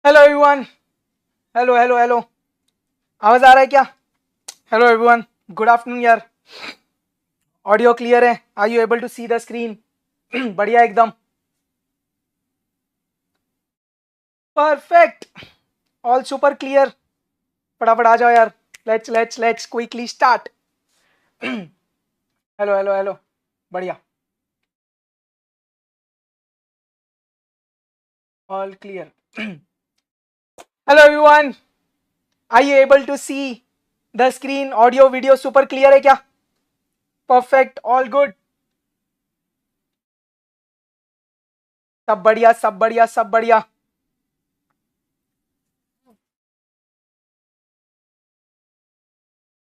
Hello everyone. Hello hello hello. आवाज आ रहा है क्या? हेलो एवरीवन, गुड आफ्टरनून यार। ऑडियो क्लियर है? Are you able to see the screen? बढ़िया एकदम परफेक्ट, ऑल सुपर क्लियर। फटाफट आ जाओ यार। Let's quickly start. Hello hello hello. बढ़िया, all clear. Hello everyone, are you able to see the screen? Audio video super clear है क्या? Perfect, all good. सब बढ़िया सब बढ़िया सब बढ़िया।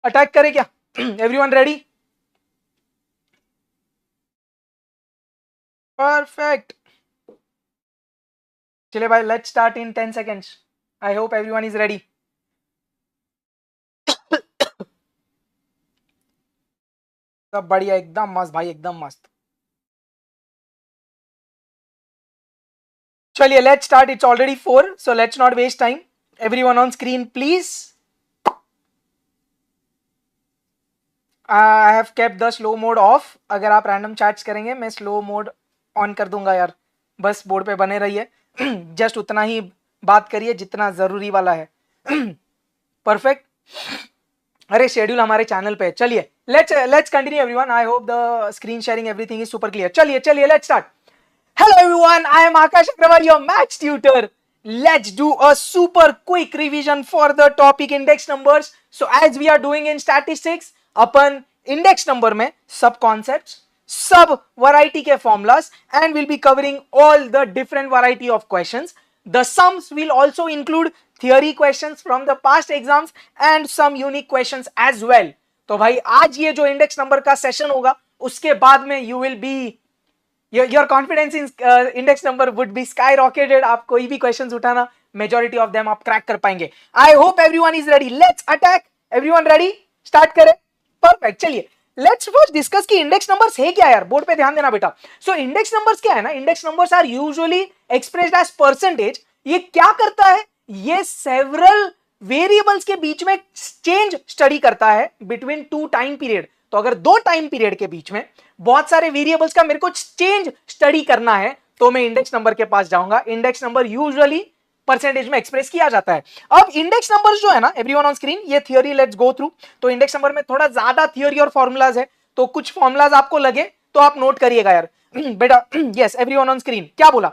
अटैक करें क्या? Everyone ready? परफेक्ट। चलिए भाई, let's start in 10 seconds. I hope everyone is ready. सब बढ़िया एकदम मस्त भाई, एकदम मस्त। चलिए let's start, it's already 4, so let's not waste time. Everyone on screen please. I have kept the slow mode off. अगर आप रैंडम चैट्स करेंगे मैं स्लो मोड ऑन कर दूंगा यार। बस बोर्ड पे बने रहिए। जस्ट उतना ही बात करिए जितना जरूरी वाला है। परफेक्ट। अरे शेड्यूल हमारे चैनल पे है। चलिए let's continue everyone. I hope the screen sharing everything is super clear. चलिए चलिए let's start. Hello everyone, I am Akash Agrawal, your maths tutor. Let's do a super quick revision for the topic index numbers. So as we are doing in statistics, upon index number में सब concepts, सब variety के formulas and we'll be covering all the different variety of questions. The sums will also include theory questions from the past exams and some unique questions as well. तो भाई आज ये जो index number का session होगा उसके बाद में you will be your confidence in index number would be skyrocketed. आप कोई भी questions उठाना, majority of them आप crack कर पाएंगे. I hope everyone is ready. Let's attack. Everyone ready? Start करें. Perfect. चलिए लेट्स फर्स्ट डिस्कस कि इंडेक्स नंबर्स है क्या यार। बोर्ड पे ध्यान देना बेटा। सो इंडेक्स नंबर्स क्या है ना, index numbers are usually expressed as percentage. ये क्या करता है, ये सेवरल वेरिएबल्स के बीच में चेंज स्टडी करता है बिटवीन टू टाइम पीरियड। तो अगर दो टाइम पीरियड के बीच में बहुत सारे वेरिएबल्स का मेरे को चेंज स्टडी करना है तो मैं इंडेक्स नंबर के पास जाऊंगा। इंडेक्स नंबर यूजुअली परसेंटेज में एक्सप्रेस किया जाता है। अब इंडेक्स नंबर जो है ना एवरीवन ऑन स्क्रीन, ये थियोरी लेट्स गो थ्रू। तो इंडेक्स नंबर में थोड़ा ज्यादा थियोरी और फॉर्मूलाज है, तो कुछ फॉर्मूलाज आपको लगे तो आप नोट करिएगा यार। बेटा यस एवरीवन ऑन स्क्रीन, क्या बोला?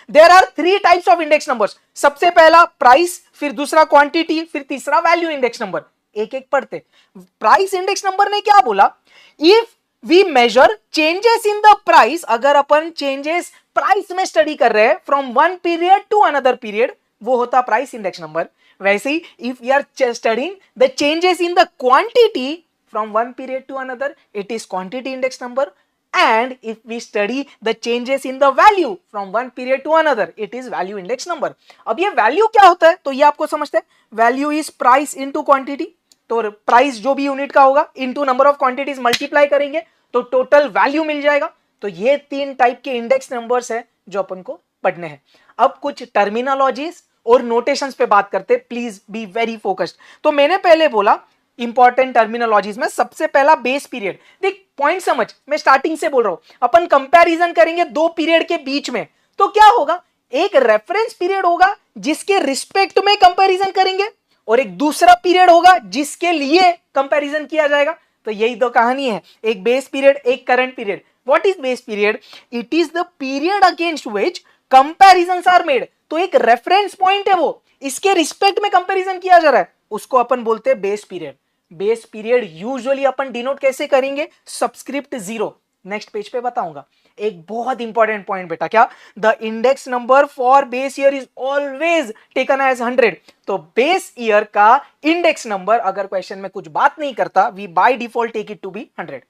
There are 3 types of index numbers. सबसे पहला प्राइस, फिर दूसरा क्वांटिटी, फिर तीसरा वैल्यू इंडेक्स नंबर। एक एक पढ़ते। प्राइस इंडेक्स नंबर ने क्या बोला, if we measure changes in the price, अगर अपन चेंजेस प्राइस में स्टडी कर रहे हैं from one period to another period, वो होता प्राइस इंडेक्स नंबर। वैसे ही if we are studying the changes in the quantity from one period to another, it is quantity index number. And if we study the changes in the value from one period to another, it is value index number. अब ये value क्या होता है तो ये आपको समझते हैं, value is price into quantity। तो प्राइस जो भी यूनिट का होगा into number of quantities multiply करेंगे तो टोटल वैल्यू मिल जाएगा। तो ये 3 टाइप के इंडेक्स नंबर्स है जो अपन को पढ़ने हैं। अब कुछ टर्मिनोलॉजीज और नोटेशंस पे बात करते, प्लीज बी वेरी फोकस्ड। तो मैंने पहले बोला इंपॉर्टेंट टर्मिनोलॉजीज में सबसे पहला बेस पीरियड। देख पॉइंट समझ, मैं स्टार्टिंग से बोल रहा हूं, अपन कंपैरिजन करेंगे दो पीरियड के बीच में तो क्या होगा, एक रेफरेंस पीरियड होगा जिसके रिस्पेक्ट में कंपैरिजन करेंगे और एक दूसरा पीरियड होगा जिसके लिए कंपैरिजन किया जाएगा। तो यही तो कहानी है, एक बेस पीरियड एक current period. What is base period? It is the period against which comparisons are made. तो एक रेफरेंस पॉइंट है वो, इसके रिस्पेक्ट में कंपैरिजन किया जा रहा है, उसको अपन बोलते हैं base period. Base period usually अपन डिनोट कैसे करेंगे, सबस्क्रिप्ट 0। नेक्स्ट पेज पे बताऊंगा। एक बहुत इंपॉर्टेंट पॉइंट बेटा, क्या? The index number for base year is always taken as 100। तो बेस ईयर का इंडेक्स नंबर अगर क्वेश्चन में कुछ बात नहीं करता, we by default take it to be 100।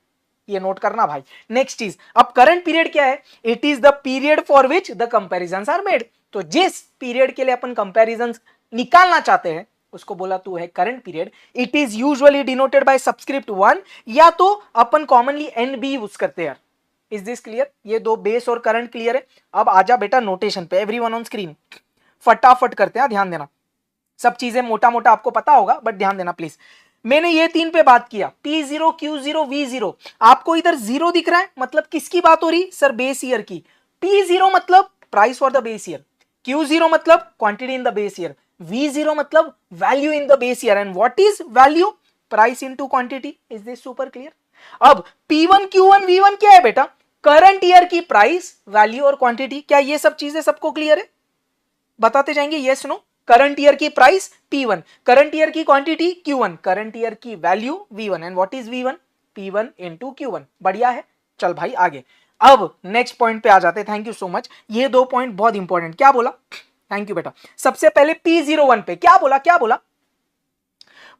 ये नोट करना भाई। नेक्स्ट चीज, अब करंट पीरियड क्या है? It is the period for which the comparisons are made. तो जिस पीरियड के लिए अपन कंपैरिजंस निकालना चाहते हैं उसको बोला तू है current period. It is usually denoted by subscript 1 या तो अपन कॉमनली एनबी यूज करते हैं। Is this clear? ये दो बेस और करंट क्लियर है। अब आजा बेटा नोटेशन पे, एवरीवन ऑन स्क्रीन। फटाफट करते हैं, ध्यान देना। सब चीजें मोटा मोटा आपको पता होगा बट ध्यान देना प्लीज। मैंने ये 3 पे बात किया, P0, Q0, V0। आपको इधर 0 दिख रहा है, मतलब किसकी बात हो रही सर? बेस ईयर की। P0 मतलब price for the base year, Q0 मतलब quantity in the base year, V0 मतलब value in the base year. And what is value? Price into quantity. Is this super clear? अब P1, Q1, V1 क्या है बेटा? Current year की price, value और quantity. क्या ये सब चीजें सबको क्लियर है? बताते जाएंगे यस नो। करंट ईयर की प्राइस P1, करंट ईयर की क्वांटिटी Q1, करंट ईयर की value V1। And what is V1? P1 into Q1। बढ़िया है, चल भाई आगे। अब नेक्स्ट पॉइंट पे आ जाते हैं। थैंक यू सो मच, ये 2 पॉइंट बहुत इंपॉर्टेंट। क्या बोला? थैंक यू बेटा। सबसे पहले P01 पे क्या बोला? क्या बोला?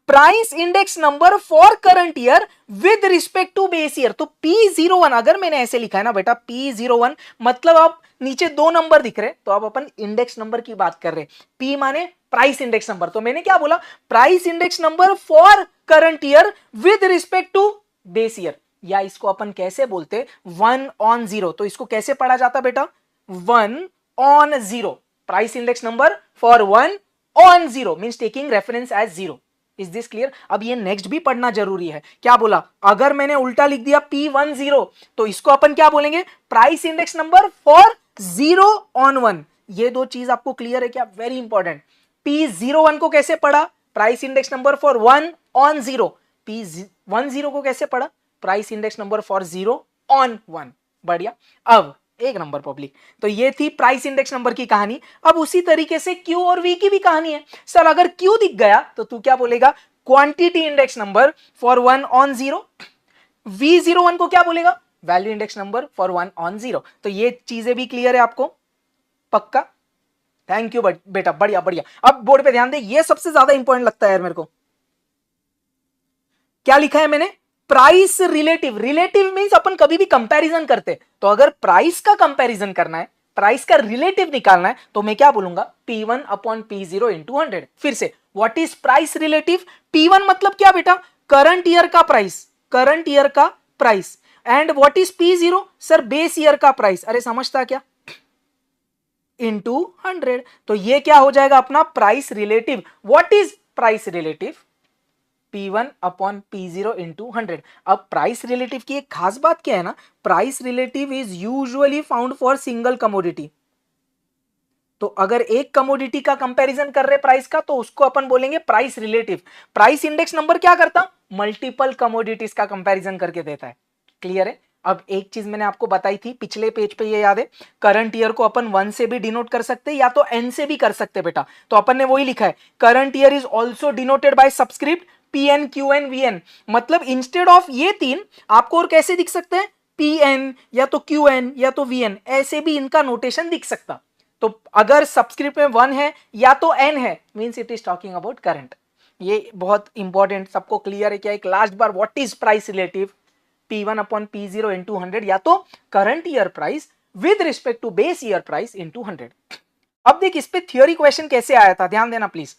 Price index number for current year with respect to base year. तो P01 अगर मैंने ऐसे लिखा है ना बेटा, P01 मतलब आप नीचे 2 नंबर दिख रहे, तो अब अपन इंडेक्स नंबर की बात कर रहे। P माने प्राइस इंडेक्स नंबर। तो मैंने क्या बोला? Price index number for current year with respect to base year. या इसको अपन कैसे बोलते? 1/0। तो इसको कैसे पढ़ा जाता बेटा? 1/0। Price index number for 1/0 means taking reference as 0। Is this clear? अब ये नेक्स्ट भी पढ़ना जरूरी है। क्या बोला? अगर मैंने उल्टा लिख दिया P10, तो इसको अपन क्या बोलेंगे? Price index number for 0/1। ये 2 चीज आपको क्लियर है क्या? Very important. P01 को कैसे पढ़ा? Price index number for 1/0। P10 को कैसे पढ़ा? Price index number for 0/1। बढ़िया। अब एक नंबर पब्लिक। तो ये थी प्राइस इंडेक्स नंबर की कहानी। अब उसी तरीके से Q और V की भी कहानी है। सर अगर Q दिख गया तो तू क्या बोलेगा? Quantity index number for 1/0। V01 को क्या बोलेगा? Value index number for 1/0। तो ये चीजें भी क्लियर है आपको? पक्का? थैंक यू बेटा, बढ़िया बढ़िया। अब बोर्ड पे ध्यान दे, ये सबसे ज्यादा इंपॉर्टेंट लगता है यार मेरे को। क्या लिखा है मैंने? Price relative. रिलेटिव मींस अपन कभी भी कंपैरिजन करते, तो अगर प्राइस का कंपैरिजन करना है, प्राइस का रिलेटिव निकालना है, तो मैं क्या बोलूंगा? P1/P0 into 100। फिर से, what is price relative? P1 मतलब क्या बेटा? करंट ईयर का प्राइस, करंट ईयर का price. And what is P0? Sir base year का प्राइस। अरे समझता क्या? इंटू 100। तो ये क्या हो जाएगा अपना? Price relative. What is price relative? P1/P0 into 100। अब प्राइस रिलेटिव की एक खास बात क्या है ना, price relative is usually found for single commodity. तो अगर एक कमोडिटी का कंपैरिजन कर रहे प्राइस का, तो उसको अपन बोलेंगे price relative. Price index number क्या करता? मल्टीपल कमोडिटीज का कंपैरिजन करके देता है। क्लियर है? अब एक चीज मैंने आपको बताई थी पिछले पेज पे, ये याद है? करंट ईयर को अपन 1 से भी डिनोट कर सकते या तो N से भी कर सकते बेटा। तो अपन ने वही लिखा है, current year is also denoted by subscript PN, QN, VN। मतलब इंस्टेड ऑफ ये 3 आपको और कैसे दिख सकते हैं? PN या तो QN या तो VN, ऐसे भी इनका नोटेशन दिख सकता। तो अगर सबस्क्रिप्ट में 1 है या तो N है, means it is talking about current. ये बहुत इंपॉर्टेंट, सबको क्लियर है क्या? एक लास्ट बार, what is price relative? P1/P0 into 100 या तो current year price with respect to base year price into 100। अब देख इस पे थियोरी क्वेश्चन कैसे आया था, ध्यान देना प्लीज।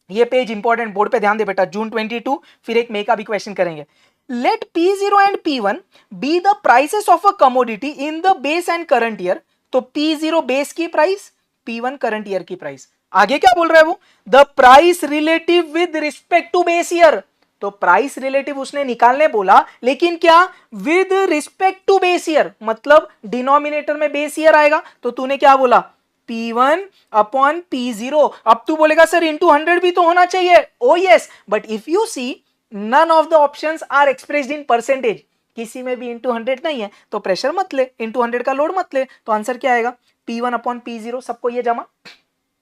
ये पेज इंपॉर्टेंट, बोर्ड पे ध्यान दे बेटा। जून 22, फिर एक मे का भी क्वेश्चन करेंगे। Let P0 and P1 be the prices of a commodity in the base and current year. तो P0 बेस की प्राइस, P1 करंट ईयर की प्राइस। आगे क्या बोल रहा है वो? The price relative with respect to base year. तो प्राइस रिलेटिव उसने निकालने बोला, लेकिन क्या? With respect to base year, मतलब डिनोमिनेटर में बेस ईयर आएगा। तो तूने क्या बोला? P1/P0। अब तू बोलेगा सर इंटू 100 भी तो होना चाहिए। Oh yes, but if you see none of the options are expressed in percentage, किसी में भी इंटू 100 नहीं है, तो प्रेशर मत ले, इंटू 100 का लोड मत ले। तो आंसर क्या आएगा? P1/P0। सबको ये जमा?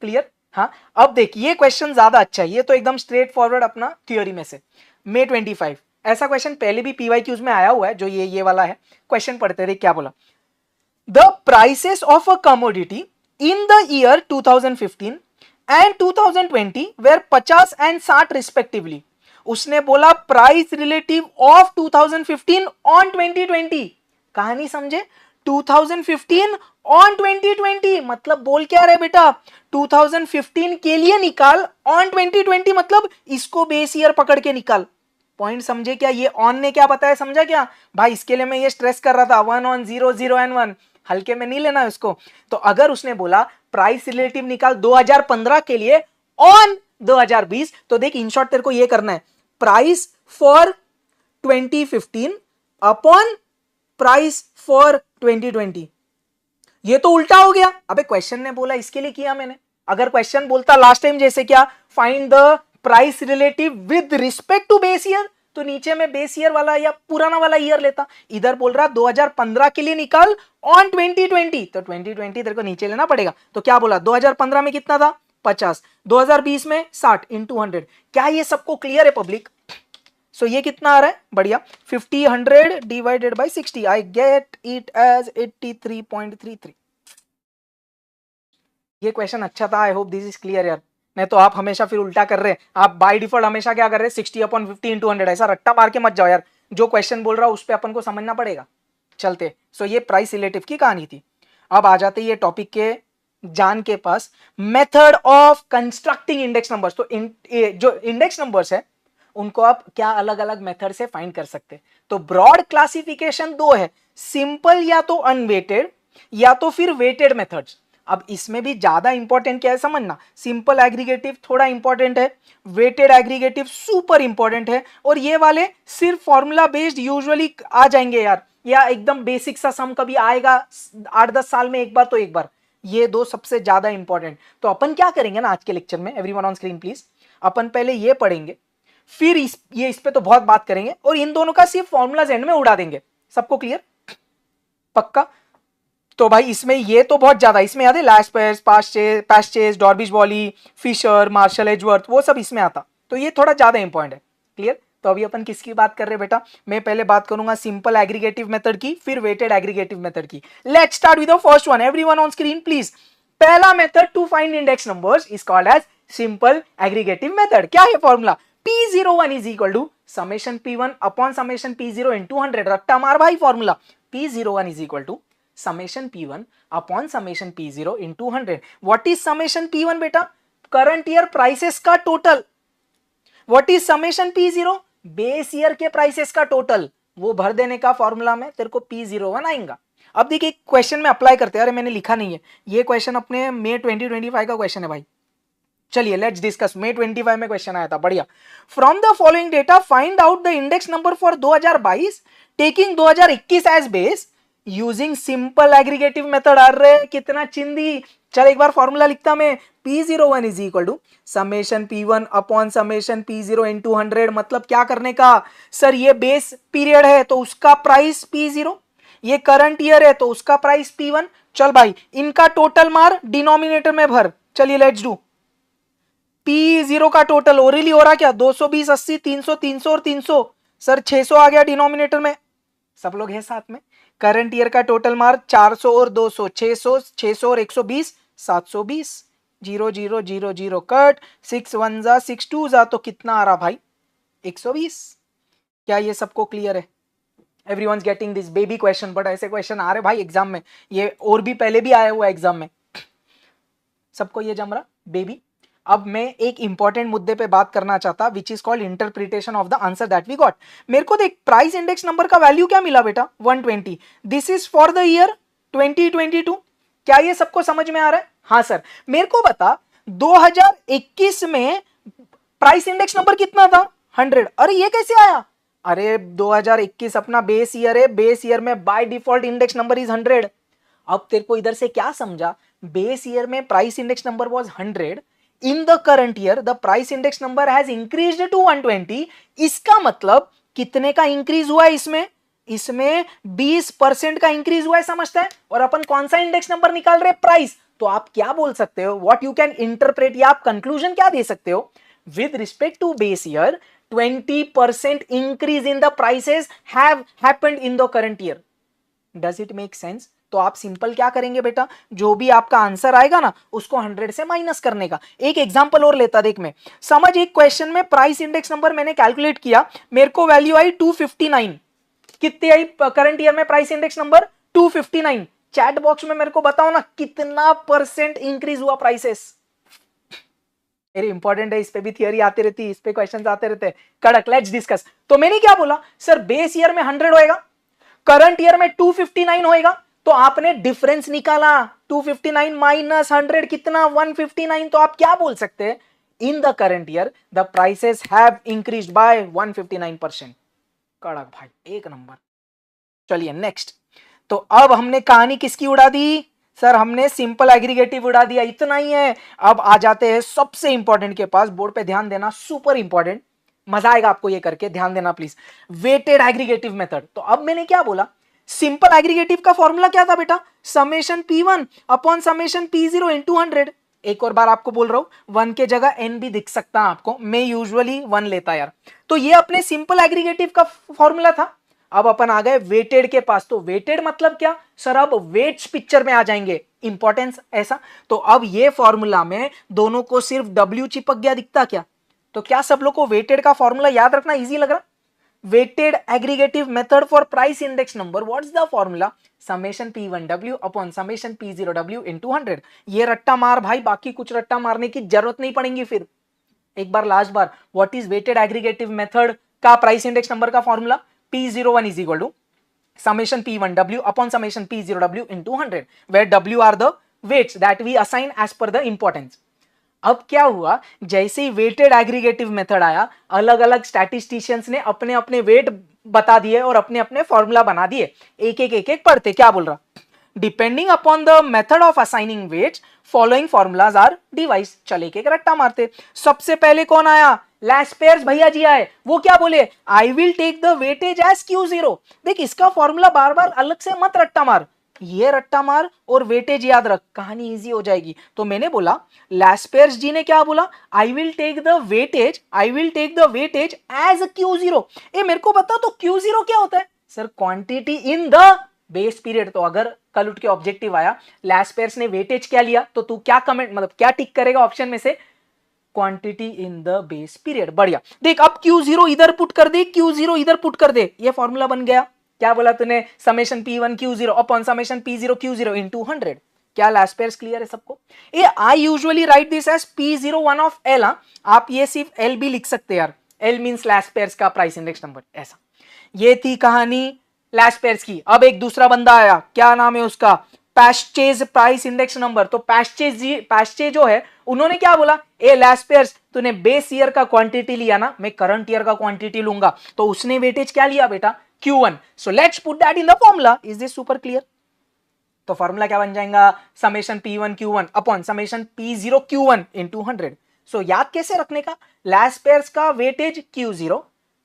क्लियर? हाँ। अब देख ये क्वेश्चन ज्यादा अच्छा है, ये तो एकदम स्ट्रेट फॉरवर्ड अपना थ्योरी में से। May 25 ऐसा क्वेश्चन पहले भी PYQs में आया हुआ है, जो ये वाला है। क्वेश्चन पढ़ते रहे, क्या बोला? The prices of a commodity in the year 2015 and 2020 were 50 and 60 respectively. उसने बोला प्राइस रिलेटिव ऑफ 2015 ऑन 2020। कहानी समझे? 2015 ऑन 2020 मतलब बोल क्या रहे बेटा? 2015 के लिए निकाल, ऑन 2020 मतलब इसको बेस ईयर पकड़ के निकाल। पॉइंट समझे क्या? ये ऑन ने क्या बताया, समझा क्या भाई? इसके लिए मैं ये स्ट्रेस कर रहा था 1/0, 0 and 1। हल्के में नहीं लेना है उसको। तो अगर उसने बोला प्राइस रिलेटिव निकाल 2015 के लिए ऑन 2020, तो देख इन शॉर्ट तेरे को ये करना है, price for 2015 upon price for 2020। ये तो उल्टा हो गया। अबे क्वेश्चन ने बोला इसके लिए किया मैंने। अगर क्वेश्चन बोलता लास्ट टाइम जैसे क्या, find the price relative with respect to base year, तो नीचे में बेस ईयर वाला या पुराना वाला ईयर लेता। इधर बोल रहा 2015 के लिए निकाल ऑन 2020, तो 2020 तेरे को नीचे लेना पड़ेगा। तो क्या बोला, 2015 में कितना था 50, 2020 में 60 इंटू 100। क्या ये सबको क्लियर है पब्लिक? सो ये कितना आ रहा है, बढ़िया, 50 100 divided by 60, I get it as 83.33। ये क्वेश्चन अच्छा था, I hope this is clear यार। नहीं तो आप हमेशा फिर उल्टा कर रहे हैं, आप बाय डिफॉल्ट हमेशा क्या कर रहे हैं, 60/50 इंटू 100, ऐसा रट्टा मार के मत जाओ यार। जो क्वेश्चन बोल रहा है उस पर अपन को समझना पड़ेगा। चलते, सो ये प्राइस रिलेटिव की कहानी थी। अब आ जाते ये टॉपिक के जान के पास, method of constructing index numbers. तो जो इंडेक्स नंबर्स है उनको आप क्या अलग अलग मेथड से फाइंड कर सकते हैं। तो ब्रॉड क्लासिफिकेशन दो है, सिंपल या तो अनवेटेड या तो फिर वेटेड मेथड्स। अब इसमें भी ज्यादा इंपॉर्टेंट क्या है समझना, सिंपल एग्रीगेटिव थोड़ा इंपॉर्टेंट है, वेटेड एग्रीगेटिव सुपर इंपॉर्टेंट है, और ये वाले सिर्फ फॉर्मूला बेस्ड यूजुअली आ जाएंगे यार, या एकदम बेसिक सा सम कभी आएगा 8-10 साल में एक बार, तो एक बार। ये दो सबसे ज्यादा इंपॉर्टेंट। तो अपन क्या करेंगे ना आज के लेक्चर में, एवरीवन ऑन स्क्रीन प्लीज, अपन पहले ये पढ़ेंगे, फिर इस पे तो बहुत बात करेंगे, और इन दोनों का सिर्फ फॉर्मूलाज एंड में उड़ा देंगे। सबको क्लियर, पक्का? तो भाई इसमें ये तो बहुत ज्यादा, इसमें याद है लास्पेस, पास्चेस, डॉर्बिश बॉली, फिशर, मार्शल एजवर्थ, वो सब इसमें आता। तो ये थोड़ा ज्यादा इंपॉर्टेंट है। क्लियर? तो अभी अपन किसकी बात कर रहे हैं बेटा, मैं पहले बात करूंगा सिंपल एग्रीगेटिव मेथड की, फिर वेटेड एग्रीगेटिव मेथड की। Let's start with the first one, everyone on screen please. पहला method to find index numbers is called as simple aggregative method. क्या है formula, P01 is equal to summation P1 upon summation P0 into 100। रट्टा मार भाई formula, P01 is equal to summation P1 upon summation P0 into 100। What is summation P1 बेटा, current year prices का total. What is summation P0, base year के prices का total. वो भर देने का फॉर्मूला में तेरे को P01 आएगा। अब देखिए क्वेश्चन में अप्लाई करते हैं, अरे मैंने लिखा नहीं है, ये क्वेश्चन अपने मई 2025 का क्वेश्चन है भाई। चलिए लेट्स डिस्कस, मई 25 में क्वेश्चन आया था, बढ़िया। From the following data find out the index number for 2022 taking 2021 as base using simple aggregative method. अरे कितना चिंदी। चल एक बार फॉर्मूला लिखता मैं, P01 is equal to summation P1 upon summation P0 into 100। मतलब क्या करने का सर, ये बेस पीरियड है तो उसका प्राइस P0, ये करंट ईयर है तो उसका प्राइस P1। चल भाई इनका टोटल मार, डिनोमिनेटर में भर। चलिए लेट्स डू। P0 का टोटल ओरिली हो रहा क्या, 220, 80, 300, 300 और 300, सर 600 आ गया डिनोमिनेटर में। सब लोग हैं साथ में। करंट ईयर का टोटल मार 400 और 200, 600, 600 और 120, 720, 0 0 0 0 कट, 6 1 जा 6 2 जा, तो कितना आ रहा भाई 120। क्या ये सबको क्लियर है? Everyone is getting this baby question, but ऐसे क्वेश्चन आ रहे भाई एग्जाम में, ये और भी पहले भी आया हुआ एग्जाम में। सबको ये जम रहा बेबी। अब मैं एक इंपॉर्टेंट मुद्दे पे बात करना चाहता, which is called interpretation of the answer that we got. मेरे को देख प्राइस इंडेक्स नंबर का वैल्यू क्या मिला बेटा, 120। This is for the year 2022। क्या ये सबको समझ में आ रहा है? हाँ सर। मेरे को बता 2021 में प्राइस इंडेक्स नंबर कितना था, 100। अरे ये कैसे आया? अरे 2021 अपना बेस ईयर है, बेस ईयर में by default index number is 100। अब तेरे को इधर से क्या समझा, बेस ईयर में price index number was 100, in the current year the price index number has increased to 120। इसका मतलब कितने का इंक्रीज हुआ है इसमें, इसमें 20% का इंक्रीज हुआ है, समझता है। और अपन कौन सा इंडेक्स नंबर निकाल रहे, प्राइस। तो आप क्या बोल सकते हो, व्हाट यू कैन इंटरप्रेट, या आप कंक्लूजन क्या दे सकते हो, with respect to base year 20% increase in the prices have happened in the current year. Does it make sense? तो आप सिंपल क्या करेंगे बेटा, जो भी आपका आंसर आएगा ना उसको 100 से माइनस करने का। एक एग्जांपल और लेता देख, मैं समझ, एक क्वेश्चन में प्राइस इंडेक्स नंबर मैंने कैलकुलेट किया, मेरे को वैल्यू आई 259। कितनी आई करंट ईयर में price index number, 259। Chat box में मेरे को बताओ ना कितना परसेंट इंक्रीज हुआ प्राइसेस। वेरी इंपॉर्टेंट है, इस पे भी थियरी आती रहती है, इस पे क्वेश्चंस आते रहते हैं कड़क। Let's discuss. तो मैंने क्या बोला सर, बेस ईयर में 100 होएगा, करंट ईयर में 259 होएगा, तो आपने डिफरेंस निकाला 259 माइनस 100 कितना 159, तो आप क्या बोल सकते हैं, इन the current year the prices have increased by 159%। कड़क भाई, एक नंबर। चलिए नेक्स्ट। तो अब हमने कहानी किसकी उड़ा दी सर, हमने सिंपल एग्रीगेटिव उड़ा दिया, इतना ही है। अब आ जाते हैं सबसे इंपॉर्टेंट के पास, बोर्ड पे ध्यान देना, सुपर इंपॉर्टेंट, मजा आएगा आपको ये करके, ध्यान देना प्लीज। Weighted aggregative method. तो अब मैंने क्या बोला, सिंपल एग्रीगेटिव का फॉर्मूला क्या था बेटा, summation P1 upon summation P0 into 100। एक और बार आपको बोल रहा हूं, 1 के जगह n भी दिख सकता है आपको, मैं यूजुअली 1 लेता यार। तो ये अपने सिंपल एग्रीगेटिव का फॉर्मूला था। अब अपन आ गए वेटेड के पास। तो वेटेड मतलब क्या सर, अब वेट्स पिक्चर में आ जाएंगे, इंपॉर्टेंस ऐसा। तो अब ये फॉर्मूला में दोनों को सिर्फ W चिपक गया, दिखता क्या। तो क्या सब लोग को वेटेड का फॉर्मूला याद रखना इजी लग रहा, weighted aggregative method for price index number, what's the formula, summation P1W upon summation P0W into 100। ये रट्टा मार भाई, बाकी कुछ रट्टा मारने की जरूरत नहीं पड़ेगी फिर। एक बार लास्ट बार, what is weighted aggregative method का प्राइस इंडेक्स नंबर का formula, P01 is equal to summation P1W upon summation P0W into 100, where W are the weights that we assign as per the importance। अब क्या हुआ, जैसे he waited aggregative method आया, अलग अलग statisticians ने अपने अपने वेट बता दिए और अपने अपने फॉर्मूला बना दिए। एक एक पढ़ते, क्या बोल रहा, depending upon the method of assigning weights following formulas are device. चले एक रट्टा मारते। सबसे पहले कौन आया, लैस्पेयर्स भैया जी आए। वो क्या बोले, I will take the weightage as Q0। देख इसका फॉर्मूला बार बार अलग से मत रट्टा मार, ये रट्टा मार और वेटेज याद रख, कहानी इजी हो जाएगी। तो मैंने बोला, लैस्पेयर्स जी ने क्या बोला, I will take the weightage as Q0। ए मेरे को बता, तो Q0 क्या होता है sir, quantity in the base period. तो अगर कल उठ के ऑब्जेक्टिव आया, लैस्पेयर्स ने वेटेज क्या लिया, तो तू क्या कमेंट मतलब क्या टिक करेगा ऑप्शन में से, quantity in the base period. बढ़िया, देख अब Q0 इधर पुट कर दे, Q0 इधर पुट कर दे, ये फॉर्मूला बन गया। क्या बोला तूने, summation P1 Q0 upon summation P0 Q0 into 100। क्या लैस्पेयर्स क्लियर है सबको। ये I usually write this as P01 of L। आप ये सिर्फ L भी लिख सकते हैं यार, L मींस लैस्पेयर्स का प्राइस इंडेक्स नंबर, ऐसा। ये थी कहानी लैस्पेयर्स की। अब एक दूसरा बंदा आया, क्या नाम है उसका, पैस्चेज प्राइस इंडेक्स नंबर। तो पैस्चे जो है, उन्होंने क्या बोला, ए लैस्पेयर्स तूने बेस ईयर का क्वांटिटी लिया ना, मैं करंट ईयर का क्वांटिटी लूंगा। तो उसने वेटेज क्या लिया बेटा, Q1। So let's put that in the formula. Is this super clear. तो फॉर्मूला क्या बन जाएगा, summation P1 Q1 upon summation P0 Q1 into 100। सो याद कैसे रखने का, लैस्पेयर्स का वेटेज Q0,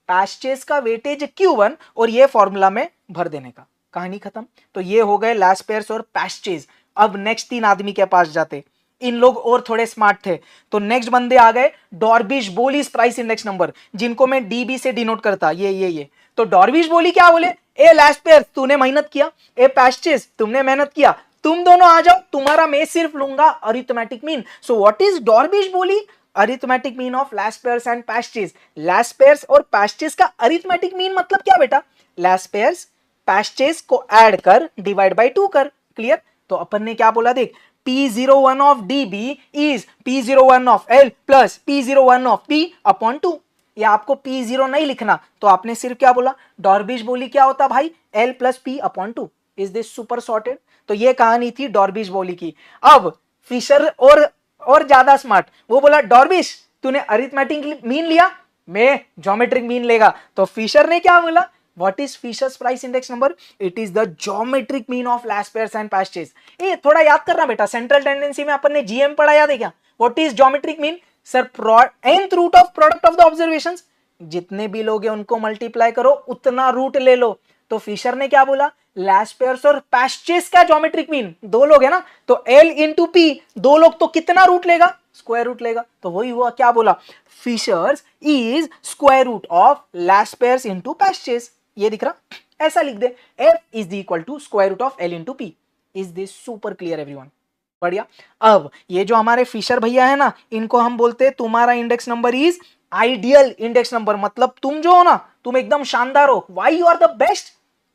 पैस्चेज का वेटेज Q1 और ये फॉर्मूला में भर देने का, कहानी खत्म। तो ये हो गए लैस्पेयर्स और पैस्चेज। अब नेक्स्ट 3 आदमी के पास जाते, इन लोग और थोड़े स्मार्ट थे। तो नेक्स्ट बंदे आ गए डॉर्बिश बोलीज प्राइस इंडेक्स नंबर, जिनको मैं DB से डिनोट करता, ये। तो डॉर्बिश बोली क्या बोले, ए लैस्पेयर्स तूने मेहनत किया, ए पैस्चेज तुमने मेहनत किया, तुम दोनों आ जाओ, तुम्हारा मैं सिर्फ लूंगा arithmetic mean. So what is Dorbish Bowley, arithmetic mean of Laspeyres and Paasche's. Laspeyres और पैस्चेज का अरिथमेटिक मीन मतलब क्या बेटा, लैस्पेयर्स पैस्चेज को ऐड कर डिवाइड बाय 2 कर। क्लियर। तो अपन ने क्या बोला, देख P01 of DB is P01 of L plus P01 of P upon 2। या आपको P0 नहीं लिखना, तो आपने सिर्फ क्या बोला, डॉर्बिश बोली क्या होता भाई, L plus P upon 2। Is this super sorted. तो ये कहानी थी डॉर्बिश बोली की। अब फिशर और ज्यादा स्मार्ट, वो बोला डॉर्बिश तूने अरिथमेटिक मीन लिया, मैं ज्योमेट्रिक मीन लेगा। तो फिशर ने क्या बोला, What is Fisher's price index number? It is the geometric mean of Last-Pairs and Past-Chase। ये थोड़ा याद करना बेटा, सेंट्रल टेंडेंसी में अपन ने GM पढ़ा, याद है क्या। What is geometric mean? Sir nth root of product of the observations, जितने भी लोग हैं उनको मल्टीप्लाई करो, उतना रूट ले लो। तो फिशर ने क्या बोला, लैस्पेयर्स और पैस्चेस का ज्योमेट्रिक मीन, 2 लोग है ना, तो L इंटू P, 2 लोग तो कितना रूट लेगा, स्क्वायर रूट लेगा। तो वही हुआ, क्या बोला, Fisher's is square root of Laspeyres into Paasche's. ये दिख रहा, ऐसा लिख दे, F is equal to square root of L into P। Is this super clear everyone. बढ़िया। अब ये जो हमारे फिशर भैया है ना, इनको हम बोलते हैं तुम्हारा index number is ideal index number, मतलब तुम जो हो ना, तुम एकदम शानदार हो, why you are the best.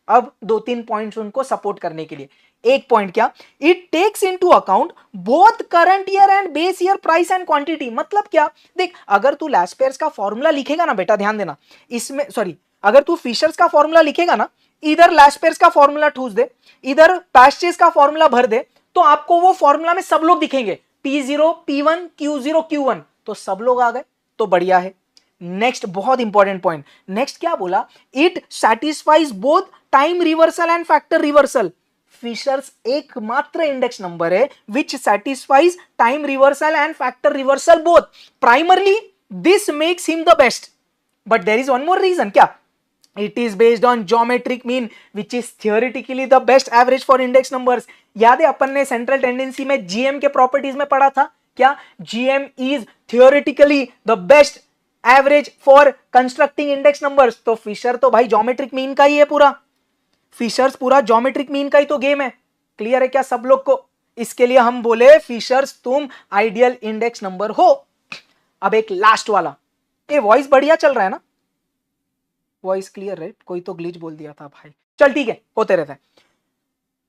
अब 2-3 पॉइंट्स उनको सपोर्ट करने के लिए। एक पॉइंट क्या, it takes into account both current year and base year price and quantity. मतलब क्या, देख अगर तू लैस्पेयर्स का फॉर्मूला लिखेगा ना बेटा, ध्यान देना इसमें, सॉरी अगर तू फिशर्स का फॉर्मूला लिखेगा ना, इधर लास्ट पेयर्स का फॉर्मूला ठूस दे, इधर पैस्चेस का फॉर्मूला भर दे, तो आपको वो फॉर्मूला में सब लोग दिखेंगे, P0 P1 Q0 Q1, तो सब लोग आ गए, तो बढ़िया है। नेक्स्ट बहुत इंपॉर्टेंट पॉइंट, नेक्स्ट क्या बोला, it satisfies both time reversal and factor reversal. Fisher's एकमात्र इंडेक्स नंबर है which satisfies time reversal and factor reversal both. Primarily this makes him the best, but there is one more reason, क्या, it is based on geometric mean which is theoretically the best average for index numbers। याद है अपन ने central tendency में GM के properties में पढ़ा था, क्या, GM is theoretically the best average for constructing index numbers। तो फिशर तो भाई ज्योमेट्रिक मीन का ही है, पूरा फिशर्स पूरा ज्योमेट्रिक मीन का ही तो गेम है। क्लियर है क्या सब लोग को? इसके लिए हम बोले फिशर्स तुम आइडियल इंडेक्स नंबर हो। अब एक लास्ट वाला, ये वॉइस बढ़िया चल रहा है ना, वॉइस क्लियर है, कोई तो ग्लिच बोल दिया था भाई, चल ठीक है, होते रहता है,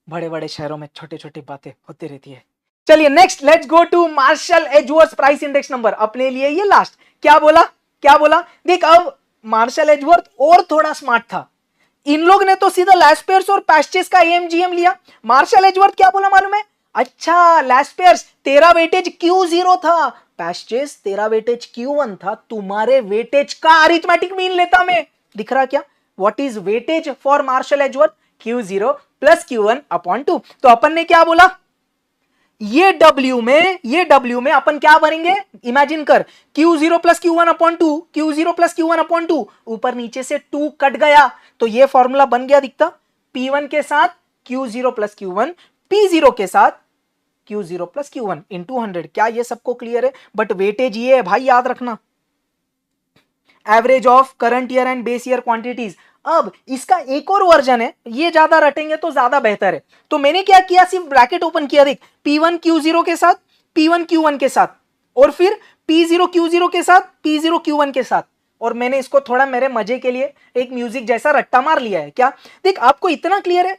बड़े बड़े शहरों में छोटे छोटे बातें होती रहती है। चलिए next, let's go to Marshall Edgeworth price index number, अपने लिए ये लास्ट। क्या बोला, क्या बोला, देख अब मार्शल एजवर्थ और थोड़ा स्मार्ट था, इन लोग ने तो सीधा लास्ट पेयर्स और पैस्चेस का AMGM लिया। मार्शल एजवर्थ क्या बोला मालूम है, अच्छा लास्ट पेयर्स तेरा वेटेज Q0 था, पैस्चेस तेरा वेटेज Q1 था, तुम्हारे वेटेज का अरिथमेटिक मीन लेता मैं। दिख रहा क्या, what is weightage for Marshall Edgeworth, Q0 plus Q1 upon 2। तो अपन ने क्या बोला, ये W में अपन क्या भरेंगे, इमेजिन कर, Q0 plus Q1 upon 2, Q0 plus Q1 upon 2, ऊपर नीचे से 2 कट गया, तो ये फॉर्मूला बन गया, दिखता, P1 के साथ Q0 प्लस Q1, P0 के साथ Q0 प्लस Q1 इंटू 100। क्या ये सबको क्लियर है? बट वेटेज ये है भाई, याद रखना, average of current year and base year quantities. अब इसका एक और वर्जन है, ये ज्यादा रटेंगे तो ज्यादा बेहतर है, तो मैंने क्या किया, सिर्फ ब्रैकेट ओपन किया, देख P1 Q0 के साथ, P1 Q1 के साथ, और फिर P0 Q0 के साथ, P0 Q1 के साथ, और मैंने इसको थोड़ा मेरे मजे के लिए एक म्यूजिक जैसा रट्टा मार लिया है। क्या, देख आपको इतना क्लियर है,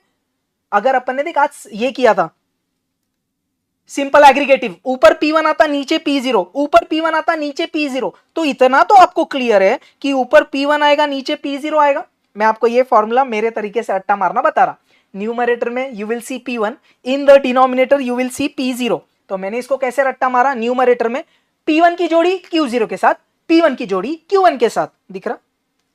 अगर अपन ने देख आज ये किया था सिंपल एग्रीगेटिव, ऊपर P1 आता नीचे P0, ऊपर P1 आता नीचे P0, तो इतना तो आपको क्लियर है कि ऊपर P1 आएगा नीचे P0 आएगा। मैं आपको ये फॉर्मूला मेरे तरीके से अट्टा मारना बता रहा, न्यूमरेटर में you will see P1, in the denominator you will see P0। तो मैंने इसको कैसे रट्टा मारा, न्यूमरेटर में P1 की जोड़ी Q0 के साथ, P1 की जोड़ी Q1 के साथ, दिख रहा,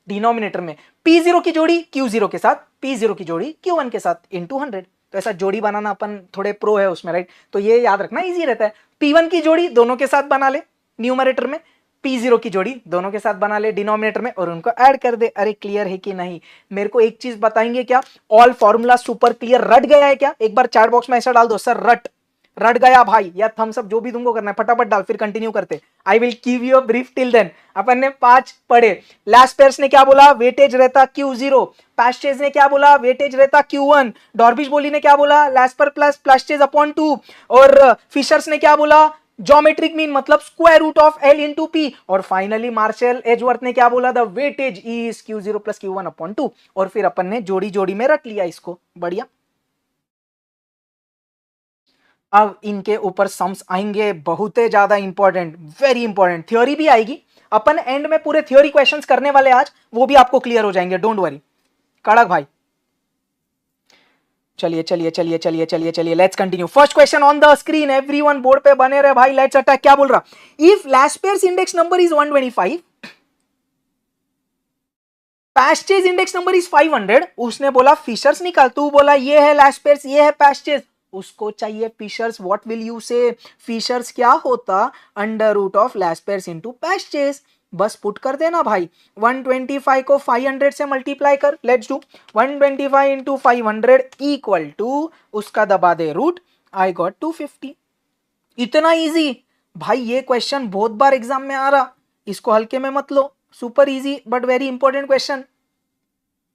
डिनोमिनेटर में P0 की जोड़ी Q0 के साथ, P0 की जोड़ी Q1 के साथ इंटू 100। तो ऐसा जोड़ी बनाना अपन थोड़े प्रो है उसमें, राइट, तो ये याद रखना इजी रहता है। P1 की जोड़ी दोनों के साथ बना ले न्यूमरेटर में, P0 की जोड़ी दोनों के साथ बना ले डिनोमिनेटर में, और उनको ऐड कर दे। अरे क्लियर है कि नहीं? मेरे को एक चीज बताएंगे क्या, ऑल फॉर्मूला सुपर क्लियर, रट गया है क्या? एक बार चैट बॉक्स में ऐसा डाल दो, सर रट गया भाई, या थम्स अप, जो भी तुमको करना है फटाफट डाल, फिर कंटिन्यू करते। I will give you a brief till then. अपन ने 5 पढ़े, लास्ट पेयर्स ने क्या बोला, वेटेज रहता Q0, पैस्चेज ने क्या बोला, वेटेज रहता Q1, डॉर्बिश बोली ने क्या बोला, लास्ट पर प्लस पैस्चेज अपॉन 2, और फिशर्स ने क्या बोला, ज्योमेट्रिक मीन मतलब square root of L into P, और फाइनली मार्शल एजवर्थ ने क्या बोला, the weightage is Q0 plus Q1 upon 2, और फिर अपन ने जोड़ी जोड़ी में रख लिया इसको, बढ़िया। अब इनके ऊपर सम्स आएंगे बहुत ज्यादा इंपॉर्टेंट, वेरी इंपॉर्टेंट, थ्योरी भी आएगी, अपन एंड में पूरे थ्योरी क्वेश्चंस करने वाले आज, वो भी आपको क्लियर हो जाएंगे, डोंट वरी। कड़क भाई, चलिए let's continue. First question on the screen, everyone board पे बने रहे भाई, लेट्स अटैक। क्या बोल रहा, if Laspeyres index number is 125, Paasche's index number is 500, उसने बोला फिशर्स निकाल, तू बोला ये है लास्ट पेयर्स, ये है पैस्चेज, उसको चाहिए Fisher's, what will you say, Fisher's क्या होता, under root of Laspeyres into Paasche's, बस पुट कर देना भाई, 125 को 500 से मल्टीप्लाई कर, let's do 125 into 500 equal to, उसका दबा दे रूट, आई गॉट 250। इतना इजी भाई, ये क्वेश्चन बहुत बार एग्जाम में आ रहा, इसको हल्के में मत लो, super easy but very important question.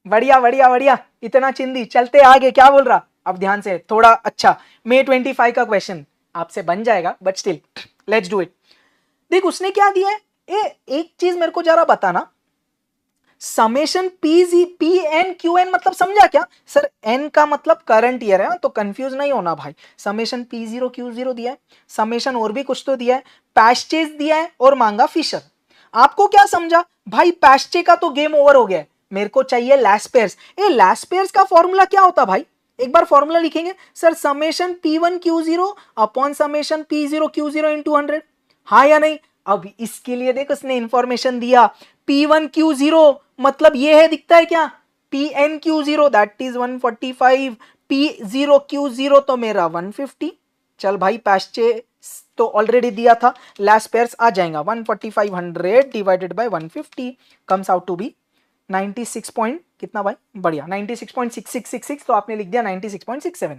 बढ़िया बढ़िया बढ़िया, इतना चिंदी, चलते आगे। क्या बोल रहा, अब ध्यान से थोड़ा, अच्छा May 25 का क्वेश्चन आपसे बन जाएगा, but still let's do it. देख उसने क्या दिया है, एक चीज मेरे को जरा बताना, समेशन PN QN मतलब समझा क्या सर, N का मतलब करंट ईयर है, तो कंफ्यूज नहीं होना भाई, समेशन P0 Q0 दिया है, समेशन और भी कुछ तो दिया है, पैस्चेज दिया है, और मांगा फिशर। आपको क्या समझा भाई, पैस्चे का तो गेम ओवर हो गया है, मेरे को चाहिए लैस्पेयर्स। ए लैस्पेयर्स का फॉर्मूला क्या होता भाई, एक बार फॉर्मूला लिखेंगे sir, summation P1 Q0 upon summation P0 Q0 into 100, हाँ या नहीं। अब इसके लिए देख उसने इंफॉर्मेशन दिया, P1 Q0 मतलब ये है, दिखता है क्या, PN Q0 that is 145, P0 Q0 तो मेरा 150। चल भाई पैस्चे तो ऑलरेडी दिया था, लास्ट पेयर्स आ जाएगा 14500 divided by 150 comes out to be 96 point कितना भाई, बढ़िया 96.6666, तो आपने लिख दिया 96.67,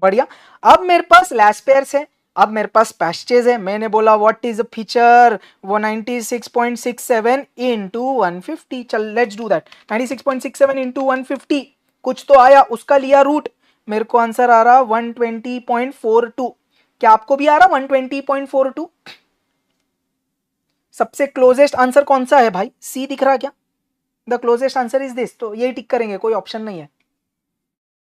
बढ़िया। अब मेरे पास लास्ट पेयर्स है, अब मेरे पास पैस्टेज है, मैंने बोला व्हाट इज अ फीचर, वो 96.67 इंटू 150, चल लेट्स डू दैट, 96.67 इंटू 150 कुछ तो आया, उसका लिया रूट, मेरे को आंसर आ रहा 120.42। क्या आपको भी आ रहा 120.42? सबसे क्लोजेस्ट आंसर कौन सा है भाई, सी दिख रहा क्या, the closest answer is this, तो यही टिक करेंगे, कोई ऑप्शन नहीं है।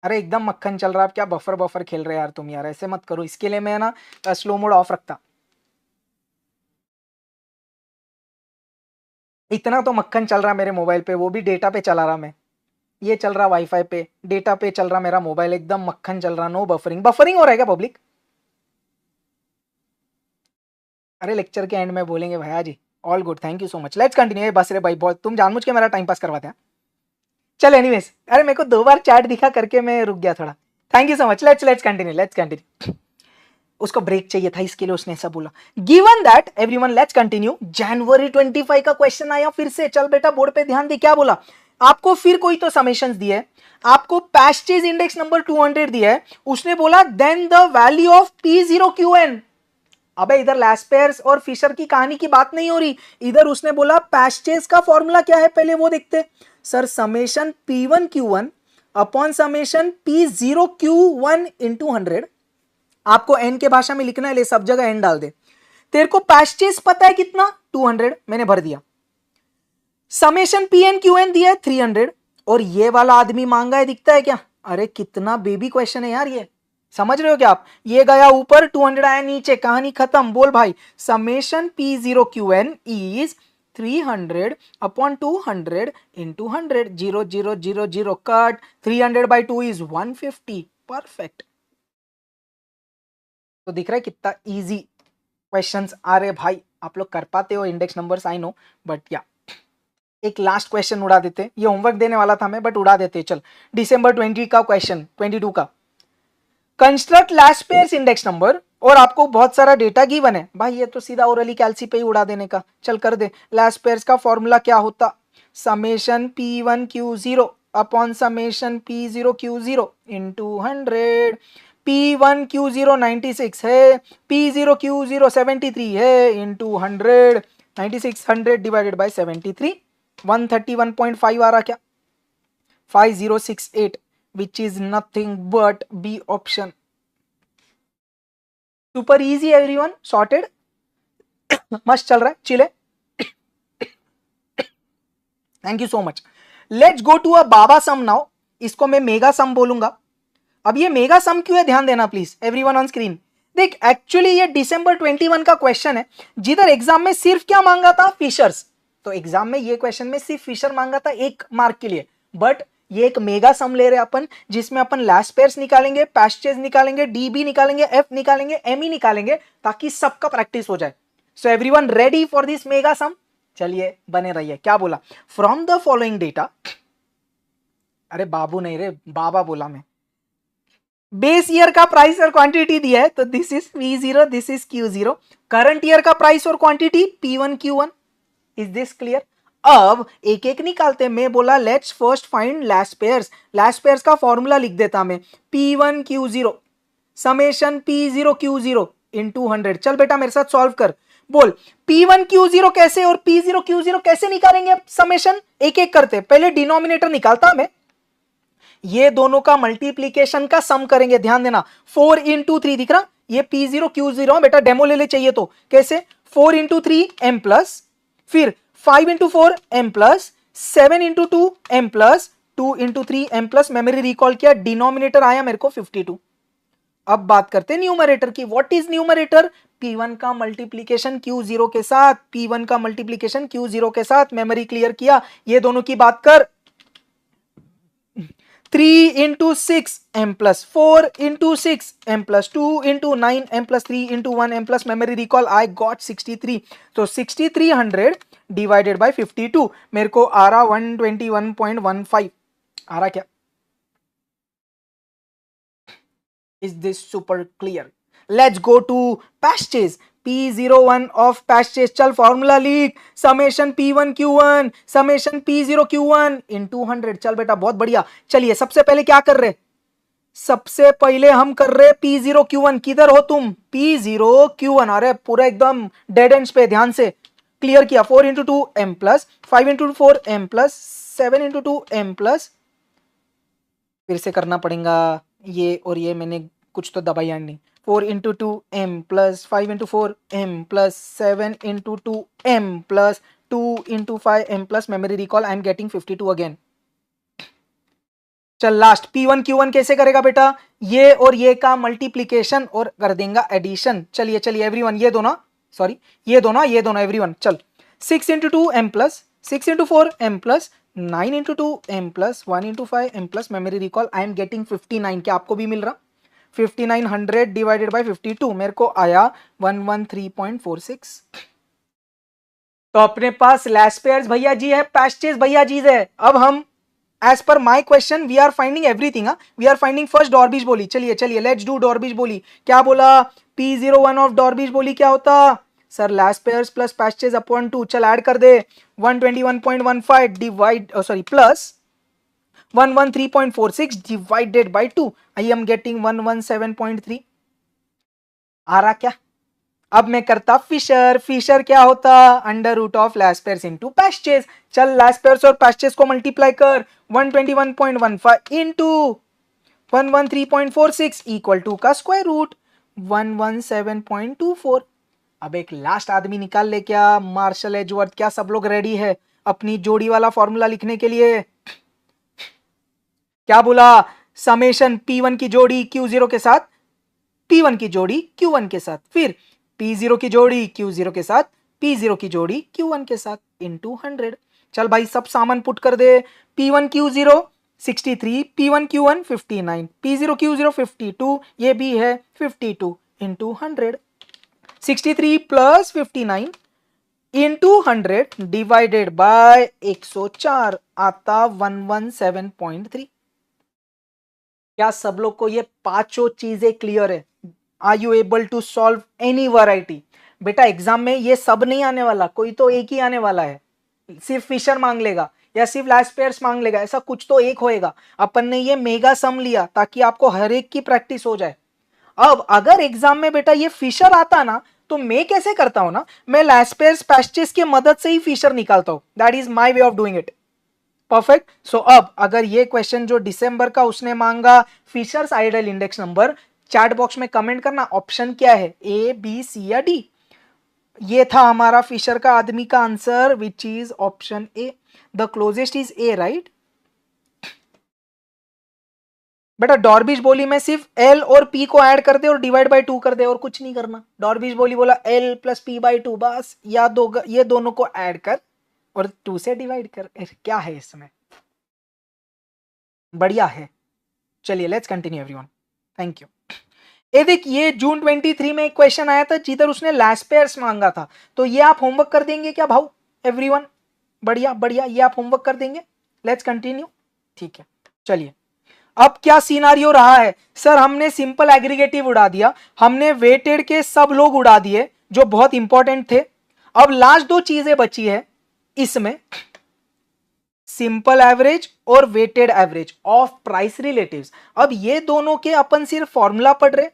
अरे एकदम मक्खन चल रहा है, क्या बफर बफर खेल रहे यार तुम यार, ऐसे मत करो, इसके लिए मैं ना स्लो मोड ऑफ रखता। इतना तो मक्खन चल रहा मेरे मोबाइल पे, वो भी डेटा पे चला रहा मैं, ये चल रहा वाईफाई पे, डेटा पे चल रहा मेरा मोबाइल, एकदम मक्खन चल रहा, नो बफरिंग। बफरिंग हो रहा है क्या पब्लिक? अरे लेक्चर के एंड में बोलेंगे भैया जी, all good, thank you so much, let's continue. बस रे भाई बहुत तुम जानबूझ के मेरा टाइम पास करवाते हैं। चल एनीवेज, अरे मेरे को 2 बार चैट दिखा करके मैं रुक गया थोड़ा, thank you so much, let's continue. उसको ब्रेक चाहिए था इसके लिए उसने ऐसा बोला। Given that everyone, let's continue. जनवरी 25 का क्वेश्चन आया फिर से, चल बेटा बोर्ड पे ध्यान दे, क्या बोला आपको, फिर कोई तो समेशंस दिए है आपको, पैस्टेज इंडेक्स नंबर 200 दिया है, उसने बोला then the value of P0QN। अबे इधर लैस्पेयर्स और फिशर की कहानी की बात नहीं हो रही, इधर उसने बोला पैस्टेज का फॉर्मूला क्या है, पहले वो देखते। Sir summation P1Q1 upon summation P0Q1 into 100, आपको एन के भाषा में लिखना है, ले सब जगह एन डाल दे। तेरे को पैस्टेज पता है कितना, 200, मैंने भर दिया। समेशन PN QN दिया है 300, और ये वाला आदमी मांगा है, दिखता है क्या, अरे कितना बेबी क्वेश्चन है यार ये, समझ रहे हो क्या आप, ये गया ऊपर 200 आया नीचे, कहानी खत्म। बोल भाई, summation P0QN is 300 upon 200 into 100, 0 0 0 0 cut, 300 by 2 is 150, perfect. तो दिख रहा है कितना इजी क्वेश्चंस आ रहे भाई, आप लोग कर पाते हो index numbers, I know, but या एक लास्ट क्वेश्चन उड़ा देते, ये होमवर्क देने वाला था मैं बट उड़ा देते। चल दिसंबर 20 का क्वेश्चन, 22 का, construct last pairs index number, और आपको बहुत सारा डेटा गिवन है भाई, ये तो सीधा ओरली कैलसी पे ही उड़ा देने का। चल कर दे, लास्ट पेयर्स का फॉर्मूला क्या होता, summation P1Q0 upon summation P0Q0 into 100, P1Q0 96 है, P0Q0 73 है, इंटू 100, 9600 डिवाइडेड बाई 73, 131.5 आ रहा क्या, 5068, which is nothing but B option. Super easy everyone, sorted, मस्त चल रहा है, चिले, thank you so much. Let's go to a बाबा सम नाउ, इसको मैं मेगा सम बोलूंगा। अब ये मेगा सम क्यों है, ध्यान देना प्लीज एवरीवन ऑन स्क्रीन। देख एक्चुअली ये दिसंबर 21 का क्वेश्चन है, जिधर एग्जाम में सिर्फ क्या मांगा था, फिशर्स, तो एग्जाम में ये क्वेश्चन में सिर्फ फिशर मांगा था 1 मार्क के लिए, बट ये एक मेगा सम ले रहे अपन, जिसमें अपन लास्ट पेयर्स निकालेंगे, पैस्टेज निकालेंगे, डीबी निकालेंगे, एफ निकालेंगे, एमई निकालेंगे, ताकि सबका प्रैक्टिस हो जाए। So everyone ready for this mega sum, चलिए बने रहिए। क्या बोला, फ्रॉम द फॉलोइंग डेटा, अरे बाबू नहीं रे बाबा बोला मैं, बेस ईयर का प्राइस और क्वांटिटी दिया है, तो this is P0, this is Q0, current year का प्राइस और quantity P1Q1, is this clear. अब एक एक निकालते, मैं बोला let's first find last pairs, last pairs का फॉर्मूला लिख देता मैं, P1Q0 समेशन P0Q0 इंटू 100। चल बेटा मेरे साथ सॉल्व कर, बोल P1Q0 कैसे और P0Q0 कैसे निकालेंगे, समेशन एक एक करते, पहले डिनोमिनेटर निकालता मैं, ये दोनों का मल्टीप्लीकेशन का सम करेंगे, ध्यान देना, 4 इंटू 3 दिख रहा, ये P0Q0 बेटा डेमो ले ले चाहिए तो, कैसे 4 इंटू 3 M प्लस, फिर 5 into 4 M plus, 7 into 2 M plus, 2 into 3 M plus, memory recall किया, डिनोमिनेटर आया मेरे को 52। अब बात करते हैं न्यूमरेटर की, व्हाट इज न्यूमरेटर, P1 का मल्टीप्लीकेशन Q0 के साथ, P1 का मल्टीप्लीकेशन Q0 के साथ, मेमोरी क्लियर किया। ये दोनों की बात कर, 3 into 6 m plus 4 into 6 m plus 2 into 9 m plus 3 into 1 m plus memory recall I got 63. तो 6300 divided by 52 मेरे को आ रहा 121.15 आ रहा क्या? Is this super clear? Let's go to Pasch's. P01 of Pasch's. चल फॉर्मूला लिख, summation P1 Q1 summation P0 Q1 इन 200। चल बेटा बहुत बढ़िया। चलिए सबसे पहले क्या कर रहे, सबसे पहले हम कर रहे P0 Q1। किधर हो तुम? P0 Q1। अरे पूरा एकदम डेड एंड्स पे ध्यान से क्लियर किया। 4 into 2 m plus 5 into 4 m plus 7 into 2 m plus, फिर से करना पड़ेगा ये और ये, मैंने कुछ तो दबाया नहीं। 4 into 2 m plus 5 into 4 m plus 7 into 2 m plus 2 into 5 m plus memory recall I am getting 52 again. चल लास्ट P1 Q1 कैसे करेगा बेटा? ये और ये का मल्टीप्लीकेशन और कर देगा एडिशन। चलिए चलिए एवरीवन, ये दोनों सॉरी ये दोनों एवरीवन। चल 6 into 2 m plus 6 into 4 m plus 9 into 2 m plus 1 into 5 m plus memory recall I am getting 59। क्या आपको भी मिल रहा? 5900 डिवाइडेड बाय 52 मेरे को आया 113.46। तो अपने पास लैस पेयर्स भैया जी है, पैस्चेस भैया जी है। अब हम as per my question we are finding everything. We are finding first Dorbish Bowley. चलिए चलिए लेट्स डू डॉर्बिश बोली। क्या बोला? P01 ऑफ डॉर्बिश बोली क्या होता? Sir Laspeyres plus Paasche's upon 2। चल ऐड कर दे 121.15 divide sorry plus 113.46 divided by 2 I am getting 117.3। आ रहा क्या? अब मैं करता फिशर। फिशर क्या होता? Under root of Laspeyres into Paasche's. चल लैस पेयर्स और पैस्चेस को मल्टीप्लाई कर 121.15 इनटू 113.46 इक्वल टू का स्क्वायर रूट 117.24। अब एक लास्ट आदमी निकाल ले क्या? Marshall Edgeworth. क्या सब लोग रेडी है अपनी जोड़ी वाला फॉर्मूला लिखने के लिए? क्या बोला? समेशन P1 की जोड़ी Q0 के साथ, P1 की जोड़ी Q1 के साथ, फिर P0 की जोड़ी Q0 के साथ, P0 की जोड़ी Q1 के साथ इनटू 100। चल भाई सब सामान पुट कर दे। P1 Q0 63, P1 Q1 59, P0 Q0 52, ये भी है 52 into 100। 63 plus 59 into 100 divided bye 104 आता 117.3। क्या सब लोग को ये पांचों चीजें क्लियर है? Are you able to solve any variety? बेटा एग्जाम में ये सब नहीं आने वाला, कोई तो एक ही आने वाला है। सिर्फ फिशर मांग लेगा या सिर्फ लैस पेयर्स मांग लेगा, ऐसा कुछ तो एक होएगा। अपन ने ये मेगा सम लिया ताकि आपको हर एक की प्रैक्टिस हो जाए। अब अगर एग्जाम में बेटा ये फिशर आता ना, तो मैं कैसे करता हूं ना, मैं लैस पेयर्स पैस्चेस की मदद से ही फिशर निकालता हूं। That is my way of doing it. Perfect. So अब अगर ये क्वेश्चन जो दिसंबर का उसने मांगा Fisher's ideal index number, chat box में कमेंट करना ऑप्शन क्या है, ए बी सी या डी। ये था हमारा फिशर का आदमी का answer which is option A. The closest is a right. बेटा डॉर्बिश बोली में सिर्फ एल और पी को ऐड कर दे और डिवाइड बाय 2 कर दे और कुछ नहीं करना। डॉर्बिश बोली बोला एल प्लस पी बाई 2, बस या ये दोनों को ऐड कर और 2 से डिवाइड कर। क्या है इसमें? बढ़िया है। चलिए let's continue everyone. Thank you. ये देख ये जून 23 में एक क्वेश्चन आया था जिधर उसने लैस पेयर्स मांगा था, तो ये आप होमवर्क कर देंगे क्या भाऊ एवरीवन? बढ़िया बढ़िया, ये आप होमवर्क कर देंगे। Let's continue. ठीक है चलिए। अब क्या सिनारियो रहा है? सर हमने सिंपल एग्रीगेटिव उड़ा दिया, हमने वेटेड के सब लोग उड़ा दिए जो बहुत इंपॉर्टेंट थे। अब लास्ट दो चीजें बची है इसमें, सिंपल एवरेज और weighted average of price relatives. अब ये दोनों के अपन सिर्फ फॉर्मूला पढ़ रहे।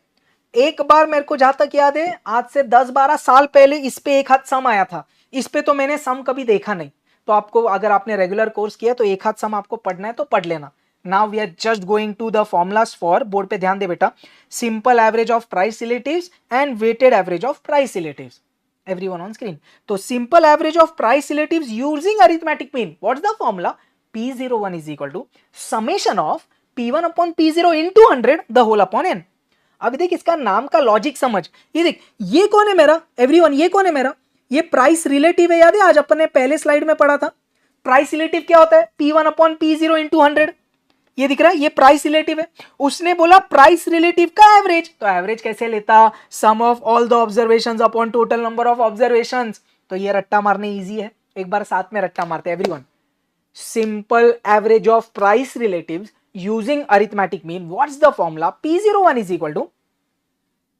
एक बार मेरे को जहां तक याद है आज से 10-12 साल पहले इस पे एक हाथ सम आया था। इस पे तो मैंने सम कभी देखा नहीं, तो आपको अगर आपने रेगुलर कोर्स किया तो एक हाथ सम आपको पढ़ना है तो पढ़ लेना। Now we are just going to the formulas for, board पे ध्यान दे बेटा, simple average of price relatives and weighted average of price relatives. Everyone on screen. तो simple average of price relatives using arithmetic mean. What's the formula? P01 is equal to summation of P1 upon P0 into 100 the whole upon n. अब देख इसका नाम का logic समझ, ये देख ये कौन है मेरा एवरीवन, ये कौन है मेरा, ये प्राइस रिलेटिव है। याद है आज अपन ने पहले स्लाइड में पढ़ा था प्राइस रिलेटिव क्या होता है, P1 अपॉन P0 इंटू 100, ये दिख रहा है, ये प्राइस रिलेटिव है। उसने बोला प्राइस रिलेटिव का एवरेज, तो एवरेज कैसे लेता, sum of all the observations upon total number of observations. तो ये रट्टा मारने इजी है, एक बार साथ में रट्टा मारते हैं everyone. Simple average of price relatives using arithmetic mean, what's the formula, P01 is equal to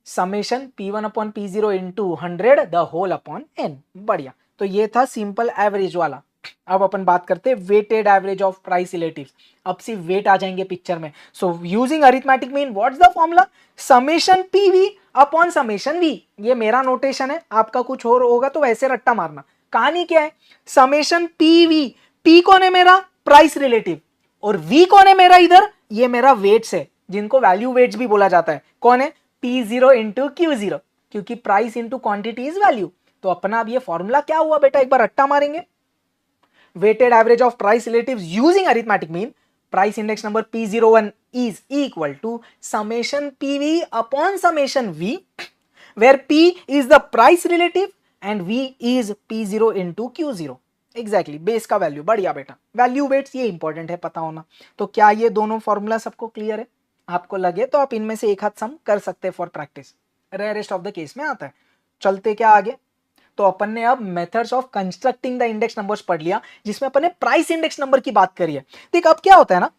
summation P1 upon P0 into 100 the whole upon n। बढ़िया, तो ये था सिंपल एवरेज वाला। अब अपन बात करते हैं weighted average of price relatives. अब सिर्फ वेट आ जाएंगे पिक्चर में। So using arithmetic mean what's the formula, summation PV upon summation V. ये मेरा नोटेशन है, आपका कुछ और होगा तो वैसे रट्टा मारना। कहानी क्या है, समेशन पीवी, पी कौन है मेरा, प्राइस रिलेटिव, और वी कौन है मेरा इधर, ये मेरा वेट्स है, जिनको वैल्यू वेट्स भी बोला जाता है। कौन है, P0 इंटू Q0, क्योंकि price into quantity is value. तो अपना अब ये फॉर्मूला क्या हुआ बेटा, एक बार रट्टा मारेंगे। weighted average of price relatives using arithmetic mean, price index number P01 is equal to summation PV upon summation V, where P is the price relative and V is P0 into Q0। Exactly base का value. बढ़िया बेटा, value weights ये important है पता होना। तो क्या ये दोनों फॉर्मूला सबको क्लियर है, आपको लगे तो आप इनमें से एक हाथ सम कर सकते हैं for practice, rarest of the case में आता है। चलते क्या आगे, तो अपन ने अब methods of constructing the index numbers पढ़ लिया, जिसमें अपन ने प्राइस इंडेक्स नंबर की बात करी है। देख अब क्या होता है ना,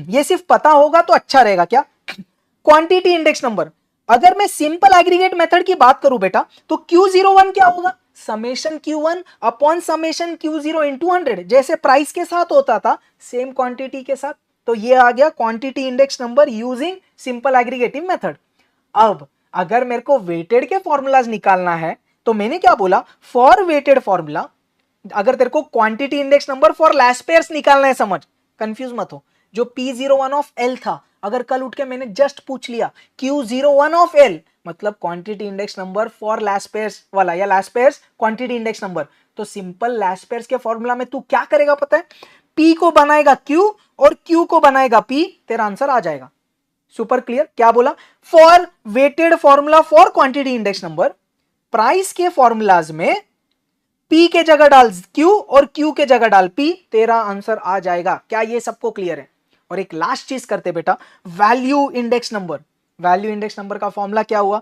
ये सिर्फ पता होगा तो अच्छा रहेगा क्या, क्वांटिटी इंडेक्स नंबर। अगर मैं सिंपल एग्रीगेट मेथड की बात करूं बेटा, तो Q01 क्या होगा, summation Q1 upon summation Q0 into 100, जैसे प्राइस के साथ होता था सेम क्वांटिटी के साथ। तो ये आ गया quantity index number using simple aggregative method. अब अगर मेरे को वेटेड के फॉर्मूलाज निकालना है, तो मैंने क्या बोला, फॉर वेटेड फॉर्मूला, अगर तेरे को quantity index number for last pairs निकालना है, समझ कंफ्यूज मत हो, जो P01 ऑफ L था, अगर कल उठ के मैंने जस्ट पूछ लिया Q01 ऑफ L, मतलब quantity index number for last pairs वाला, या last pairs quantity index number, तो सिंपल लास्ट पेयर्स के फॉर्मूला में तू क्या करेगा पता है, P को बनाएगा Q और Q को बनाएगा P, तेरा आंसर आ जाएगा। सुपर क्लियर, क्या बोला, for weighted formula for quantity index number, price के फॉर्मूलाज में P के जगह डाल Q और Q के जगह डाल P, तेरा आंसर आ जाएगा। क्या ये सबको क्लियर है? और एक लास्ट चीज करते बेटा, value index number. Value index number का फॉर्मूला क्या हुआ,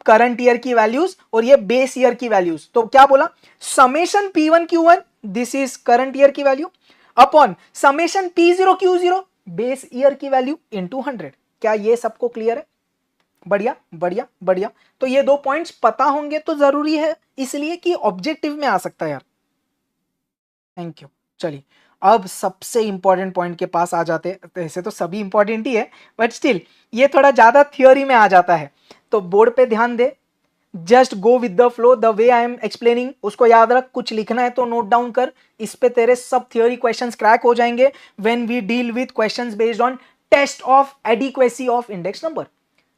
करंट ईयर की वैल्यूज और ये बेस ईयर की वैल्यूज। तो क्या बोला, summation P1 Q1, this is current year की value, upon summation P0 Q0, base year की वैल्यू, इनटू 100। क्या ये सबको क्लियर है? बढ़िया बढ़िया बढ़िया। तो ये दो पॉइंट्स पता होंगे तो जरूरी है, इसलिए कि ऑब्जेक्टिव में आ सकता है यार। Thank you. चलिए अब सबसे इंपॉर्टेंट पॉइंट के पास आ जाते हैं। ऐसे तो सभी इंपॉर्टेंट ही है, बट स्टिल ये थोड़ा ज्यादा थियोरी में आ जाता है, तो बोर्ड पे ध्यान दे, just go with the flow, the way I am explaining, उसको याद रख। कुछ लिखना है तो नोट डाउन कर, इस पे तेरे सब थियोरी क्वेश्चंस क्रैक हो जाएंगे when we deal with questions based on test of adequacy of index number.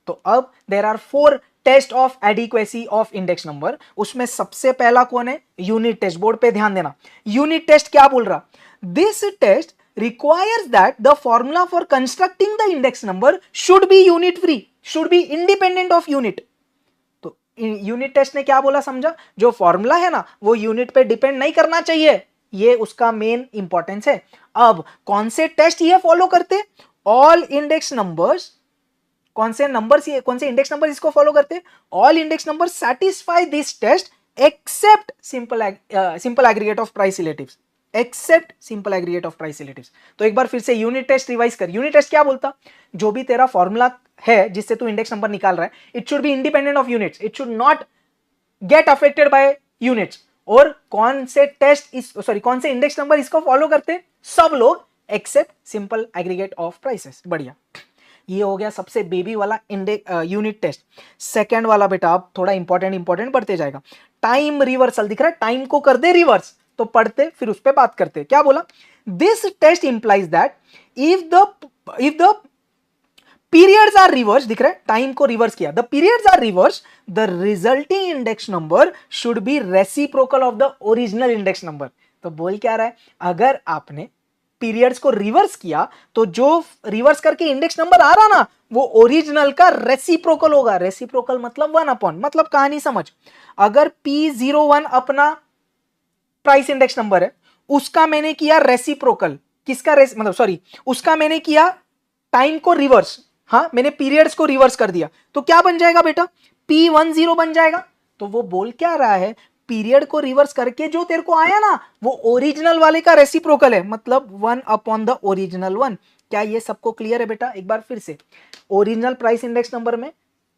तो अब there are 4 test of adequacy of index number. उसमें सबसे पहला कौन है, यूनिट टेस्ट। बोर्ड पे ध्यान देना, यूनिट टेस्ट क्या बोल रहा, this test requires that the formula for constructing the index number should be unit free, should be independent of unit। तो यूनिट टेस्ट ने क्या बोला समझा, जो फॉर्मूला है ना वो यूनिट पे डिपेंड नहीं करना चाहिए, ये उसका मेन इंपॉर्टेंस है। अब कौन से टेस्ट ये फॉलो करते, ऑल इंडेक्स नंबर्स, कौन से नंबर्स, कौन से इंडेक्स नंबर इसको फॉलो करते, all index number satisfy this test except simple aggregate of price relatives, except simple aggregate of price relatives. तो एक बार फिर से यूनिट टेस्ट रिवाइज कर। यूनिट टेस्ट क्या बोलता, जो भी तेरा फॉर्मूला है जिससे तू इंडेक्स नंबर निकाल रहा है, it should be independent of units, it should not get affected by units. और कौन से टेस्ट कौन से इंडेक्स नंबर इसको फॉलो करते, सब लोग except simple aggregate of prices. बढ़िया, ये हो गया सबसे बेबी वाला यूनिट टेस्ट। सेकेंड वाला बेटा अब थोड़ा इंपॉर्टेंट बढ़ते जाएगा। टाइम रिवर्सल दिख रहा है, टाइम को कर दे रिवर्स, तो पढ़ते फिर उस पर बात करते। क्या बोला, this test implies that if the periods are reversed, दिख रहा है टाइम को रिवर्स किया, the periods are reversed, the resulting index number should be reciprocal of the original index number। तो बोल क्या रहा है, अगर आपने पीरियड्स को रिवर्स किया तो जो रिवर्स करके इंडेक्स नंबर आ रहा ना वो ओरिजिनल का रेसिप्रोकल होगा। रेसिप्रोकल मतलब 1/, मतलब कहानी समझ, अगर P01 अपना प्राइस इंडेक्स नंबर है, उसका मैंने किया रेसिप्रोकल, किसका मतलब सॉरी, उसका मैंने किया टाइम को रिवर्स, हाँ मैंने पीरियड्स को रिवर्स कर दिया, तो क्या बन जाएगा बेटा, P10 बन जाएगा। तो वो बोल क्या रहा है, पीरियड को रिवर्स करके जो तेरे को आया ना वो ओरिजिनल वाले का रेसिप्रोकल है, मतलब 1/, ओरिजिनल 1। क्या ये सबको क्लियर है बेटा? एक बार फिर से, ओरिजिनल प्राइस इंडेक्स नंबर में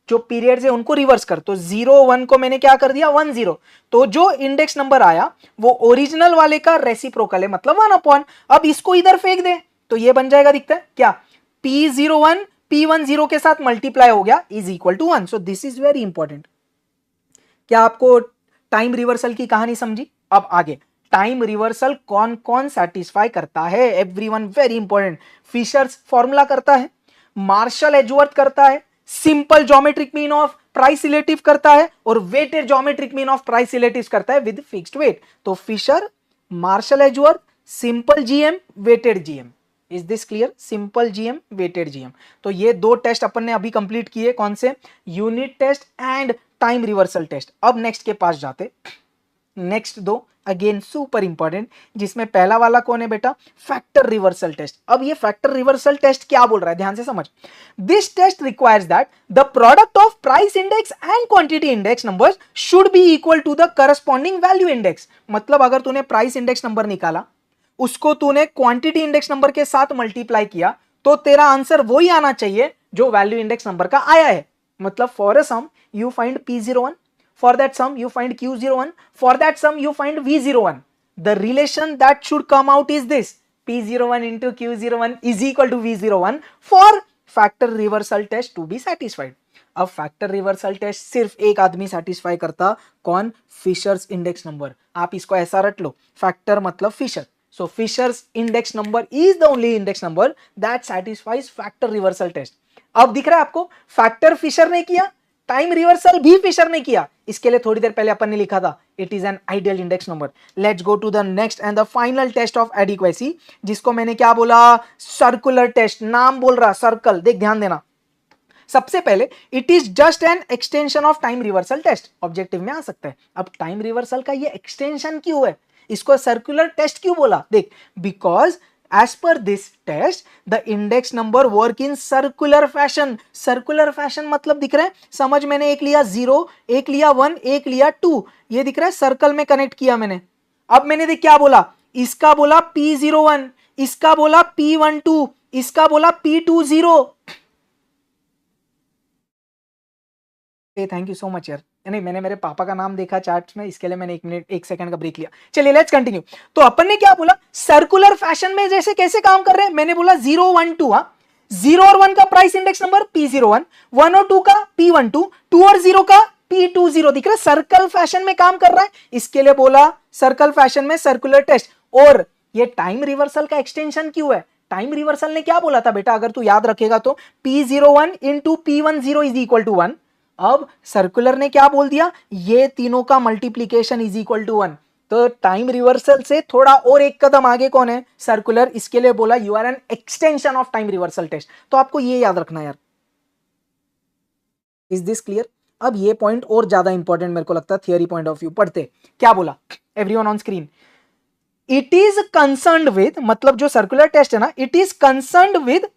जो पीरियड्स है उनको रिवर्स कर, तो 0 1 को मैंने क्या कर दिया 10, तो जो इंडेक्स नंबर आया वो ओरिजिनल वाले का रेसिप्रोकल है, मतलब 1/। अब इसको इधर फेंक दे तो ये बन जाएगा, दिखता है क्या, P01 P10 के साथ मल्टीप्लाई हो गया is equal to 1। So this is very important. क्या आपको टाइम रिवर्सल की कहानी समझी? अब आगे, टाइम रिवर्सल कौन कौन सेटिस्फाई करता है? Everyone very important. Fisher's formula करता है, मार्शल एजवर्थ करता है, simple geometric mean of price relative करता है, और weighted geometric mean of price relative करता है विद फिक्स्ड वेट। तो Fisher, Marshall Edgeworth, simple GM, weighted GM. Is this clear? Simple GM, weighted GM. तो ये दो टेस्ट अपन ने अभी कंप्लीट किए, कौन से? Unit test and time reversal test. अब नेक्स्ट के पास जाते, नेक्स्ट दो अगेन सुपर इंपॉर्टेंट, जिसमें पहला वाला कौन है बेटा, फैक्टर रिवर्सल टेस्ट। अब ये फैक्टर रिवर्सल टेस्ट क्या बोल रहा है, ध्यान से समझ। This test requires that the product of price index and quantity index numbers should be equal to the corresponding value index. मतलब अगर तूने प्राइस इंडेक्स नंबर निकाला, उसको तूने क्वांटिटी इंडेक्स नंबर के साथ मल्टीप्लाई किया, तो तेरा आंसर वही आना चाहिए जो वैल्यू इंडेक्स नंबर का आया है। मतलब for a sum you find P01, for that sum you find Q01, for that sum you find V01. The relation that should come out is this: P01 into Q01 is equal to V01 for factor reversal test to be satisfied. अब factor reversal test सिर्फ एक आदमी satisfy करता, कौन? Fisher's index number. आप इसको ऐसा रट लो, फैक्टर मतलब Fisher, so Fisher's index number is the only index number that satisfies factor reversal test. अब दिख रहा है आपको, फैक्टर फिशर ने किया, टाइम रिवर्सल भी फिशर ने किया। इसके लिए थोड़ी देर पहले अपन ने लिखा था it is an ideal index number. Let's go to the next and the final test of adequacy, जिसको मैंने क्या बोला, सर्कुलर टेस्ट। नाम बोल रहा सर्कल, देख ध्यान देना। सबसे पहले it is just an extension of time reversal test, objective में आ सकता है। अब टाइम रिवर्सल का ये एक्सटेंशन क्यों है, इसको सर्कुलर टेस्ट क्यों बोला? देख, because as per this test the index number work in circular fashion. circular fashion मतलब दिख रहा है, समझ, मैंने एक लिया 0, एक लिया 1, एक लिया 2, ये दिख रहा है, सर्कल में कनेक्ट किया मैंने। अब मैंने देख क्या बोला, इसका बोला P01, इसका बोला P12, इसका बोला P20। Thank you so much यार, नहीं मैंने मेरे पापा का नाम देखा चार्ट में, इसके लिए मैंने 1 मिनट 1 सेकंड का ब्रेक लिया। चलिए लेट्स कंटिन्यू। तो अपन ने क्या बोला, सर्कुलर फैशन में जैसे कैसे काम कर रहे हैं, मैंने बोला 0 1 2, 0 और 1 का प्राइस इंडेक्स नंबर P01, 1 और 2 का P12, 2 और 0 का P20। दिख रहा है, सर्कल फैशन में काम कर रहा है, इसके लिए बोला सर्कल फैशन में सर्कुलर टेस्ट। और ये टाइम रिवर्सल का एक्सटेंशन क्यों है, टाइम रिवर्सल ने क्या बोला था बेटा, अगर तू याद रखेगा तो P01 into P10 is equal to 1। अब सर्कुलर ने क्या बोल दिया, ये तीनों का मल्टीप्लीकेशन इज इक्वल टू 1। तो टाइम रिवर्सल से थोड़ा और एक कदम आगे कौन है, सर्कुलर, इसके लिए बोला you are an extension of time reversal test. तो आपको ये याद रखना यार। Is this clear? अब ये पॉइंट और ज्यादा इंपॉर्टेंट मेरे को लगता है थियरी पॉइंट ऑफ व्यू। पढ़ते क्या बोला, everyone on screen. It is concerned with, मतलब जो सर्कुलर टेस्ट है ना, it is concerned with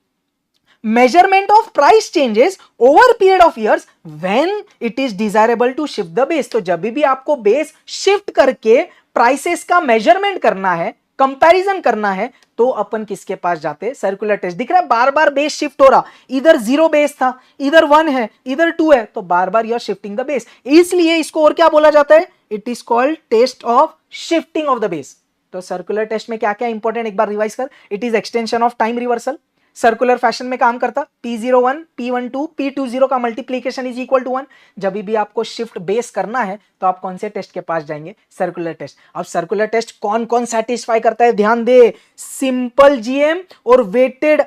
measurement of price changes over period of years when it is desirable to shift the base। तो जब भी आपको बेस शिफ्ट करके prices का मेजरमेंट करना है, कंपैरिजन करना है, तो अपन किसके पास जाते, सर्कुलर टेस्ट। दिख रहा है बार बार बेस शिफ्ट हो रहा, इधर 0 बेस था, इधर 1 है, इधर 2 है, तो बार बार you are shifting the base, इसलिए इसको और क्या बोला जाता है, it is called test of shifting of the base. तो सर्कुलर टेस्ट में क्या क्या इंपॉर्टेंट एक बार रिवाइज कर, it is extension of time reversal, circular fashion में काम करता, P01 P12 P20 का मल्टीप्लीकेशन इज इक्वल टू 1। जब भी आपको शिफ्ट बेस करना है तो आप कौन से टेस्ट के पास जाएंगे, सर्कुलर टेस्ट। अब सर्कुलर टेस्ट कौन कौन सेटिस्फाई करता है, ध्यान दे, सिंपल जीएम और weighted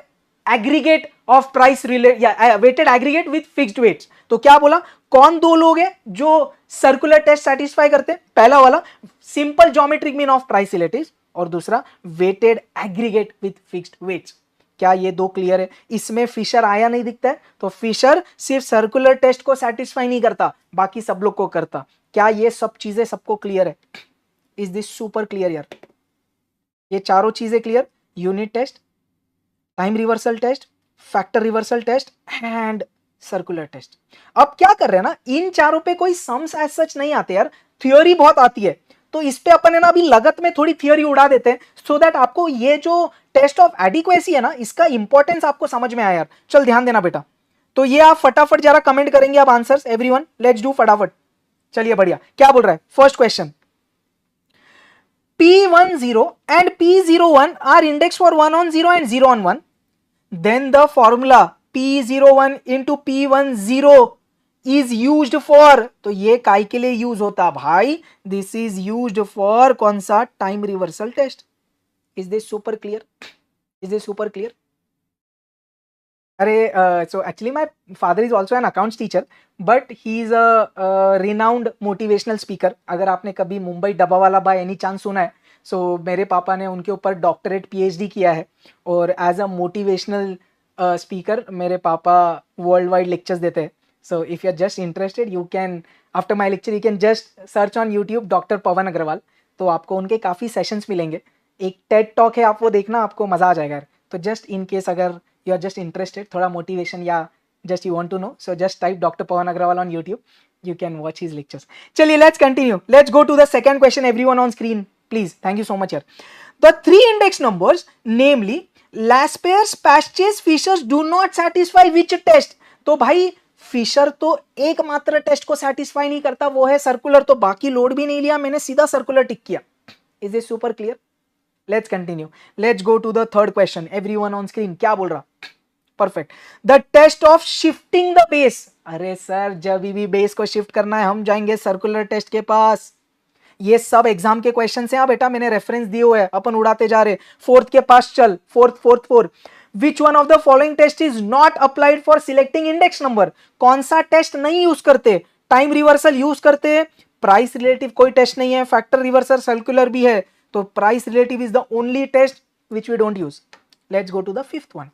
aggregate of price relative या weighted aggregate with fixed weights. तो क्या बोला, कौन दो लोग हैं जो सर्कुलर टेस्ट सेटिस्फाई करते हैं, पहला वाला simple geometric mean of price relatives, और दूसरा weighted aggregate with fixed weights. क्या ये दो क्लियर है? इसमें फिशर आया नहीं दिखता है, तो फिशर सिर्फ सर्कुलर टेस्ट को सेटिस्फाई नहीं करता, बाकी सब लोग को करता। क्या ये सब चीजें सबको क्लियर है? इज दिस सुपर क्लियर यार? ये चारों चीजें clear? Unit test, time reversal test, factor reversal test and circular test. अब क्या कर रहे हैं ना, इन चारों पे कोई सम्स एज सच नहीं आते यार, थ्योरी बहुत आती है, तो इस पे अपन है ना अभी लगत में थोड़ी थ्योरी उड़ा देते हैं, सो दैट आपको ये जो टेस्ट ऑफ एडिक्वेसी है ना, इसका इंपॉर्टेंस आपको समझ में आया यार। चल ध्यान देना बेटा, तो ये आप फटाफट जरा कमेंट करेंगे आप आंसर्स, एवरीवन लेट्स डू फटाफट। चलिए बढ़िया, क्या बोल रहा है first question, P10 and P01 are indexed for 1 on 0 and 0 on 1. Then the formula P01 into P10 is used for, तो ये काय के लिए यूज होता भाई? दिस इज यूज्ड फॉर कौन सा? Time reversal test. Is this super clear? Is this super clear? अरे so actually my father is also an accounts teacher, but he is a renowned motivational speaker. अगर आपने कभी Mumbai dabbawala by any chance सुना है, सो मेरे पापा ने उनके ऊपर डॉक्टरेट PhD किया है, और एज अ मोटिवेशनल स्पीकर मेरे पापा वर्ल्ड वाइड लेक्चर्स देते हैं। So if you are just interested, you can after my lecture you can just search on YouTube doctor Pawan Agarwal, तो आपको उनके काफ़ी सेशंस मिलेंगे। एक टेड टॉक है, आप वो देखना, आपको मज़ा आ जाएगा। तो जस्ट इन केस अगर you are just interested, थोड़ा मोटिवेशन या just you want to know, so just type Dr. Pawan Agrawal on YouTube, you can watch his lectures. चलिए let's continue, let's go to the second question, everyone on screen please, thank you so much here. The three index numbers namely Laspeyres, Paste's, Fishers do not satisfy which test? तो भाई Fisher तो एकमात्र test को satisfy नहीं करता, वो है circular, तो बाकी लोड भी नहीं लिया मैंने, सीधा सर्कुलर टिक किया। Is it super clear? Let's continue. Let's go to the third question. Everyone on screen, क्या बोल रहा? Perfect. The test of shifting the base. अरे सर, जब भी बेस को शिफ्ट करना है हम जाएंगे सर्कुलर टेस्ट के पास। ये सब एग्जाम के क्वेश्चन हैं बेटा, मैंने रेफरेंस दिए हुए हैं, अपन उड़ाते जा रहे। फोर्थ के पास चल, fourth. Which one of the following test is not applied for selecting index number? कौन सा टेस्ट नहीं यूज करते? टाइम रिवर्सल यूज करते, प्राइस रिलेटिव कोई टेस्ट नहीं है, फैक्टर रिवर्सल सर्कुलर भी है, तो price relative is the only test which we don't use. Let's go to the fifth one.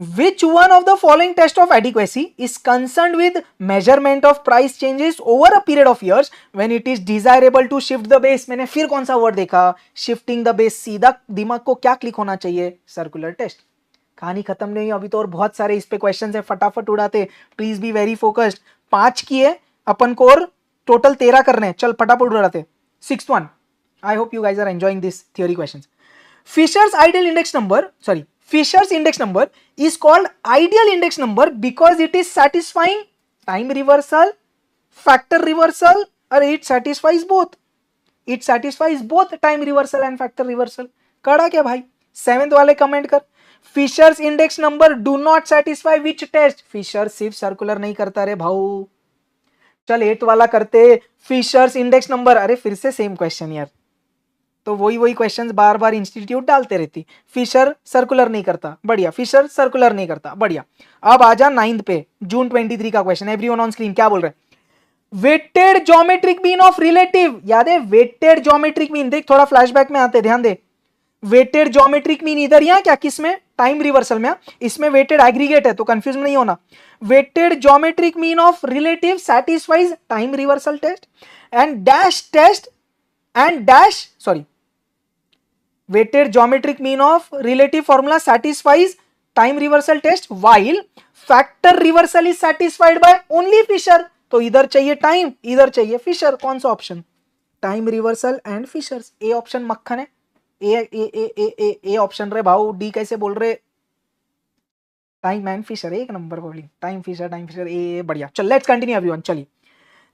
Which one of the following test of adequacy is concerned with measurement of price changes over a period of years when it is desirable to shift the base? मैंने फिर कौन सा word देखा? Shifting the base. सीधा दिमाग को क्या click होना चाहिए? Circular test. कहानी खत्म नहीं, अभी तो और बहुत सारे इस पे क्वेश्चन है, फटाफट उड़ाते। Please be very focused. 5 किए अपन को और टोटल 13 करने, चल फटाफट उड़ाते। Sixth one, I hope you guys are enjoying this theory questions. Fisher's index number is called ideal index number because it is satisfying time reversal, factor reversal, or it satisfies both. It satisfies both time reversal and factor reversal. कड़ा क्या भाई? 7th वाले comment कर। Fisher's index number do not satisfy which test? Fisher सिर्फ circular नहीं करता रे भाऊ। चल 8th वाला करते, Fisher's index number। अरे फिर से सेम क्वेश्चन यार, तो वही क्वेश्चंस बार बार इंस्टीट्यूट डालते रहती। फिशर सर्कुलर नहीं करता, बढ़िया। फिशर सर्कुलर नहीं करता, बढ़िया। अब आजा 9th पे, जून 23 का क्वेश्चन। एवरीवन ऑन स्क्रीन, क्या बोल रहे हैं? Weighted geometric mean of relative. याद है वेटेड ज्योमेट्रिक मीन? देख थोड़ा फ्लैशबैक में आते, ध्यान दे। वेटेड ज्योमेट्रिक मीन इधर यहाँ क्या, किसमें? टाइम रिवर्सल में। इसमें वेटेड एग्रीगेट है, तो कंफ्यूज नहीं होना। Weighted geometric mean of relative satisfies time reversal test and dash test and dash weighted geometric mean of relative formula satisfies time reversal test while factor reversal is satisfied by only Fisher। तो इधर चाहिए time, इधर चाहिए Fisher. कौन सा option? Time reversal and Fisher's. A option मक्खन है, A option रे भाऊ। डी कैसे बोल रहे? टाइम एंड फिशर, एक नंबर बोलिंग। टाइम फिशर ए, बढ़िया। चल लेट्स कंटिन्यू एवरीवन, चलिए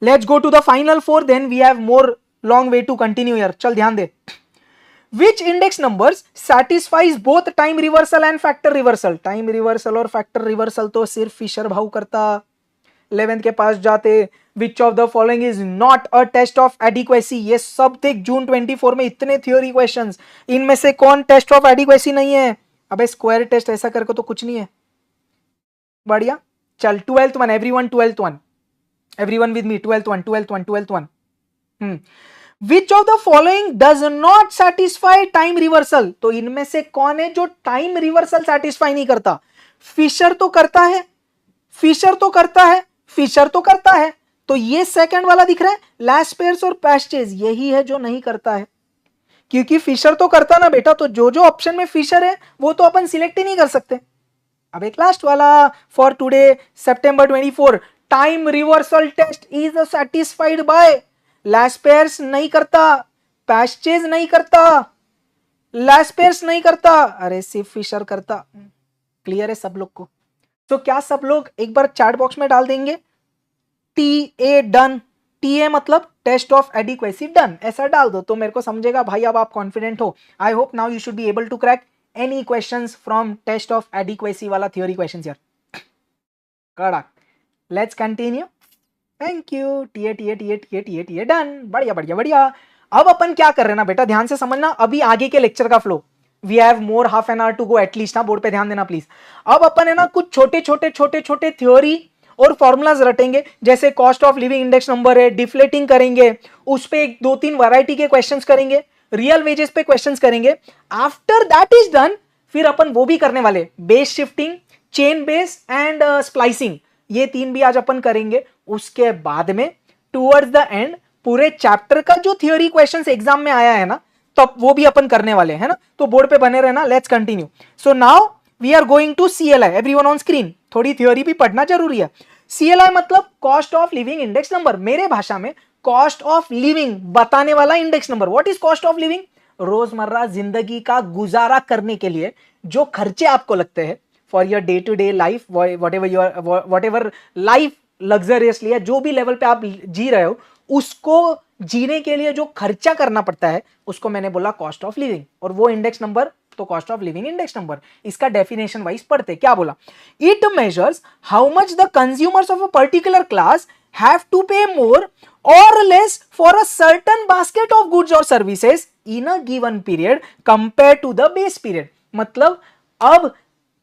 let's go to the final 4, then we have more long way to continue यार। चल ध्यान दे। Which index numbers satisfies both time reversal and factor reversal? Time reversal और फैक्टर रिवर्सल तो सिर्फ फिशर भाव करता। 11th के पास जाते। Which of the following is not a test of adequacy? ये सब देख, जून 24 में इतने थ्योरी क्वेश्चंस, इनमें से कौन टेस्ट ऑफ एडिक्वेसी नहीं है? अबे स्क्वायर टेस्ट ऐसा करके तो कुछ नहीं है, बढ़िया। चल 12th one, everyone 12th one, everyone with me, 12th one. Which of the following does not satisfy time reversal, तो इनमें से कौन है जो टाइम रिवर्सल सेटिस्फाई नहीं करता? फिशर तो करता है, फिशर तो करता है, फिशर तो करता है, तो ये सेकंड वाला दिख रहा है लैस्पेयर्स और पैस्चेज, यही है जो नहीं करता है। क्योंकि फिशर तो करता ना बेटा, तो जो जो ऑप्शन में फिशर है वो तो अपन सिलेक्ट ही नहीं कर सकते। अब एक लास्ट वाला फॉर टुडे सितंबर 24, time reversal test is satisfied by Laspeyres नहीं करता, पैस्चेज नहीं करता, लैस्पेयर्स नहीं करता, अरे सिर्फ फिशर करता। क्लियर है सब लोग को? तो क्या सब लोग एक बार चैट बॉक्स में डाल देंगे T A done, T A मतलब टेस्ट ऑफ एडिक्वेसी डन, ऐसा डाल दो तो मेरे को समझेगा भाई अब आप कॉन्फिडेंट हो। I hope now you should be able to crack any questions from test of adequacy वाला थ्योरी क्वेश्चंस यार। कड़क, let's continue. Thank you, T A T A T A T A T A T A done, बढ़िया बढ़िया बढ़िया। अब अपन क्या कर रहे हैं ना बेटा, ध्यान से समझना अभी आगे के लेक्चर का flow. We have more half an hour to go at least ना, बोर्ड पे ध्यान देना प्लीज। अब अपन है ना कुछ छोटे छोटे छोटे छोटे थ्योरी और फॉर्मुलाज रटेंगे, जैसे cost of living index number है, डिफ्लेटिंग करेंगे, उस पे एक दो तीन वैरायटी के क्वेश्चंस करेंगे, रियल वेजेस पे क्वेश्चंस करेंगे। आफ्टर दैट इज डन फिर अपन वो भी करने वाले, base shifting, chain base and splicing, ये तीन भी आज अपन करेंगे। उसके बाद में टुवर्ड्स द एंड पूरे चैप्टर का जो थियोरी क्वेश्चंस एग्जाम में आया है ना, तब वो भी अपन करने वाले हैं ना, तो बोर्ड पे बने रहना। Let's continue. So now we are going to CLI, everyone on screen. थोड़ी थ्योरी भी पढ़ना जरूरी है। सीएलआई मतलब cost of living index number, मेरे भाषा में कॉस्ट ऑफ लिविंग बताने वाला index number. What is cost of living? रोजमर्रा जिंदगी का गुजारा करने के लिए जो खर्चे आपको लगते हैं for your day to day life, whatever life luxuriously है, जो भी लेवल पे आप जी रहे हो, उसको जीने के लिए जो खर्चा करना पड़ता है उसको मैंने बोला कॉस्ट ऑफ लिविंग। और वो इंडेक्स नंबर तो cost of living index number. इसका डेफिनेशन वाइज पढ़ते क्या बोला? It measures how much the consumers of a particular class have to pay more or less for a certain basket of goods और services in a given period compare to the base period. मतलब अब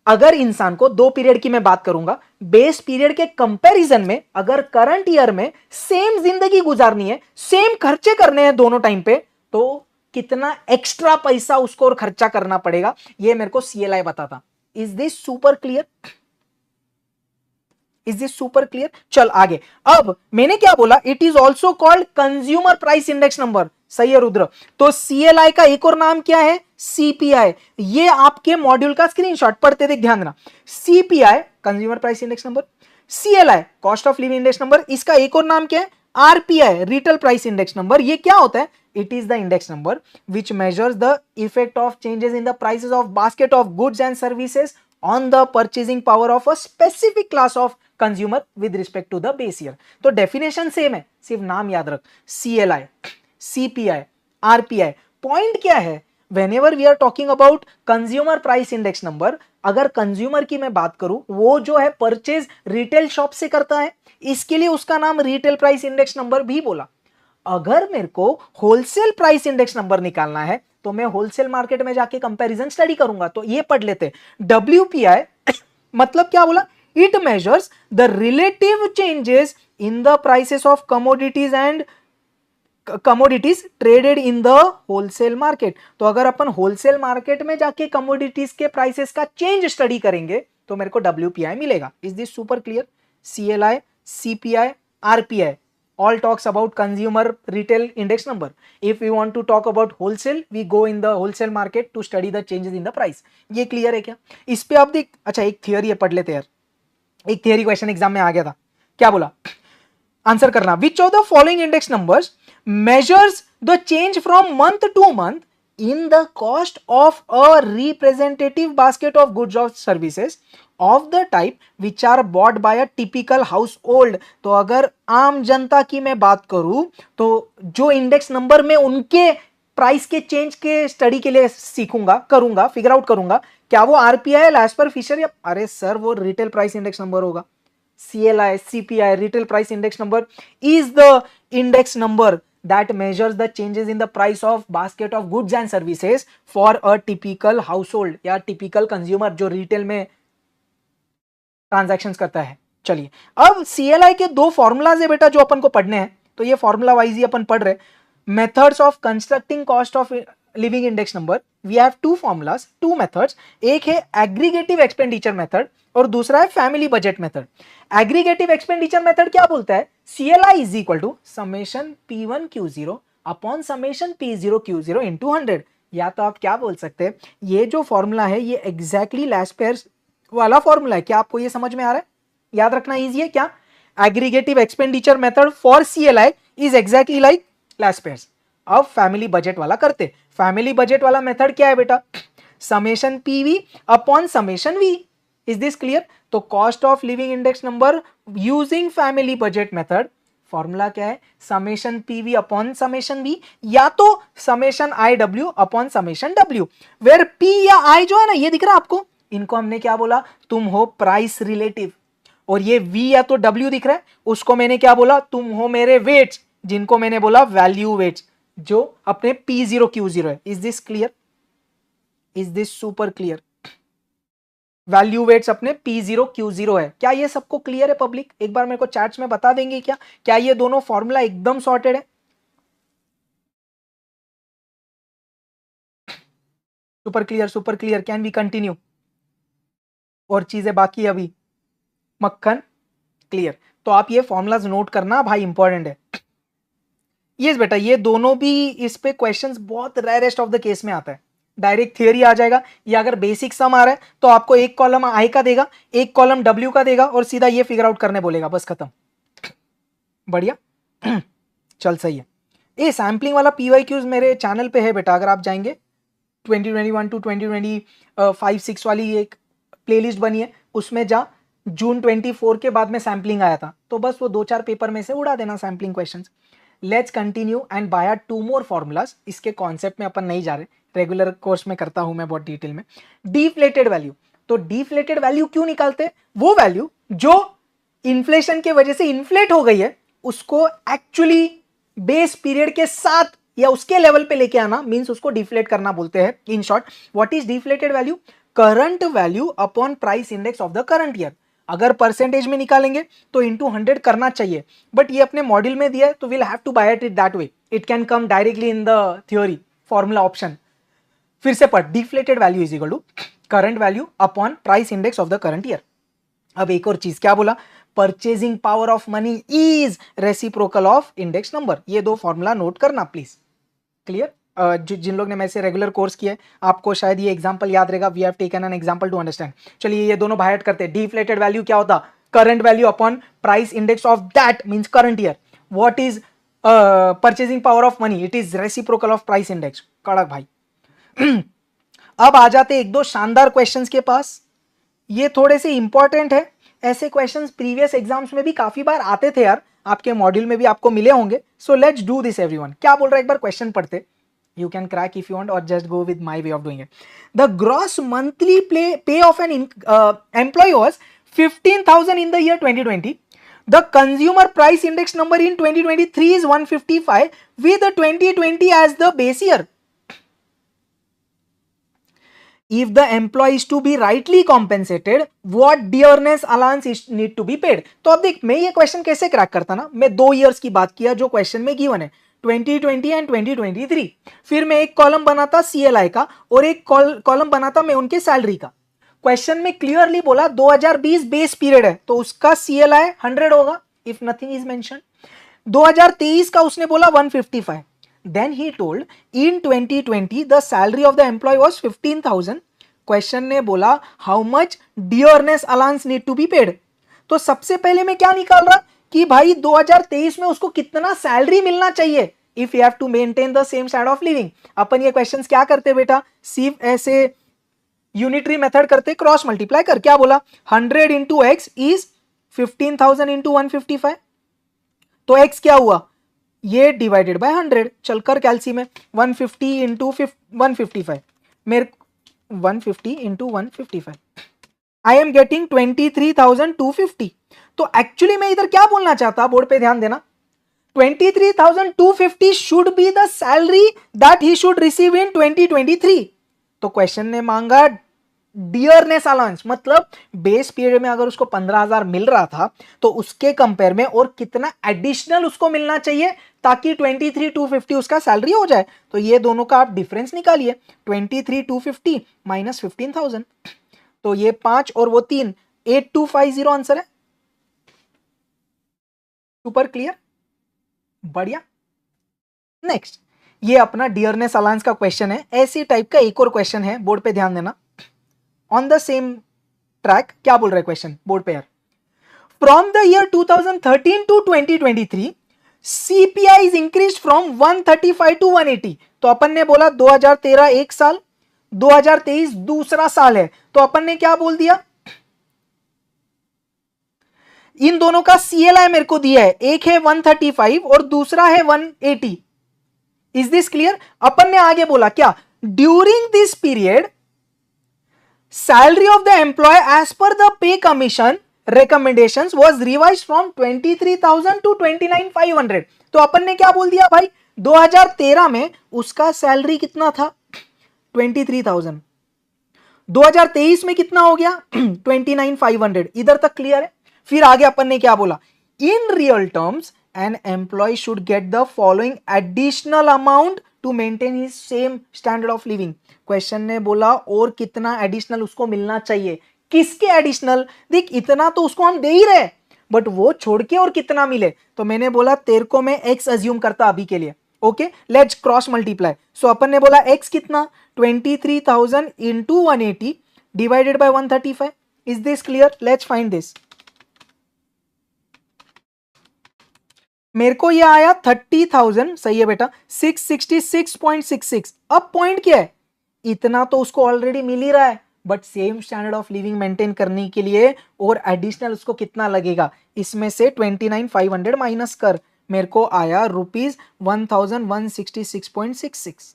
अगर इंसान को दो period की मैं बात करूंगा, बेस पीरियड के कंपैरिजन में अगर करंट ईयर में सेम जिंदगी गुजारनी है, सेम खर्चे करने हैं दोनों टाइम पे, तो कितना एक्स्ट्रा पैसा उसको और खर्चा करना पड़ेगा, ये मेरे को सीएलआई बताता। Is this super clear? Is this super clear? चल आगे। अब मैंने क्या बोला? It is also called consumer price index number. सही है रुद्र। तो सीएलआई का एक और नाम क्या है? सीपीआई। ये आपके मॉड्यूल का स्क्रीनशॉट पढ़ते देख, ध्यान देना। CPI consumer price index number, CLI cost of living index number, इसका एक और नाम क्या है? RPI retail price index number. ये क्या होता है? It is the index number which measures the effect of changes in the prices of basket of goods and services on the purchasing power of a specific class of consumer with respect to the base year. तो definition same है, सिर्फ नाम याद रख, CLI, CPI, RPI. Point क्या है? whenever we are talking about consumer price index number, अगर consumer की मैं बात करूं, वो जो है परचेज रिटेल शॉप से करता है, इसके लिए उसका नाम रिटेल प्राइस इंडेक्स नंबर भी बोला। अगर मेरे को होलसेल प्राइस इंडेक्स नंबर निकालना है तो मैं होलसेल मार्केट में जाके कंपैरिजन स्टडी करूंगा। तो ये पढ़ लेते, डब्ल्यूपीआई मतलब क्या बोला? It measures the relative changes in the prices of commodities and commodities traded in the wholesale market. तो अगर अपन होलसेल मार्केट में जाके कमोडिटीज के प्राइसेस का चेंज स्टडी करेंगे तो मेरे को डब्ल्यूपीआई मिलेगा। Is this super clear? CLI, CPI, RPI all talks about consumer retail index number. If we want to talk about wholesale, we go in the wholesale market to study the changes in the price. ये clear है क्या? इस पे आप देख, अच्छा एक theory है, पढ़ लेते यार। एक थियरी क्वेश्चन एग्जाम में आ गया था, क्या बोला? आंसर करना। Which of the following index numbers measures the change from month to month in the cost of a representative basket of goods or services of the type which are bought by a typical household। तो अगर आम जनता की मैं बात करूं तो जो index number में उनके प्राइस के चेंज के स्टडी के लिए सीखूंगा, करूंगा, फिगर आउट करूंगा, क्या वो आरपीआई, लैस्पर, फिशर, या अरे सर वो रिटेल प्राइस इंडेक्स नंबर होगा। CLI, CPI, retail price index number is the index number that measures the changes in the price of basket of goods and services for a typical household या typical consumer जो retail में transactions करता है। चलिए अब CLI के दो formulas है बेटा जो अपन को पढ़ने हैं, तो ये फॉर्मूला वाइज ही अपन पढ़ रहे। Methods of constructing cost of living index number, we have two formulas, two methods, एक है एग्रीगेटिव एक्सपेंडिचर मेथड और दूसरा है family budget method. Aggregative expenditure method क्या बोलता है, CLI is equal to summation P1Q0 upon summation P0Q0 into 100। या तो आप क्या बोल सकते हैं, ये जो फॉर्मूला है ये एग्जैक्टली लास्ट पेयर वाला फॉर्मूला है। क्या आपको ये समझ में आ रहा है? याद रखना इजी है क्या? Aggregative expenditure method for CLI is exactly like last pair. अब फैमिली बजट वाला करते। फैमिली बजट वाला मेथड क्या है बेटा, summation PV upon summation V। Is this clear? तो cost of living index number using family budget method, formula क्या है, summation PV upon summation V या तो summation IW upon summation W, where P या I जो है ना ये दिख रहा है आपको, इनको हमने क्या बोला, तुम हो प्राइस रिलेटिव, और ये V या तो W दिख रहा है उसको मैंने क्या बोला, तुम हो मेरे वेट्स, जिनको मैंने बोला वैल्यू वेट्स, जो अपने P0Q0 है। Is this clear? Is this super clear? Value weights अपने P0Q0 है। क्या ये सबको क्लियर है पब्लिक? एक बार मेरे को चैट्स में बता देंगे क्या, क्या ये दोनों फॉर्मूला एकदम सॉर्टेड है? Super clear, super clear. Can we continue? और चीजें बाकी अभी? मक्खन क्लियर। तो आप ये फॉर्मूलाज नोट करना भाई, इंपॉर्टेंट है। यस बेटा, ये दोनों भी इस पे क्वेश्चंस बहुत रेयरेस्ट ऑफ द केस में आता है। डायरेक्ट थियरी आ जाएगा, या अगर बेसिक सम आ रहा है तो आपको एक कॉलम आई का देगा, एक कॉलम डब्ल्यू का देगा और सीधा ये फिगर आउट करने बोलेगा, बस खत्म। बढ़िया चल सही है। ये सैम्पलिंग वाला PYQs मेरे चैनल पे है बेटा, अगर आप जाएंगे 2021 टू 2025-6 वाली एक प्लेलिस्ट बनी है, उसमें जा, जून 24 के बाद में सैम्पलिंग आया था, तो बस वो 2-4 पेपर में से उड़ा देना sampling questions. Let's continue and buy 2 more formulas. इसके कॉन्सेप्ट में अपन नहीं जा रहे, रेगुलर कोर्स में करता हूं मैं बहुत डिटेल में। डिफ्लेटेड वैल्यू, तो डिफ्लेटेड वैल्यू क्यों निकालते? वो वैल्यू जो इन्फ्लेशन के वजह से इन्फ्लेट हो गई है उसको एक्चुअली बेस पीरियड के साथ या उसके लेवल पे लेके आना, मींस उसको डिफ्लेट करना बोलते हैं। In short, what is deflated value? Current value upon price index of the current year. अगर परसेंटेज में निकालेंगे तो इंटू 100 करना चाहिए, बट ये अपने मॉड्यूल में दिया है तो will have to buy it that way. It can come directly in the theory formula option. फिर से पढ़, deflated value is equal to current value upon price index of the current year. अब एक और चीज क्या बोला, purchasing power of money is reciprocal of index number. ये दो फॉर्मूला नोट करना प्लीज। क्लियर? जिन लोग ने मेरे से रेगुलर कोर्स किया है आपको शायद ये एग्जांपल याद रहेगा। We have taken an example to understand. चलिए ये दोनों बाय करते हैं। डिफ्लेटेड वैल्यू क्या होता? Current value upon price index of that means current year. What is purchasing power of money? It is reciprocal of price index. कड़क भाई। अब आ जाते एक दो शानदार क्वेश्चंस के पास, ये थोड़े से इंपॉर्टेंट है। ऐसे क्वेश्चंस प्रीवियस एग्जाम्स में भी काफी बार आते थे यार, आपके मॉड्यूल में भी आपको मिले होंगे। So let's do this everyone. क्या बोल रहा है एक बार क्वेश्चन पढ़ते। You can crack if you want or just go with my way of doing it. The gross monthly pay of an employee was 15,000 in the year 2020. The consumer price index number in 2023 is 155 with the 2020 as the base year. If the employee is to be rightly compensated, what dearness allowance is need to be paid? तो अब देख, मैं ये question कैसे crack करता ना, मैं 2 years की बात किया जो क्वेश्चन में गिवन है, 2020 एंड 2023। फिर मैं एक कॉलम बनाता CLI का और एक कॉलम बनाता मैं उनके सैलरी का। क्वेश्चन में क्लियरली बोला 2020 बेस पीरियड है तो उसका CLI 100 होगा इफ नथिंग इज मेंशन। 2023 का उसने बोला 155। Then he told in 2020 the salary of the employee was 15,000। Question ने बोला how much dearness allowance need to be paid. तो सबसे पहले मैं क्या निकाल रहा कि भाई 2023 में उसको कितना सैलरी मिलना चाहिए if you have to maintain the same standard of living. अपन ये क्वेश्चंस क्या करते बेटा, सिर्फ ऐसे यूनिटरी मेथड करते, क्रॉस मल्टीप्लाई कर। क्या बोला, 100 इंटू एक्स इज 15,000 इंटू 155। तो एक्स क्या हुआ, ये डिवाइडेड बाय 100। चलकर कैलसी में 150 इंटू 155, मेरे 150 इंटू 155 आई एम गेटिंग 23,250। तो एक्चुअली मैं इधर क्या बोलना चाहता, बोर्ड पे ध्यान देना, 23,250 should be the salary that he should receive in 2023। तो क्वेश्चन ने मांगा डियरनेस अलाउंस मतलब बेस पीरियड में अगर उसको 15,000 मिल रहा था तो उसके कंपेयर में और कितना एडिशनल उसको मिलना चाहिए ताकि 23,250 उसका सैलरी हो जाए। तो ये दोनों का आप डिफरेंस निकालिए, 23,250 माइनस 15,000, तो ये 5 और वो 3, 8250 आंसर है। सुपर क्लियर, बढ़िया। नेक्स्ट, ये अपना डियरनेस अलाउंस का क्वेश्चन है। ऐसी टाइप का एक और क्वेश्चन है, बोर्ड पे ध्यान देना, ऑन द सेम ट्रैक। क्या बोल रहा है क्वेश्चन बोर्ड पे यार, from the year 2013 to 2023 CPI is increase from 135 to 180। तो अपन ने बोला 2013 एक साल, 2023 दूसरा साल है, तो अपन ने क्या बोल दिया, इन दोनों का सीएलआई मेरे को दिया है, एक है 135 और दूसरा है 180। Is this clear? अपन ने आगे बोला क्या, during this period salary of the employee as per the pay commission recommendations was revised from 23,000 to 29,500। तो अपन ने क्या बोल दिया भाई, 2013 में उसका सैलरी कितना था 23,000, 2023 में कितना हो गया 29,500। इधर तक क्लियर है? फिर आगे अपन ने क्या बोला, in real terms an employee should get the following additional amount to maintain his same standard of living. Question ने बोला और कितना एडिशनल उसको मिलना चाहिए, किसके एडिशनल, देख इतना तो उसको हम दे ही रहे, बट वो छोड़ के और कितना मिले। तो मैंने बोला तेरे को मैं x अज्यूम करता अभी के लिए, ओके, लेट्स क्रॉस मल्टीप्लाई। सो अपन ने बोला x कितना 23,000 into 180 divided by 135। Is this clear? Let's find this. मेरे को ये आया 30,000, सही है बेटा, 666.66। अब पॉइंट क्या है, इतना तो उसको ऑलरेडी मिल ही रहा है, but same standard of living maintain करने के लिए और एडिशनल उसको कितना लगेगा, इसमें से 29,500 माइनस कर, मेरे को आया ₹1,166.66।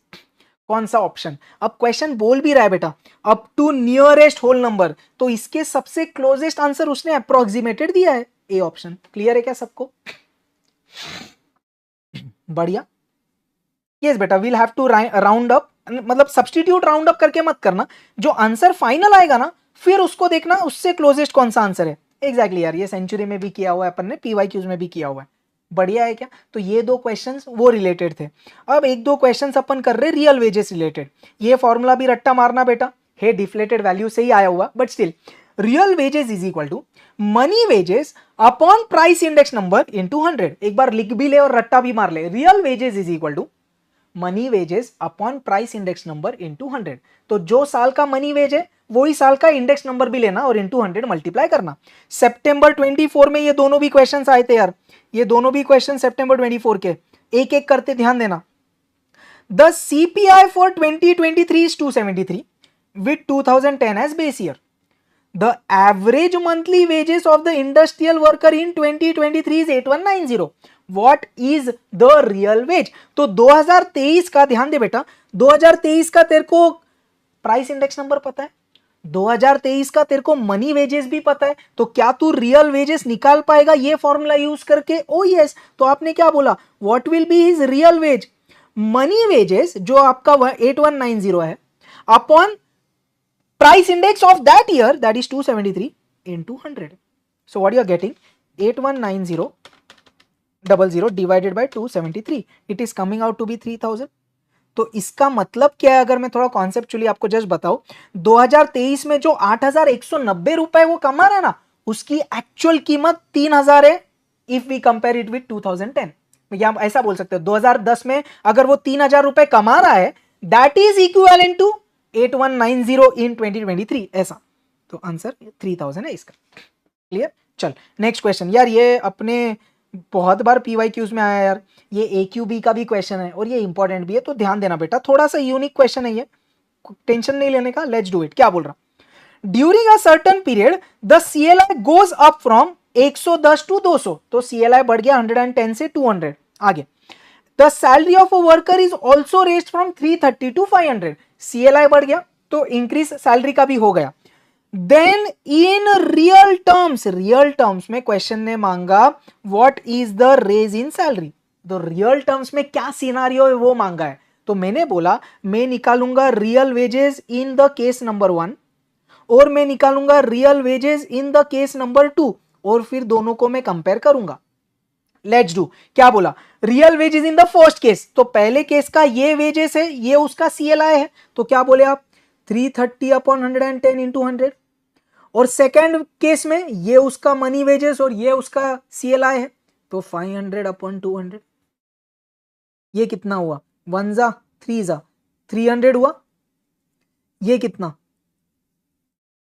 कौन सा ऑप्शन? अब क्वेश्चन बोल भी रहा है बेटा up to nearest whole number, तो इसके सबसे क्लोजेस्ट आंसर उसने अप्रोक्सीमेटेड दिया है, ए ऑप्शन। क्लियर है क्या सबको? बढ़िया। यस बेटा, we'll have to round up, मतलब सब्स्टिट्यूट राउंड अप करके मत करना, जो आंसर फाइनल आएगा ना फिर उसको देखना उससे क्लोजेस्ट कौन सा आंसर है। एग्जैक्टली यार, ये सेंचुरी में भी किया हुआ है अपन ने, पीवाईक्यूज में भी किया हुआ है। बढ़िया है क्या? तो ये दो क्वेश्चंस वो रिलेटेड थे। अब एक दो क्वेश्चंस अपन कर रहे रियल वेजेस रिलेटेड। ये फॉर्मूला भी रट्टा मारना बेटा, है डिफ्लेटेड वैल्यू से ही आया हुआ, but still real wages is equal to money wages upon price index number into 100। एक बार लिख भी ले और रट्टा भी मार ले, real wages is equal to money wages upon price index number into 100। तो जो साल का मनी वेज है वही साल का इंडेक्स नंबर भी लेना और इनटू 100 मल्टीप्लाई करना। सितंबर 24 में ये दोनों भी क्वेश्चंस आए थे यार, ये दोनों भी क्वेश्चन सितंबर 24 के, एक एक करते ध्यान देना। The CPI for 2023 is 273 with 2010 as base year. The average monthly wages of the industrial worker in 2023 is 8190. What is the real wage? तो 2023 का ध्यान दे बेटा, 2023 का तेरे को प्राइस इंडेक्स नंबर पता है, 2023 का तेरे को मनी वेजेस भी पता है, तो क्या तू रियल वेजेस निकाल पाएगा ये फॉर्मूला यूज करके? ओ यस। तो आपने क्या बोला, what will be his real veg? Money wages जो आपका 8190 है upon price index of that year, that is 273 into 100. So what you are getting, 819000 divided by 273, it is coming out to be 3000. तो इसका मतलब क्या है, अगर मैं थोड़ा कॉन्सेप्चुअली आपको जस्ट बताऊं, 2023 में जो 8,190 रुपए वो कमा रहा है ना, उसकी एक्चुअल कीमत 3,000 है if we compare it with 2010। या ऐसा बोल सकते हो 2010 में अगर वो 3,000 रुपए कमा रहा है, दैट इज इक्विवेलेंट टू 8190 इन 2023, ऐसा। तो आंसर 3000 है इसका। क्लियर? चल नेक्स्ट क्वेश्चन। यार ये अपने बहुत बार पीवाईक्यूज में आया यार, ये AQB का भी क्वेश्चन है और ये इंपॉर्टेंट भी है, तो ध्यान देना बेटा, थोड़ा सा यूनिक क्वेश्चन है ये, टेंशन नहीं लेने का, लेट्स डू इट। क्या बोल रहा, during a certain period the CLI goes up from 110 to 200, तो CLI बढ़ गया 110 से 200। आगे, the salary of a worker is also raised from 330 to 500, CLI बढ़ गया तो इंक्रीज सैलरी का भी हो गया। देन इन रियल टर्म्स में क्वेश्चन ने मांगा what is the raise in salary, तो रियल टर्म्स में क्या सिनारियो है वो मांगा है। तो मैंने बोला मैं निकालूंगा real wages in the case number 1 और मैं निकालूंगा real wages in the case number 2 और फिर दोनों को मैं कंपेयर करूंगा। Let's do. क्या बोला? Real wages in the first case, तो पहले केस का ये वेजेस है, ये उसका CLI है, तो क्या बोले आप 330 अपॉन 110 इंटू 100। और सेकेंड केस में ये उसका मनी वेजेस और ये उसका CLI है, तो 500 अपॉन 200। ये कितना हुआ? 1 जा 3 जा 300 हुआ। ये कितना?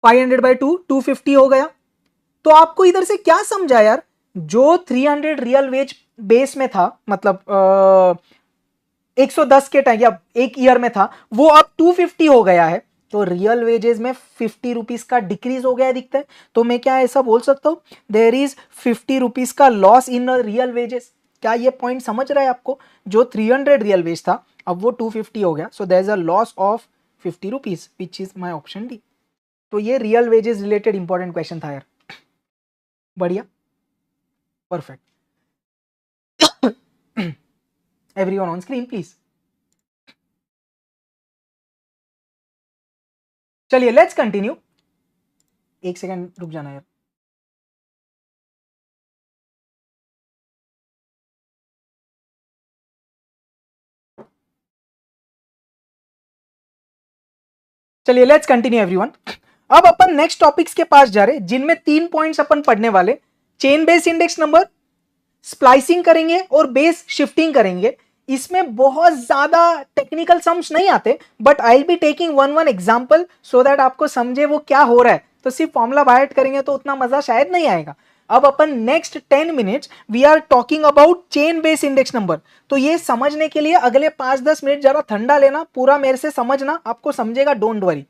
500 बाई 2 250 हो गया। तो आपको इधर से क्या समझा यार? जो 300 रियल वेज बेस में था, मतलब 110 के टाइम या एक ईयर में था, वो अब 250 हो गया है, तो रियल वेजेस में 50 रुपीज का डिक्रीज हो गया दिखता है। तो मैं क्या ऐसा बोल सकता हूं, देयर इज 50 रुपीज का लॉस इन रियल वेजेस। क्या ये पॉइंट समझ रहा है आपको? जो 300 रियल वेज था अब वो 250 हो गया, so there is a loss of 50 rupees which is my option D. तो ये real wages related important question था यार। बढ़िया, perfect. Everyone on screen please. चलिए लेट्स कंटिन्यू। एक सेकंड रुक जाना यार। चलिए लेट्स कंटिन्यू एवरीवन। अब अपन नेक्स्ट टॉपिक्स के पास जा रहे, जिनमें 3 पॉइंट्स अपन पढ़ने वाले। Chain base index number, splicing करेंगे और बेस शिफ्टिंग करेंगे। इसमें बहुत ज्यादा टेक्निकल सम्स नहीं आते, but I will be taking one example so that आपको समझे वो क्या हो रहा है। तो सिर्फ फॉर्मूला बाय करेंगे तो उतना मजा शायद नहीं आएगा। अब अपन next 10 minutes we are talking about chain base index number. तो ये समझने के लिए अगले 5-10 मिनट जरा ठंडा लेना, पूरा मेरे से समझना, आपको समझेगा, don't worry.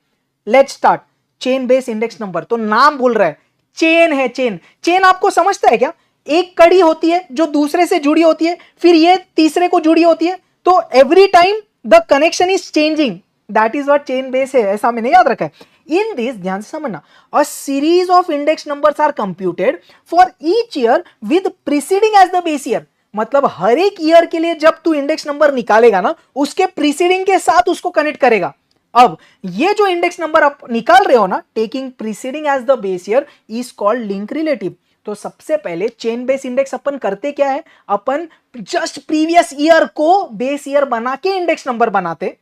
Let's start. Chain base index number, तो नाम भूल रहा है, चेन है। चेन, चेन आपको समझता है क्या? एक कड़ी होती है जो दूसरे से जुड़ी होती है, फिर ये तीसरे को जुड़ी होती है, तो every time the connection is changing, that is what chain base है। ऐसा मैंने याद रखा है। इन दिस, ध्यान से समझना, a series of index numbers are computed for each year with preceding as the base year. मतलब हर एक ईयर के लिए जब तू इंडेक्स नंबर निकालेगा ना, उसके प्रीसीडिंग के साथ उसको कनेक्ट करेगा। अब ये जो इंडेक्स नंबर आप निकाल रहे हो ना, taking preceding as the base year is called link relative. तो सबसे पहले चेन बेस इंडेक्स अपन करते क्या है, अपन जस्ट प्रीवियस ईयर को बेस ईयर बना के इंडेक्स नंबर बनाते।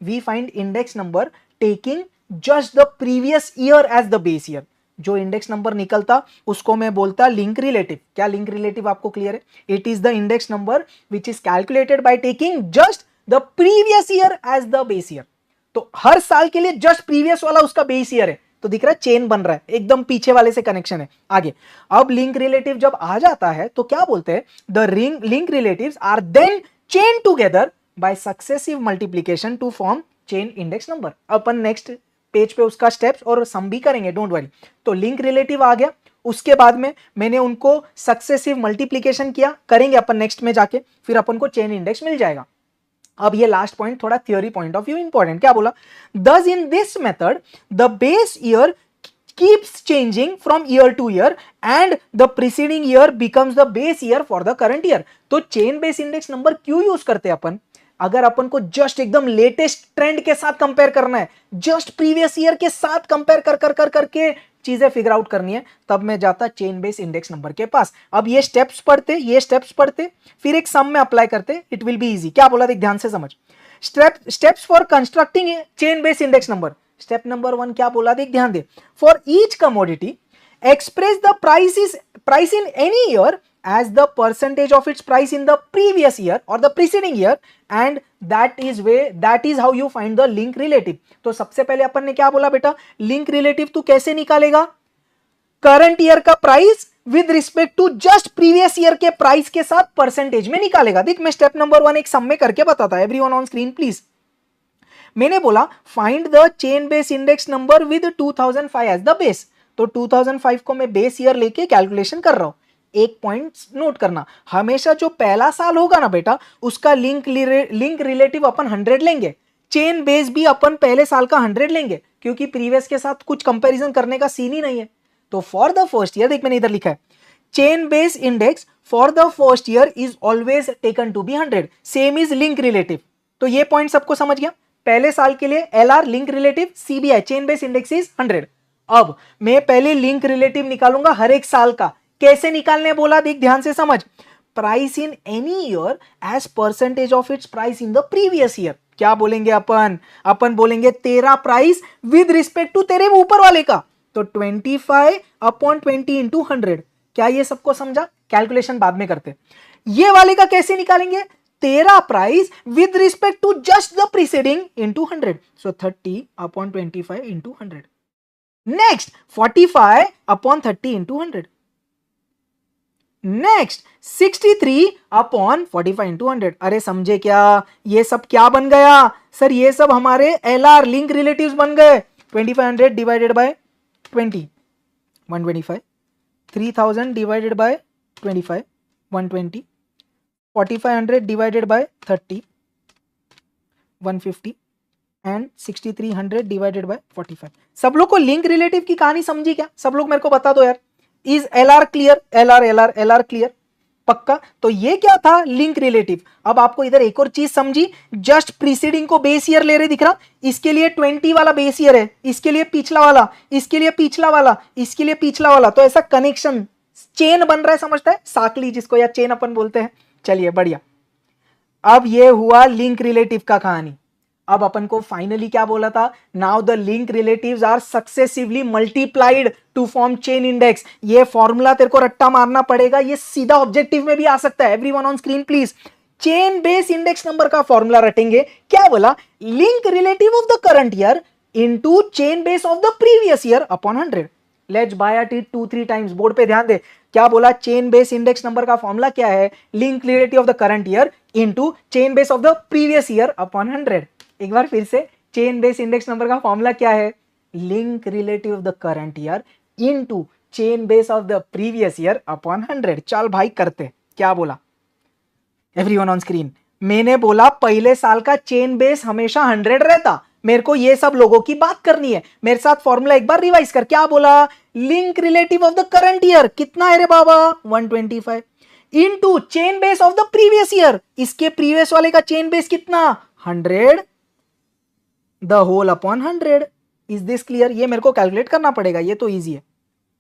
We find index number taking just the previous year as the base year. जो इंडेक्स नंबर निकलता उसको मैं बोलता लिंक रिलेटिव। क्या लिंक रिलेटिव आपको क्लियर है? It is the index number which is calculated by taking just the previous year as the base year. तो हर साल के लिए जस्ट प्रीवियस वाला उसका बेस ईयर है, तो दिख रहा है चेन बन रहा है, एकदम पीछे वाले से कनेक्शन है। आगे अब लिंक रिलेटिव जब आ जाता है तो क्या बोलते हैं, the link relatives are then chain together by successive multiplication to form chain index number. अपन नेक्स्ट पेज पे उसका स्टेप्स और सम भी करेंगे, डोंट वरी। तो लिंक रिलेटिव आ गया, उसके बाद में मैंने उनको सक्सेसिव मल्टीप्लिकेशन किया, करेंगे अपन नेक्स्ट में जाके, फिर अपन को चेन इंडेक्स मिल जाएगा। अब ये लास्ट पॉइंट थोड़ा theory point of view important. क्या बोला? दस in this method the base year keeps changing from year to year and the preceding year becomes the base year for the current year। तो chain base index number क्यों use करते हैं अपन? अगर अपन को just एकदम लेटेस्ट ट्रेंड के साथ compare करना है, जस्ट प्रीवियस ईयर के साथ कंपेयर करके चीजें फिगर आउट करनी है, तब मैं जाता चेन बेस इंडेक्स नंबर के पास। अब ये स्टेप्स पढ़ते फिर एक सम में अप्लाई करते, इट विल बी इजी। क्या बोला देख ध्यान से समझ। Steps for constructing chain base index number. Step number 1 क्या बोला देख, ध्यान दे। For each commodity express the price in any year as the percentage of its price in the previous year or the preceding year, and that is how you find the link relative। तो सबसे पहले अपन ने क्या बोला बेटा, link relative तू कैसे निकालेगा? करंट ईयर का price with respect to just previous year के प्राइस के साथ परसेंटेज में निकालेगा। देख मैं स्टेप नंबर 1 एक सम में करके बताता, एवरीवन ऑन स्क्रीन प्लीज। मैंने बोला find the chain base index number with 2005 as the base. तो 2005 को मैं बेस ईयर लेके कैलकुलेशन कर रहा हूं। एक पॉइंट नोट करना, हमेशा जो पहला साल होगा ना बेटा, उसका लिंक रिलेटिव अपन 100 लेंगे। चेन बेस भी अपन पहले साल का 100 लेंगे, क्योंकि प्रीवियस के साथ कुछ कंपैरिजन करने का सीन ही नहीं है। तो फॉर द फर्स्ट ईयर, देख मैंने इधर लिखा है, chain base index for the first year is always taken to be 100, same is link relative. तो ये पॉइंट सबको समझ गया। पहले साल के लिए LR link relative, CBI chain base index is 100। अब मैं पहले लिंक रिलेटिव निकालूंगा हर एक साल का। कैसे निकालने बोला, देख ध्यान से समझ। Price in any year as percentage of its price in the previous year. क्या बोलेंगे अपन बोलेंगे तेरा प्राइस विद रिस्पेक्ट टू तेरे ऊपर वाले का, तो 25/20 इंटू 100। क्या ये सबको समझा? कैलकुलेशन बाद में करते। ये वाले का कैसे निकालेंगे? तेरा price with respect to just the preceding into 100, so 30/25 into 100। Next 45/30 into 100। Next 63/45 into 100। अरे समझे क्या? ये सब क्या बन गया सर? ये सब हमारे एलआर लिंक रिलेटिव्स बन गए। 2500 divided by 20 125, 3000 divided by 25 120, 4500 divided by 30 150 and 6300 divided by 45। सब लोग को लिंक रिलेटिव की कहानी समझी क्या? सब लोग मेरे को बता दो यार। Is LR clear? LR clear पक्का? तो ये क्या था? Link relative. अब आपको इधर एक और चीज समझी, जस्ट प्रीसीडिंग को बेस ईयर ले रहे, दिख रहा? इसके लिए 20 वाला बेस ईयर है, इसके लिए पिछला वाला, इसके लिए पिछला वाला, इसके लिए पिछला वाला, तो ऐसा कनेक्शन चेन बन रहा है, समझता है? साकली जिसको या चेन अपन बोलते हैं। चलिए बढ़िया। अब ये हुआ लिंक रिलेटिव का कहानी। अब अपन को फाइनली क्या बोला था? Now the link relatives are successively multiplied to form chain index. ये फॉर्मूला तेरे को रट्टा मारना पड़ेगा, ये सीधा ऑब्जेक्टिव में भी आ सकता है। Everyone on screen please. Chain base index number का फॉर्मूला रटेंगे। क्या बोला? Link relative of the current year into chain base of the previous year upon 100। Let's by at it 2-3 times. Board पे ध्यान दे। क्या बोला? चेन बेस इंडेक्स नंबर का formula क्या है? Link relative of the current year into chain base of the previous year upon 100। एक बार फिर से, चेन बेस इंडेक्स नंबर का फॉर्मूला क्या है? Link relative of the current year into chain base of the previous year upon 100। चल भाई करते। क्या बोला? Everyone on screen. मैंने बोला पहले साल का चेन बेस हमेशा 100 रहता। मेरे को ये सब लोगों की बात करनी है। मेरे साथ फॉर्मूला एक बार रिवाइज कर। क्या बोला? Link relative of the current year कितना है रे बाबा? 125 into chain base of the previous year, इसके प्रीवियस वाले का चेन बेस कितना? 100 the whole upon 100। Is this clear? ये मेरे को कैलकुलेट करना पड़ेगा, ये तो इजी है।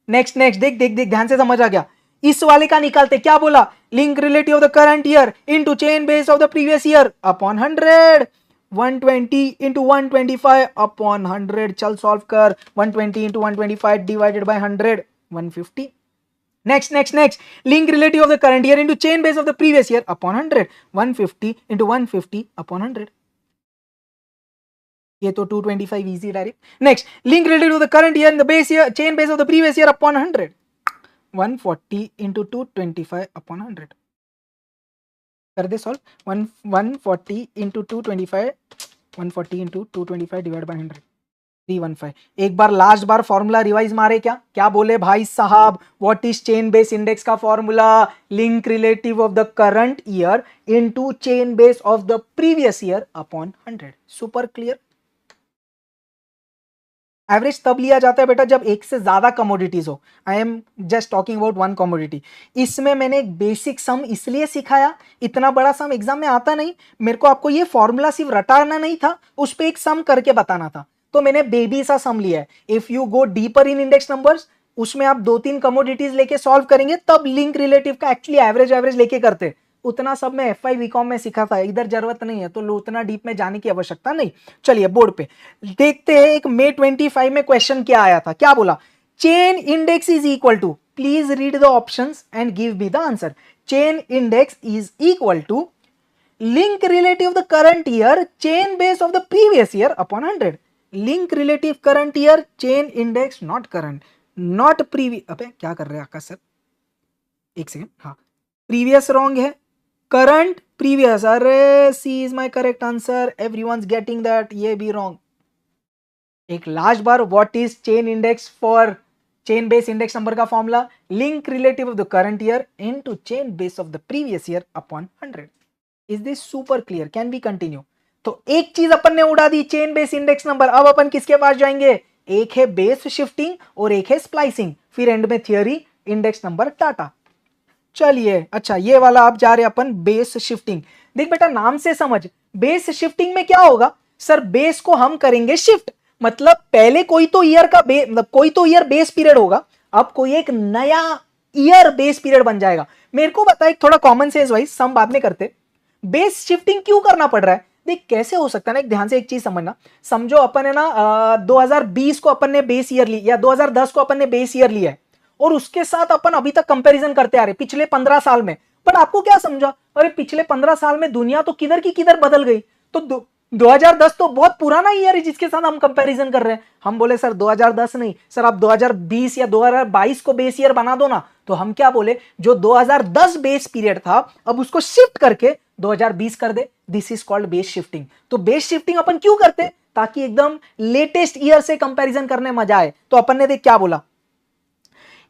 नेक्स्ट देख देख देख, ध्यान से समझ आ गया। इस वाले का निकालते। क्या बोला? Link relative of the current year into chain base of the previous year upon 100। 120 into 125 upon 100। चल सॉल्व कर। 120 into 125 divided by 100 150। Next link relative of the current year into chain base of the previous year upon 100। 150 into 150 upon 100। ये तो 225 easy direct. Next link relative of the current year in the base year chain base of the previous year upon 100। 140 into 225 upon 100। कर दे solve. 140 into 225, 140 into 225 divide by 100 315। एक बार last बार formula revise मारे। क्या बोले भाई साहब? What is chain base index का formula? Link relative of the current year into chain base of the previous year upon 100। Super clear. Average तब लिया जाता है बेटा जब एक से ज्यादा कमोडिटीज हो। I am just talking about one commodity. इसमें मैंने एक बेसिक सम इसलिए सिखाया, इतना बड़ा सम एग्जाम में आता नहीं। मेरे को आपको ये फॉर्मूला सिर्फ रटाना नहीं था, उस पर एक सम करके बताना था, तो मैंने बेबी सा सम लिया है। If you go deeper in index numbers, उसमें आप 2-3 कमोडिटीज लेके सॉल्व करेंगे, तब लिंक रिलेटिव का एक्चुअली एवरेज लेके करते। उतना सब मैं FI बीकॉम में सीखा था, इधर जरूरत नहीं है, तो उतना डीप में जाने की आवश्यकता नहीं। चलिए बोर्ड पे देखते हैं। एक May 25 में क्वेश्चन क्या आया था? क्या बोला? Chain index is equal to, please read the options and give me the answer. Chain index is equal to link relative of the current year chain base of the previous year upon 100। Link relative current year chain index, not current, not previous. अबे क्या कर रहे हैं Akash sir? एक second. हाँ, previous wrong है, current previous. अरे C is my correct answer, everyone's getting that. ये भी रॉन्ग। एक लास्ट बार, what is chain index for chain base index number का formula? Link relative of the current year into chain base of the previous year upon 100। Is this super clear? Can be continue? तो एक चीज अपन ने उड़ा दी, chain base index number. अब अपन किसके पास जाएंगे? एक है बेस शिफ्टिंग और एक है स्प्लाइसिंग, फिर एंड में थियरी, इंडेक्स नंबर, टाटा। चलिए अच्छा, ये वाला आप जा रहे अपन बेस शिफ्टिंग। देख बेटा नाम से समझ, बेस शिफ्टिंग में क्या होगा? सर बेस को हम करेंगे शिफ्ट, मतलब पहले कोई तो ईयर का मतलब कोई तो ईयर बेस पीरियड होगा, अब कोई एक नया ईयर बेस पीरियड बन जाएगा। मेरे को बता, एक थोड़ा कॉमन सेंस वाइज सम बाद में करते, बेस शिफ्टिंग क्यों करना पड़ रहा है? देख कैसे हो सकता है ना, एक ध्यान से एक चीज समझना। समझो अपन है ना 2020 को अपन ने बेस ईयर ली, या 2010 को अपन ने बेस ईयर लिया है, और उसके साथ अपन अभी तक कंपैरिजन करते आ रहे पिछले 15 साल में। पर आपको क्या समझा, अरे पिछले 15 साल में दुनिया तो किधर की किधर बदल गई, तो 2010 तो बहुत पुराना ईयर है जिसके साथ हम कंपैरिजन कर रहे हैं। हम बोले सर 2010 नहीं सर, आप 2020 या 2022 को बेस ईयर बना दो ना। तो हम क्या बोले, जो 2010 बेस पीरियड था अब उसको शिफ्ट करके 2020 कर दे, this is called base shifting. तो बेस शिफ्टिंग अपन क्यों करते, ताकि एकदम लेटेस्ट ईयर से कंपैरिजन करने मजा आए। तो अपन ने देख क्या बोला,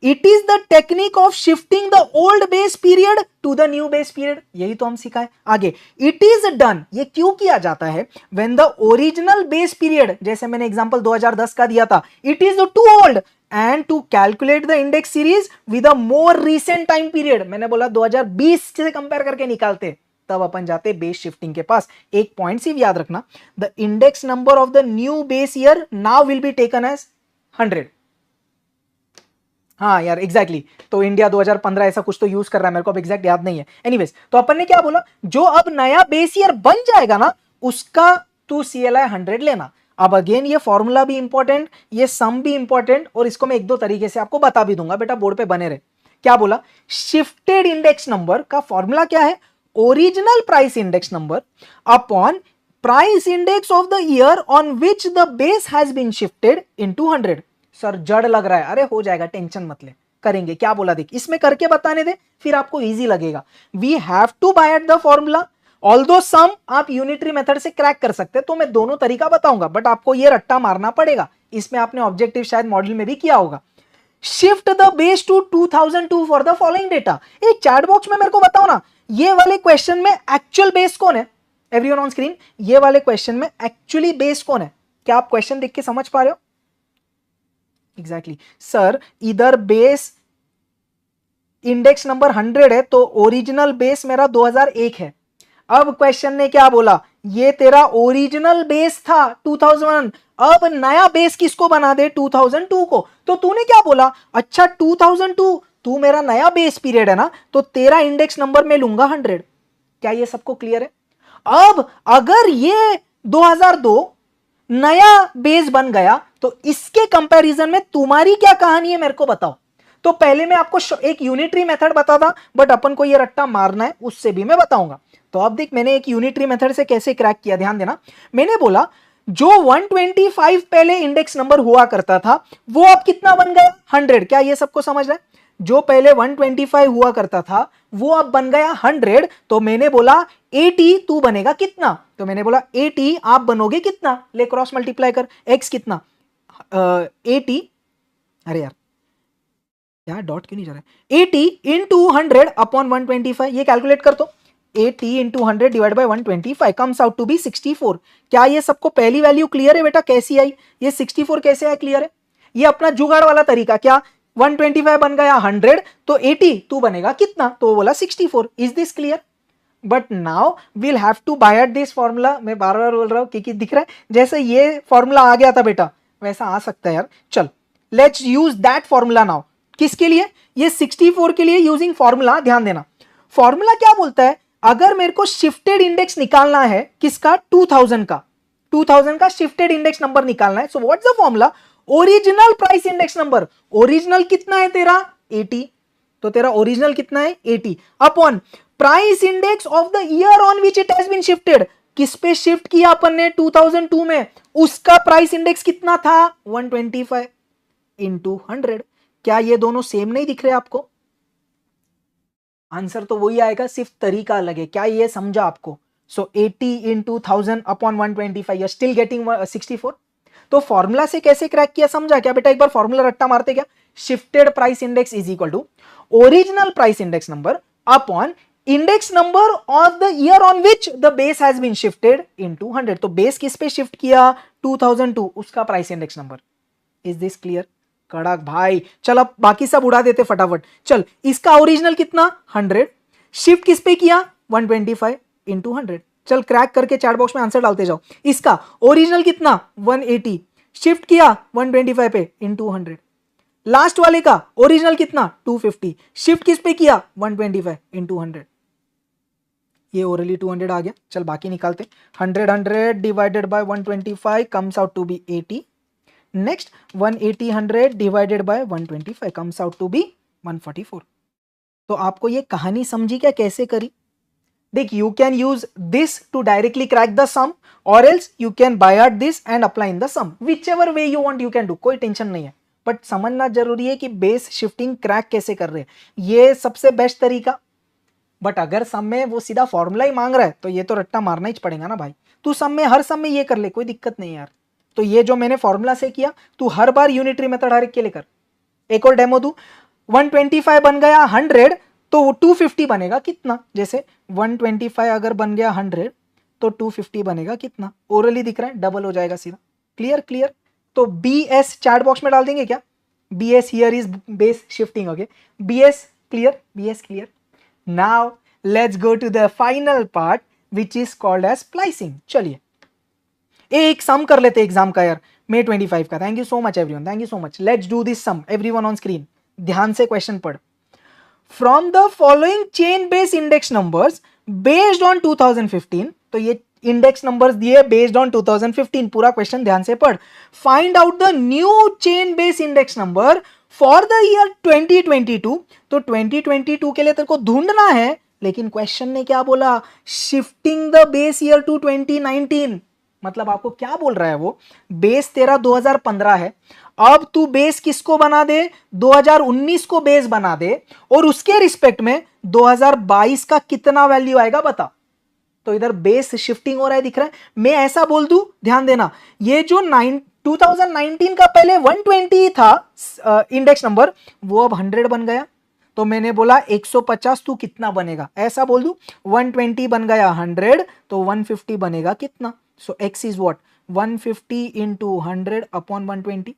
it is the technique of shifting the old base period to the new base period, यही तो हम सिखाए आगे। इट इज डन, ये क्यों किया जाता है, when the original base period, जैसे मैंने एग्जांपल 2010 का दिया था, it is too old and to calculate the index series with a more recent time period. मैंने बोला 2020 से कंपेयर करके निकालते, तब अपन जाते बेस शिफ्टिंग के पास। एक पॉइंट सिर्फ याद रखना, the index number of the new base year now will be taken as 100। हाँ यार एग्जैक्टली तो इंडिया 2015 ऐसा कुछ तो यूज कर रहा है, मेरे को अब एग्जैक्ट याद नहीं है। एनीवेज तो अपन ने क्या बोला, जो अब नया बेस ईयर बन जाएगा ना, उसका तू CLI 100 लेना। अब अगेन ये फॉर्मूला भी इंपॉर्टेंट, ये सम भी इंपॉर्टेंट, और इसको मैं एक दो तरीके से आपको बता भी दूंगा, बेटा बोर्ड पे बने रहे। क्या बोला, शिफ्टेड इंडेक्स नंबर का फॉर्मूला क्या है, original price index number upon price index of the year on which the base has been shifted into 100। सर जड़ लग रहा है, अरे हो जाएगा, टेंशन मत ले, करेंगे। क्या बोला देख, इसमें करके बताने दे, फिर आपको इजी लगेगा। We have to bye heart the formula, although sum आप यूनिटरी मेथड से क्रैक कर सकते हैं, तो मैं दोनों तरीका बताऊंगा, बट आपको ये रट्टा मारना पड़ेगा। इसमें आपने ऑब्जेक्टिव शायद मॉडल में भी किया होगा। Shift the base to 2002 for the following data. एक चैट बॉक्स में मेरे को बताओ ना, ये वाले क्वेश्चन में एक्चुअल बेस कौन है, एवरीवन ऑन स्क्रीन, ये वाले क्वेश्चन में एक्चुअली बेस कौन है? क्या आप क्वेश्चन देख के समझ पा रहे हो? एग्जैक्टली सर, इधर बेस इंडेक्स नंबर 100 है, तो ओरिजिनल बेस मेरा 2001 है। अब क्वेश्चन ने क्या बोला, ये तेरा ओरिजिनल बेस था 2001, अब नया बेस किसको बना दे, 2002 को। तो तूने क्या बोला, अच्छा 2002 तू मेरा नया बेस पीरियड है ना, तो तेरा इंडेक्स नंबर मैं लूंगा 100। क्या ये सबको क्लियर है? अब अगर ये 2002 नया बेस बन गया, तो इसके कंपैरिजन में तुम्हारी क्या कहानी है, मेरे को बताओ। तो पहले मैं आपको एक यूनिटरी मेथड बताता, बट अपन को ये रट्टा मारना है, उससे भी मैं बताऊंगा। तो अब देख, मैंने एक यूनिटरी मेथड से कैसे क्रैक किया, ध्यान देना। मैंने बोला जो 125 पहले इंडेक्स नंबर हुआ करता था, वो अब कितना बन गया, 100। क्या ये सबको समझ रहा है? जो पहले 125 हुआ करता था, वो अब बन गया 100। तो मैंने बोला 80 तू बनेगा कितना, तो मैंने बोला 80 आप बनोगे कितना, ले क्रॉस मल्टीप्लाई कर, x कितना 80, अरे यार डॉट क्यों नहीं जा रहा है, 80 इंटू 100 अपॉन 125, ये कैलकुलेट कर, तो 80 into 100 divide by 125 comes out to be 64। क्या ये सबको पहली वैल्यू क्लियर है बेटा, कैसी आई ये 64 कैसे आया, क्लियर है? ये अपना जुगाड़ वाला तरीका, क्या 125 बन गया 100, तो 80 तू बनेगा कितना, तो बोला 64। Is this clear? But now we'll have to bye at this formula. मैं बार बार बोल रहा हूं क्योंकि दिख रहा है जैसे ये फॉर्मूला आ गया था बेटा, वैसा आ सकता है यार। चल let's use that formula now. किसके लिए, ये 64 के लिए यूजिंग फॉर्मूला। ध्यान देना, फॉर्मूला क्या बोलता है, अगर मेरे को शिफ्टेड इंडेक्स निकालना है, किसका, 2000 का, 2000 का शिफ्टेड इंडेक्स नंबर निकालना है। So what's the formula, original price index number. Original कितना है तेरा, 80, तो तेरा ओरिजिनल कितना है 80 upon price index of the year on which it has been shifted. किस पे शिफ्ट किया अपन ने, 2002 में, उसका प्राइस इंडेक्स कितना था 125 इंटू 100। क्या ये दोनों सेम नहीं दिख रहे आपको? आंसर तो वही आएगा, सिर्फ तरीका अलग है। क्या ये समझा आपको? So 80 into 1000 upon 125, you are still getting 64। तो फॉर्मूला से कैसे क्रैक किया समझा क्या बेटा? एक बार फॉर्मूला रट्टा मारते क्या, shifted price index is equal to original price index number upon index number of the year on which the base has been shifted into 100। तो बेस किस पे शिफ्ट किया, 2002, उसका price index number. Is this clear? कड़क भाई। चल अब बाकी सब उड़ा देते फटाफट। चल इसका ओरिजिनल कितना 100, शिफ्ट किस पे किया 125 इंटू 100। चल क्रैक करके चैट बॉक्स में आंसर डालते जाओ। इसका ओरिजिनल कितना 180, शिफ्ट किया 125 पे इनटू 100, लास्ट वाले का ओरिजिनल कितना 250, शिफ्ट किस पे किया 125 इनटू 100, ये ओरली 200 आ गया। चल बाकी निकालते, 100 divided by 125 comes out to be 80, next 180 100 divided by 125 comes out to be 144। तो आपको ये कहानी समझी क्या कैसे करी? देख, you can use this to directly crack the sum or else you can by heart this and apply in the sum, whichever way you want you can do, कोई टेंशन नहीं है। बट समझना जरूरी है कि base shifting crack कैसे कर रहे हैं, ये सबसे बेस्ट तरीका। बट अगर सम में वो सीधा फॉर्मूला ही मांग रहा है तो ये तो रट्टा मारना ही पड़ेगा ना भाई। तू सम में हर सम में ये कर ले, कोई दिक्कत नहीं यार। तो ये जो मैंने फॉर्मूला से किया तू हर बार यूनिटरी मेथड हर एक के लिए कर। एक और डेमो दू, 125 बन गया 100 तो 250 बनेगा कितना, जैसे 125 अगर बन गया 100 तो 250 बनेगा कितना, ओरली दिख रहा है, डबल हो जाएगा सीधा। Clear clear. तो BS चैट बॉक्स में डाल देंगे क्या, BS here is base shifting, okay BS clear, BS clear. Now let's go to the final part which is called as splicing. चलिए एक सम कर लेते एग्जाम का यार, May 25 का। Thank you so much everyone, thank you so much. Let's do this sum, everyone on screen ध्यान से question पढ़। From the following chain base index numbers based on 2015, तो ये इंडेक्स नंबर्स दिए बेस्ड ऑन 2015, पूरा question ध्यान से पढ़। Find out the new chain base index number for the year 2022, तो 2022 के लिए तेरे को ढूंढना है, लेकिन क्वेश्चन ने क्या बोला, shifting the base year to 2019। मतलब आपको क्या बोल रहा है वो, बेस तेरा 2015 है, अब तू बेस किसको बना दे, 2019 को बेस बना दे, और उसके रिस्पेक्ट में 2022 का कितना वैल्यू आएगा बता। तो इधर बेस शिफ्टिंग हो रहा है, दिख रहा है। मैं ऐसा बोल दूं, ध्यान देना, ये जो 2019 का पहले 120 था इंडेक्स नंबर, वो अब 100 बन गया। तो मैंने बोला 150 तू कितना बनेगा, ऐसा बोल दूं, 120 बन गया 100 तो 150 बनेगा कितना। सो x is what, 150 into 100 upon 120,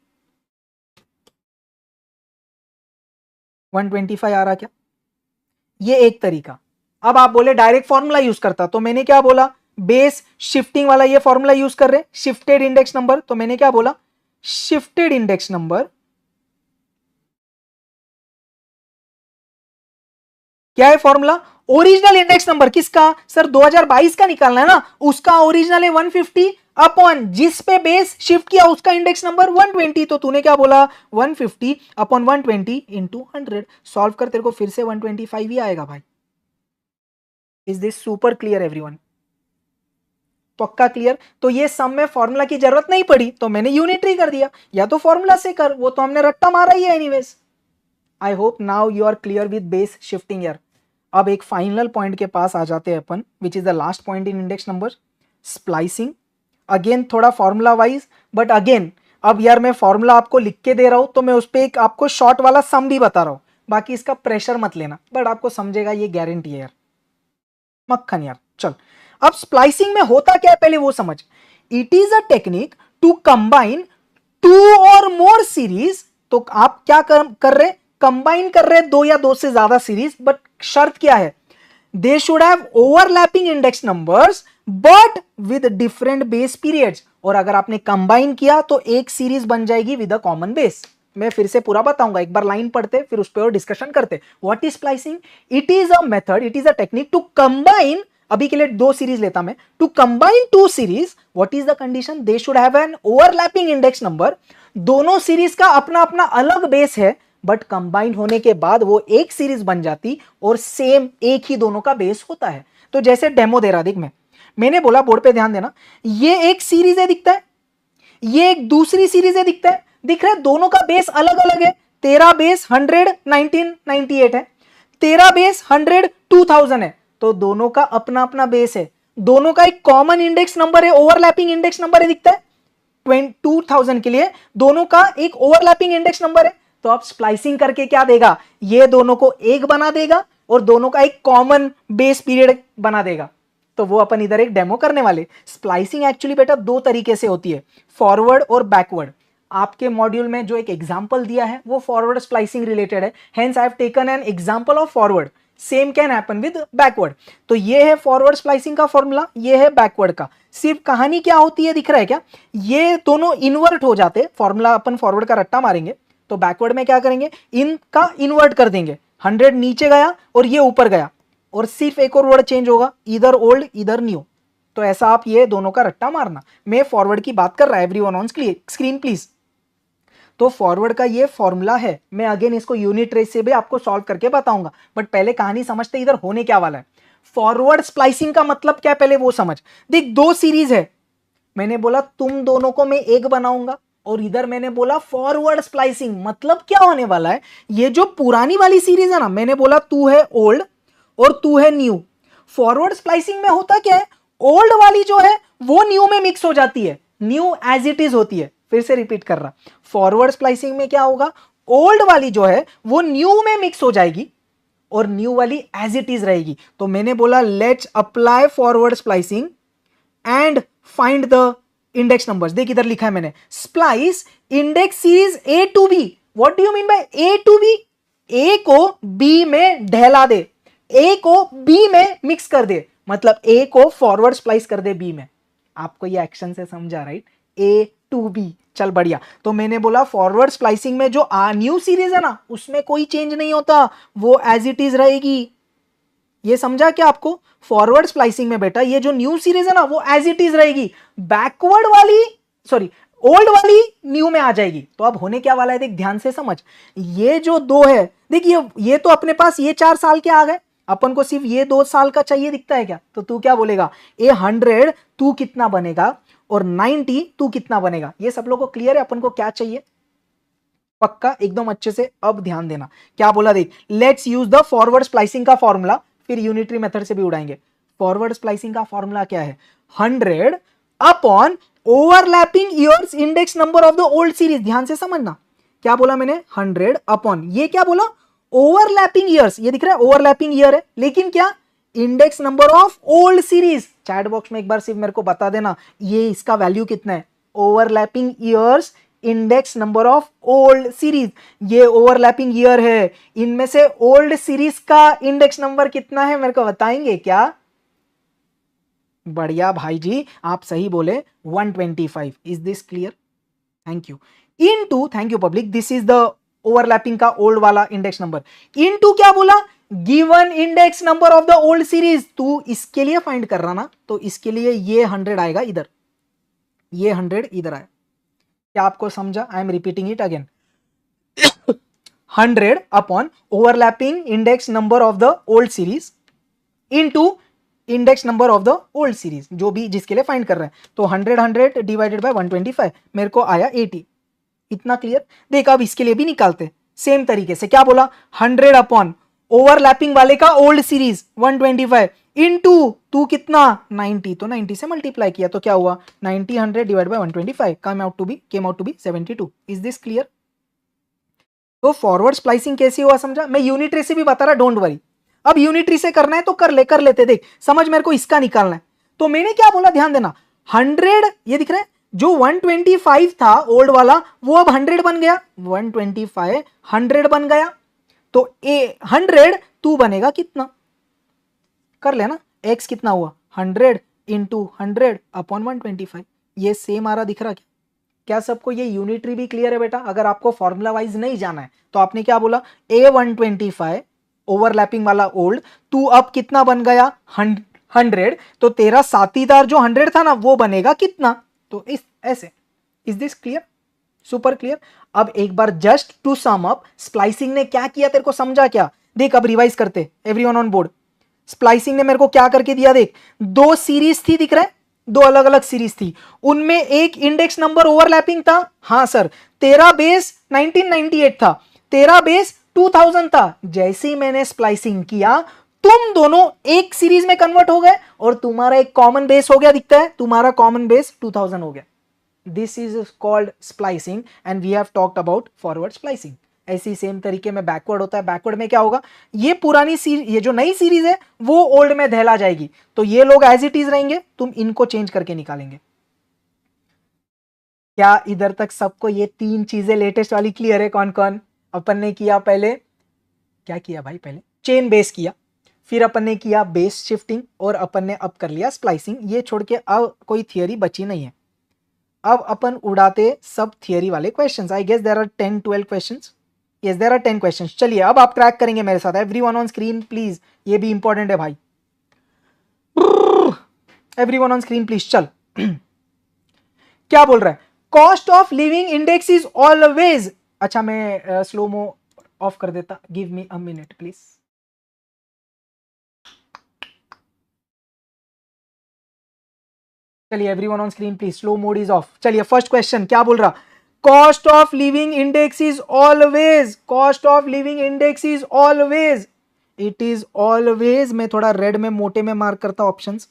125 आ रहा क्या, ये एक तरीका। अब आप बोले डायरेक्ट फॉर्मूला यूज करता, तो मैंने क्या बोला, बेस शिफ्टिंग वाला ये फॉर्मूला यूज कर रहे, शिफ्टेड इंडेक्स नंबर, तो मैंने क्या बोला, शिफ्टेड इंडेक्स नंबर क्या है फॉर्मूला, ओरिजिनल इंडेक्स नंबर किसका सर, 2022 का निकालना है ना, उसका ओरिजिनल है 150 अपॉन जिस पे बेस शिफ्ट किया उसका इंडेक्स नंबर 120, तो तूने क्या बोला 150 अपॉन 120 इंटू 100। सॉल्व कर, तेरे को फिर से 125 ही आएगा भाई। Is this super clear everyone, पक्का क्लियर। तो ये सम में फॉर्मूला की जरूरत नहीं पड़ी, तो मैंने यूनिटरी कर दिया, या तो फॉर्मूला से कर, वो तो हमने रट्टा मारा ही है anyways. I hope now you are clear with base shifting यार। अब एक फाइनल पॉइंट के पास आ जाते हैं अपन, which is the last point in index number, splicing. Again थोड़ा फॉर्मूला वाइज, बट अगेन अब यार मैं फॉर्मूला आपको लिख के दे रहा हूं, तो मैं उस पर एक आपको शॉर्ट वाला सम भी बता रहा हूं, बाकी इसका प्रेशर मत लेना, बट आपको समझेगा ये गारंटी है यार, मक्खन यार। चल अब स्प्लाइसिंग में होता क्या है पहले वो समझ। It is a technique to combine 2 और मोर सीरीज। तो आप क्या कर रहे, कंबाइन कर रहे 2 या 2 से ज्यादा सीरीज, बट शर्त क्या है, दे should have overlapping index numbers but with different base periods. और अगर आपने कंबाइन किया तो एक सीरीज बन जाएगी विद अ कॉमन बेस। मैं फिर से पूरा बताऊंगा, एक बार लाइन पढ़ते फिर उस पर और डिस्कशन करते। What is splicing, it is a method, it is a technique to combine, अभी के लिए 2 सीरीज लेता मैं, to combine 2 series. What is the condition, they should have an overlapping index number, दोनों सीरीज का अपना अपना अलग बेस है, बट कंबाइन होने के बाद वो एक सीरीज बन जाती और सेम एक ही दोनों का बेस होता है। तो जैसे डेमो दे रहा, देख मैंने बोला, बोर्ड पे ध्यान देना, ये एक सीरीज है दिखता है, ये एक दूसरी सीरीज है दिखता है, दिख रहा है दोनों का बेस अलग अलग है। तेरा बेस 100 1998 है, तेरा बेस 100 2000 है, तो दोनों का अपना अपना बेस है, दोनों का एक कॉमन इंडेक्स नंबर है, ओवरलैपिंग इंडेक्स नंबर है दिखता है। 2000 के लिए दोनों का एक ओवरलैपिंग इंडेक्स नंबर है, तो आप स्प्लाइसिंग करके क्या देगा, ये दोनों को एक बना देगा और दोनों का एक कॉमन बेस पीरियड बना देगा। तो वो अपन इधर एक डेमो करने वाले। स्प्लाइसिंग एक्चुअली बेटा 2 तरीके से होती है, फॉरवर्ड और बैकवर्ड। आपके मॉड्यूल में जो एक एग्जांपल दिया है वो फॉरवर्ड स्प्लाइसिंग रिलेटेड है, hence I have taken an example of forward. Same can happen with backward. तो ये है फॉरवर्ड स्प्लाइसिंग का फॉर्मूला, ये है बैकवर्ड का। सिर्फ कहानी क्या होती है दिख रहा है क्या, ये दोनों इन्वर्ट हो जाते। फॉर्मूला अपन फॉरवर्ड का रट्टा मारेंगे तो बैकवर्ड में क्या करेंगे, इनका इन्वर्ट कर देंगे। 100 नीचे गया और ये ऊपर गया, और सिर्फ एक और वर्ड चेंज होगा, इधर ओल्ड इधर न्यू। तो ऐसा आप ये दोनों का रट्टा मारना। मैं फॉरवर्ड की बात कर रहा है, एवरीवन ऑन स्क्रीन प्लीज। तो फॉरवर्ड का ये फॉर्मूला है। मैं अगेन इसको यूनिट रेस से भी आपको सॉल्व करके बताऊंगा, बट पहले कहानी समझते इधर होने क्या वाला है। फॉरवर्ड स्प्लाइसिंग का मतलब क्या है पहले वो समझ। देख दो सीरीज है, मैंने बोला तुम दोनों को मैं एक बनाऊंगा, और इधर मैंने बोला फॉरवर्ड स्प्लाइसिंग। मतलब क्या होने वाला है, ये जो पुरानी वाली सीरीज है ना, मैंने बोला तू है ओल्ड और तू है न्यू। फॉरवर्ड स्प्लाइसिंग में होता क्या है, ओल्ड वाली जो है वो न्यू में मिक्स हो जाती है, न्यू एज इट इज होती है। फिर से रिपीट कर रहा, फॉरवर्ड स्प्लाइसिंग में क्या होगा, ओल्ड वाली जो है वो न्यू में मिक्स हो जाएगी और न्यू वाली एज इट इज रहेगी। तो मैंने बोला let's apply forward splicing and find the index numbers. देख इधर लिखा है मैंने, splice index series A to B. What do you mean by A to B, A को बी में ढेला दे, ए को बी में मिक्स कर दे, मतलब ए को फॉरवर्ड स्प्लाइस कर दे बी में। आपको ये एक्शन से समझा राइट, ए टू बी। चल बढ़िया। तो मैंने बोला फॉरवर्ड स्प्लाइसिंग में जो न्यू सीरीज है ना, उसमें कोई चेंज नहीं होता, वो एज इट इज रहेगी। ये समझा क्या आपको, फॉरवर्ड स्प्लाइसिंग में बेटा ये जो न्यू सीरीज है ना वो एज इट इज रहेगी, बैकवर्ड वाली सॉरी ओल्ड वाली न्यू में आ जाएगी। तो अब होने क्या वाला है, देख ध्यान से समझ। ये जो दो है, देख ये तो अपने पास ये 4 साल के आ गए, अपन को सिर्फ ये 2 साल का चाहिए दिखता है क्या। तो तू क्या बोलेगा, ए 100 तू कितना बनेगा और 90 तू कितना बनेगा। ये सब लोगों को क्लियर है अपन को क्या चाहिए, पक्का एकदम अच्छे से। अब ध्यान देना क्या बोला, देख let's use the forward splicing का फॉर्मूला, फिर यूनिटरी मेथड से भी उड़ाएंगे। फॉरवर्ड स्प्लाइसिंग का फॉर्मूला क्या है, 100 upon overlapping years index number of the old series. ध्यान से समझना क्या बोला मैंने, 100 अपॉन ये क्या बोला, ओवरलैपिंग ईयर्स। ये दिख रहा है ओवरलैपिंग ईयर है, लेकिन क्या index number of old series. Chat box में एक बार सिर्फ मेरे को बता देना ये इसका वैल्यू कितना है, overlapping years index number of old series. ये ओवरलैपिंग ईयर है, इनमें से ओल्ड सीरीज का इंडेक्स नंबर कितना है मेरे को बताएंगे क्या। बढ़िया भाई जी, आप सही बोले 125। Is this clear, thank you. Into, thank you public, this is the overlapping का ओल्ड वाला इंडेक्स नंबर। इनटू क्या बोला, given index number of the old series. तू इसके लिए फाइंड कर रहा ना, तो इसके लिए ये 100 आएगा इधर, ये 100 इधर आया। क्या आपको समझा, I am repeating it again. 100 upon overlapping index number of the old series into index number of the old series, जो भी जिसके लिए फाइंड कर रहे हैं। तो 100 डिवाइडेड बाय 125 मेरे को आया 80। इतना क्लियर। देख अब इसके लिए भी निकालते सेम तरीके से। क्या बोला, 100 अपॉन ओवरलैपिंग वाले का ओल्ड सीरीज 125 इनटू तू कितना 90, तो 90 से मल्टीप्लाई किया तो क्या हुआ 90 100 divide by 125 came out to be 72। Is this clear. तो फॉरवर्ड स्प्लाइसिंग कैसे हुआ समझा, मैं यूनिटरी से भी बता रहा, डोंट वरी। अब यूनिटरी से करना है तो कर लेते, देख समझ, मेरे को इसका निकालना है। तो मैंने क्या बोला ध्यान देना, 100 ये दिख रहा है, जो 125 था ओल्ड वाला वो अब 100 बन गया, 125 100 बन गया। तो ए 100 तू बनेगा कितना, कर लेना, x कितना हुआ 100 इंटू 100 अपॉन 125। ये सेम आ रहा दिख रहा क्या सबको, ये यूनिटरी भी क्लियर है बेटा। अगर आपको फॉर्मूला वाइज नहीं जाना है तो आपने क्या बोला, ए 125 ओवरलैपिंग वाला ओल्ड, तू अब कितना बन गया 100, तो तेरा साथीदार जो 100 था ना वो बनेगा कितना, तो इस ऐसे। Is this clear, super clear. अब एक बार just to sum up, splicing ने क्या किया तेरे को समझा क्या, देख अब रिवाइज करते एवरीवन ऑन बोर्ड। स्प्लाइसिंग ने मेरे को क्या करके दिया, देख 2 सीरीज थी दिख रहा है, 2 अलग अलग सीरीज थी, उनमें एक इंडेक्स नंबर ओवरलैपिंग था। हाँ सर, तेरा बेस 1998 था, तेरा बेस 2000 था। जैसे ही मैंने स्प्लाइसिंग किया तुम दोनों एक सीरीज में कन्वर्ट हो गए और तुम्हारा एक कॉमन बेस हो गया, दिखता है तुम्हारा कॉमन बेस 2000 हो गया। This is called splicing and we have talked about forward splicing. ऐसी सेम तरीके में बैकवर्ड होता है। बैकवर्ड में क्या होगा, ये पुरानी ये जो नई सीरीज है वो ओल्ड में धैला जाएगी, तो ये लोग एज इट इज रहेंगे, तुम इनको चेंज करके निकालेंगे। क्या इधर तक सबको ये 3 चीजें लेटेस्ट वाली क्लियर है। कौन कौन अपन ने किया, पहले क्या किया भाई, पहले चेन बेस किया, फिर अपन ने किया बेस शिफ्टिंग और अपन ने अब कर लिया स्प्लाइसिंग। ये छोड़ के अब कोई थियरी बची नहीं है। अब अपन उड़ाते सब थियरी वाले questions. I guess there are 10-12 questions. Yes there are 10 questions. चलिए अब आप क्रैक करेंगे मेरे साथ। एवरीवन ऑन स्क्रीन प्लीज, ये भी इंपॉर्टेंट है भाई। Everyone on screen please. चल क्या बोल रहा है? Cost of living index is always, अच्छा मैं स्लोमो ऑफ कर देता, give me a minute please. चलिए everyone on screen please, slow mode is off. चलिए फर्स्ट क्वेश्चन क्या बोल रहा? Cost of living index is always, cost of living index is always, it is always, मैं थोड़ा red में मोटे में मार्क करता options,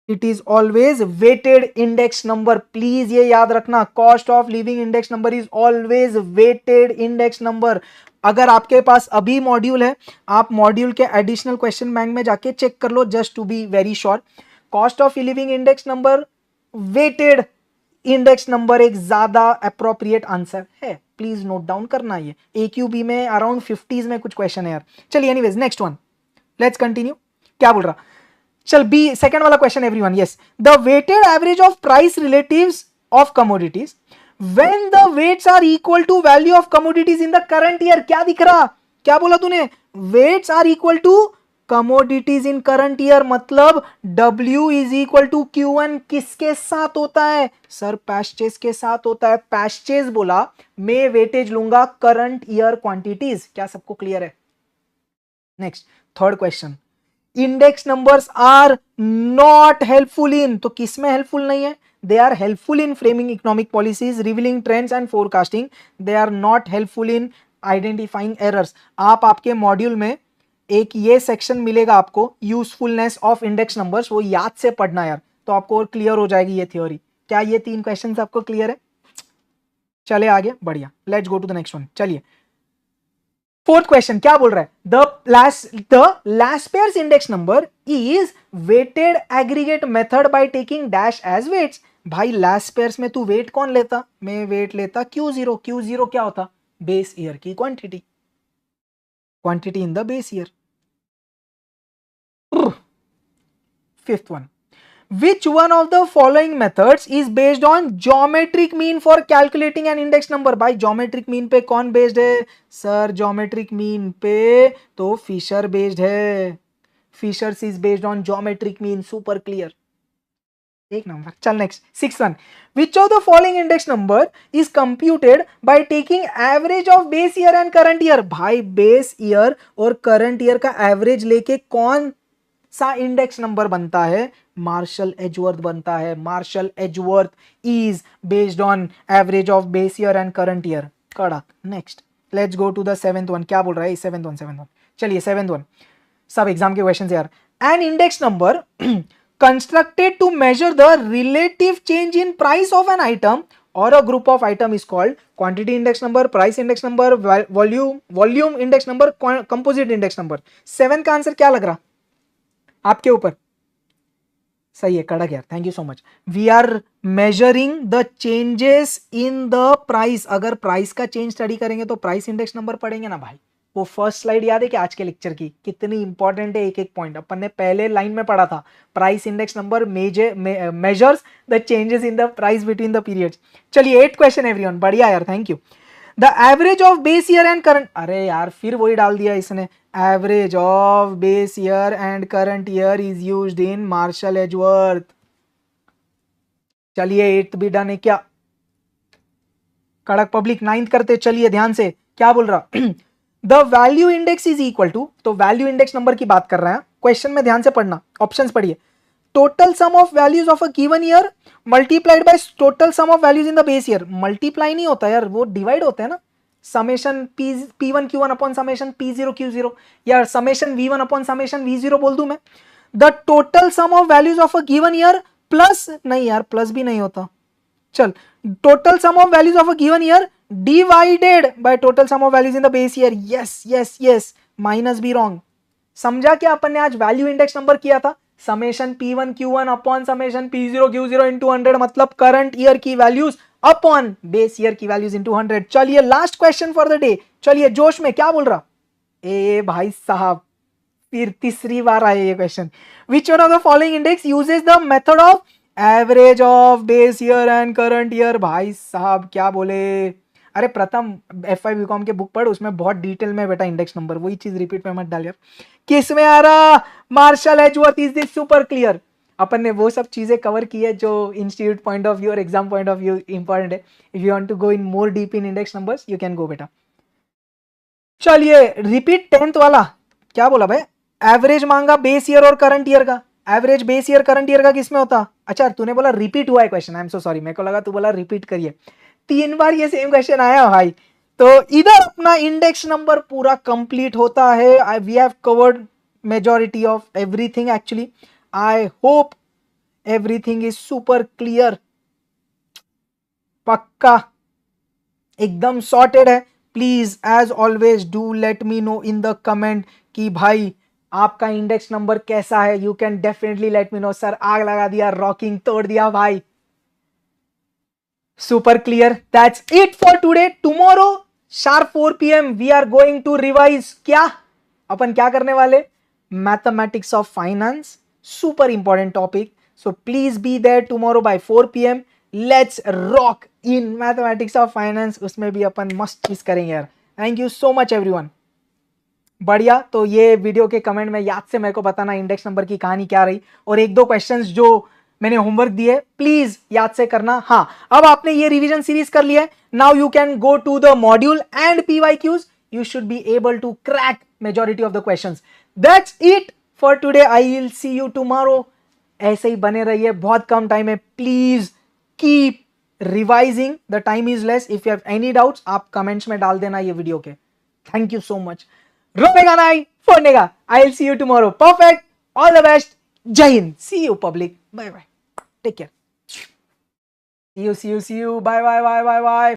it is always weighted index number. Please ये याद रखना, cost of living index number is always weighted index number. अगर आपके पास अभी मॉड्यूल है, आप मॉड्यूल के एडिशनल क्वेश्चन बैंक में जाके चेक कर लो, just to be very sure. Cost of living index number weighted index number एक ज्यादा अप्रोप्रिएट आंसर है, प्लीज नोट डाउन करना। ये AQB में अराउंड 50s में कुछ क्वेश्चन है यार। चलिए anyways next one, let's continue. क्या बोल रहा? चल बी सेकंड वाला question everyone. Yes, the weighted average of price relatives of commodities when the weights are equal to value of commodities in the current year. क्या दिख रहा? क्या बोला तूने? Weights are equal to commodities in current year, मतलब W is equal to Q1 किसके साथ होता है सर? पैस्चेस के साथ होता है। पैस्चेस बोला, मैं वेटेज लूंगा करंट ईयर क्वांटिटीज। क्या सबको क्लियर है? Next third question, index numbers are not helpful in, तो किस में हेल्पफुल नहीं है? They are helpful in framing economic policies, revealing trends and forecasting, they are not helpful in identifying errors. आप आपके मॉड्यूल में एक ये सेक्शन मिलेगा आपको, यूजफुलनेस ऑफ इंडेक्स नंबर्स, वो याद से पढ़ना यार, तो आपको और क्लियर हो जाएगी ये थ्योरी। क्या ये 3 क्वेश्चन आपको क्लियर है? चले आगे, बढ़िया, let's go to the next one. चलिए फोर्थ क्वेश्चन क्या बोल रहा है? The Laspeyres index number is weighted aggregate method by taking dash as weights. भाई लास्ट पेयर्स में तू वेट कौन लेता? मैं वेट लेता Q0। Q0 क्या होता? बेस ईयर की quantity, quantity in the base year. Fifth one, which one of the following methods is based on geometric mean for calculating an index number? भाई geometric mean पे कौन based है sir? geometric mean पे तो Fisher based है। Fisher's is based on geometric mean, super clear। एक नंबर। चल नेक्स्ट, six one, which of the following index number is computed by taking average of base year and current year? भाई base year और current year का average लेके कौन सा इंडेक्स नंबर बनता है? मार्शल एजवर्थ बनता है। Marshall Edgeworth is based on average of base year and current year. कड़क। Next let's go to the seventh one. क्या बोल रहा है? Seventh one. चलिए सेवेंथ वन, सब एग्जाम के क्वेश्चन यार। An index number constructed to measure the relative change in price of an item or a group of item is called quantity index number, price index number, volume index number, composite index number. 7 का answer क्या लग रहा आपके ऊपर? सही है, कड़क यार, thank you so much. We are measuring the changes in the price. अगर प्राइस का चेंज स्टडी करेंगे तो प्राइस इंडेक्स नंबर पढ़ेंगे ना भाई। वो फर्स्ट स्लाइड याद है कि आज के लेक्चर की कितनी इंपॉर्टेंट है, एक एक पॉइंट अपन ने पहले लाइन में पढ़ा था। Price index number measures the changes in the price between the periods. चलिए 8th क्वेश्चन एवरीवन, बढ़िया यार, thank you. The average of base year and current, अरे यार फिर वही डाल दिया इसने। Average of base year and current year is used in Marshall Edgeworth. चलिए 8th भी डन है क्या? कड़क पब्लिक 9th करते। चलिए ध्यान से, क्या बोल रहा? The value index is equal to, तो वैल्यू इंडेक्स नंबर की बात कर रहे हैं। क्वेश्चन में ध्यान से पढ़ना, ऑप्शंस पढ़िए। Total sum of values of a given year multiplied by total sum of values in the base year. Multiply नहीं होता यार, वो डिवाइड होता है ना। Summation P1 Q1 upon summation P0 Q0, या summation V1 upon summation V0 बोल दूं मैं। The total sum of values of a given year plus, नहीं यार प्लस भी नहीं होता। चल, total sum of values of a given year divided by total sum of values in the base year. Yes yes yes, minus भी wrong. समझा क्या अपन ने आज वैल्यू इंडेक्स नंबर किया था? Summation P1 Q1 upon summation P0 Q0 into 100, मतलब current year की values upon base year की वैल्यूज इंटू 100। चलिए last question for the day, चलिए जोश में क्या बोल रहा, ए भाई साहब फिर तीसरी बार आया ये question. Which one of the following index uses the method of average of base year and current year. भाई साहब क्या बोले, अरे प्रथम FY बीकॉम के बुक पढ़, उसमें बहुत डिटेल में बेटा इंडेक्स नंबर, वही चीज रिपीट में मत डाल यार। किस में आ रहा, Marshall Edgeworth, is this super clear. अपन ने वो सब चीजें कवर की है जो इंस्टीट्यूट पॉइंट ऑफ व्यू और exam point of view important है। If you want to go in more deep in index numbers you can go बेटा। चलिए रिपीट 10th वाला क्या बोला भाई, एवरेज मांगा बेस ईयर और करंट ईयर का। Average base year current year का किसमें होता, अच्छा तूने बोला रिपीट हुआ है question, I am so sorry, मेरे को लगा तू बोला रिपीट करिए। 3 बार ये सेम क्वेश्चन आया भाई। तो इधर अपना इंडेक्स नंबर पूरा कंप्लीट होता है। We have covered majority of everything actually. I hope everything is super clear, पक्का एकदम सॉर्टेड है। Please as always do let me know in the comment कि भाई आपका इंडेक्स नंबर कैसा है। You can definitely let me know, sir आग लगा दिया, रॉकिंग तोड़ दिया भाई, super clear. That's it for today. Tomorrow sharp 4 PM we are going to revise, क्या अपन क्या करने वाले, mathematics of finance, super important topic. So please be there tomorrow by 4 PM। Let's rock in mathematics of finance, उसमें भी अपन मस्त चीज करेंगे यार। Thank you so much everyone. बढ़िया, तो ये वीडियो के कमेंट में याद से मेरे को बताना इंडेक्स नंबर की कहानी क्या रही, और 1-2 क्वेश्चंस जो मैंने होमवर्क दिए प्लीज याद से करना। हाँ, अब आपने ये रिवीजन सीरीज कर लिया है, now you can go to the module and PYQs, you should be able to crack majority of the questions. That's it for today. I will see you tomorrow. ऐसे ही बने रहिए, बहुत कम टाइम है, please keep revising, the time is less. If you have any doubts आप comments में डाल देना ये वीडियो के। Thank you so much. रोनेगा नहीं फोड़नेगा। I will see you tomorrow. Perfect, all the best, जय हिंद, see you public, bye bye, take care, see you, bye bye bye bye bye।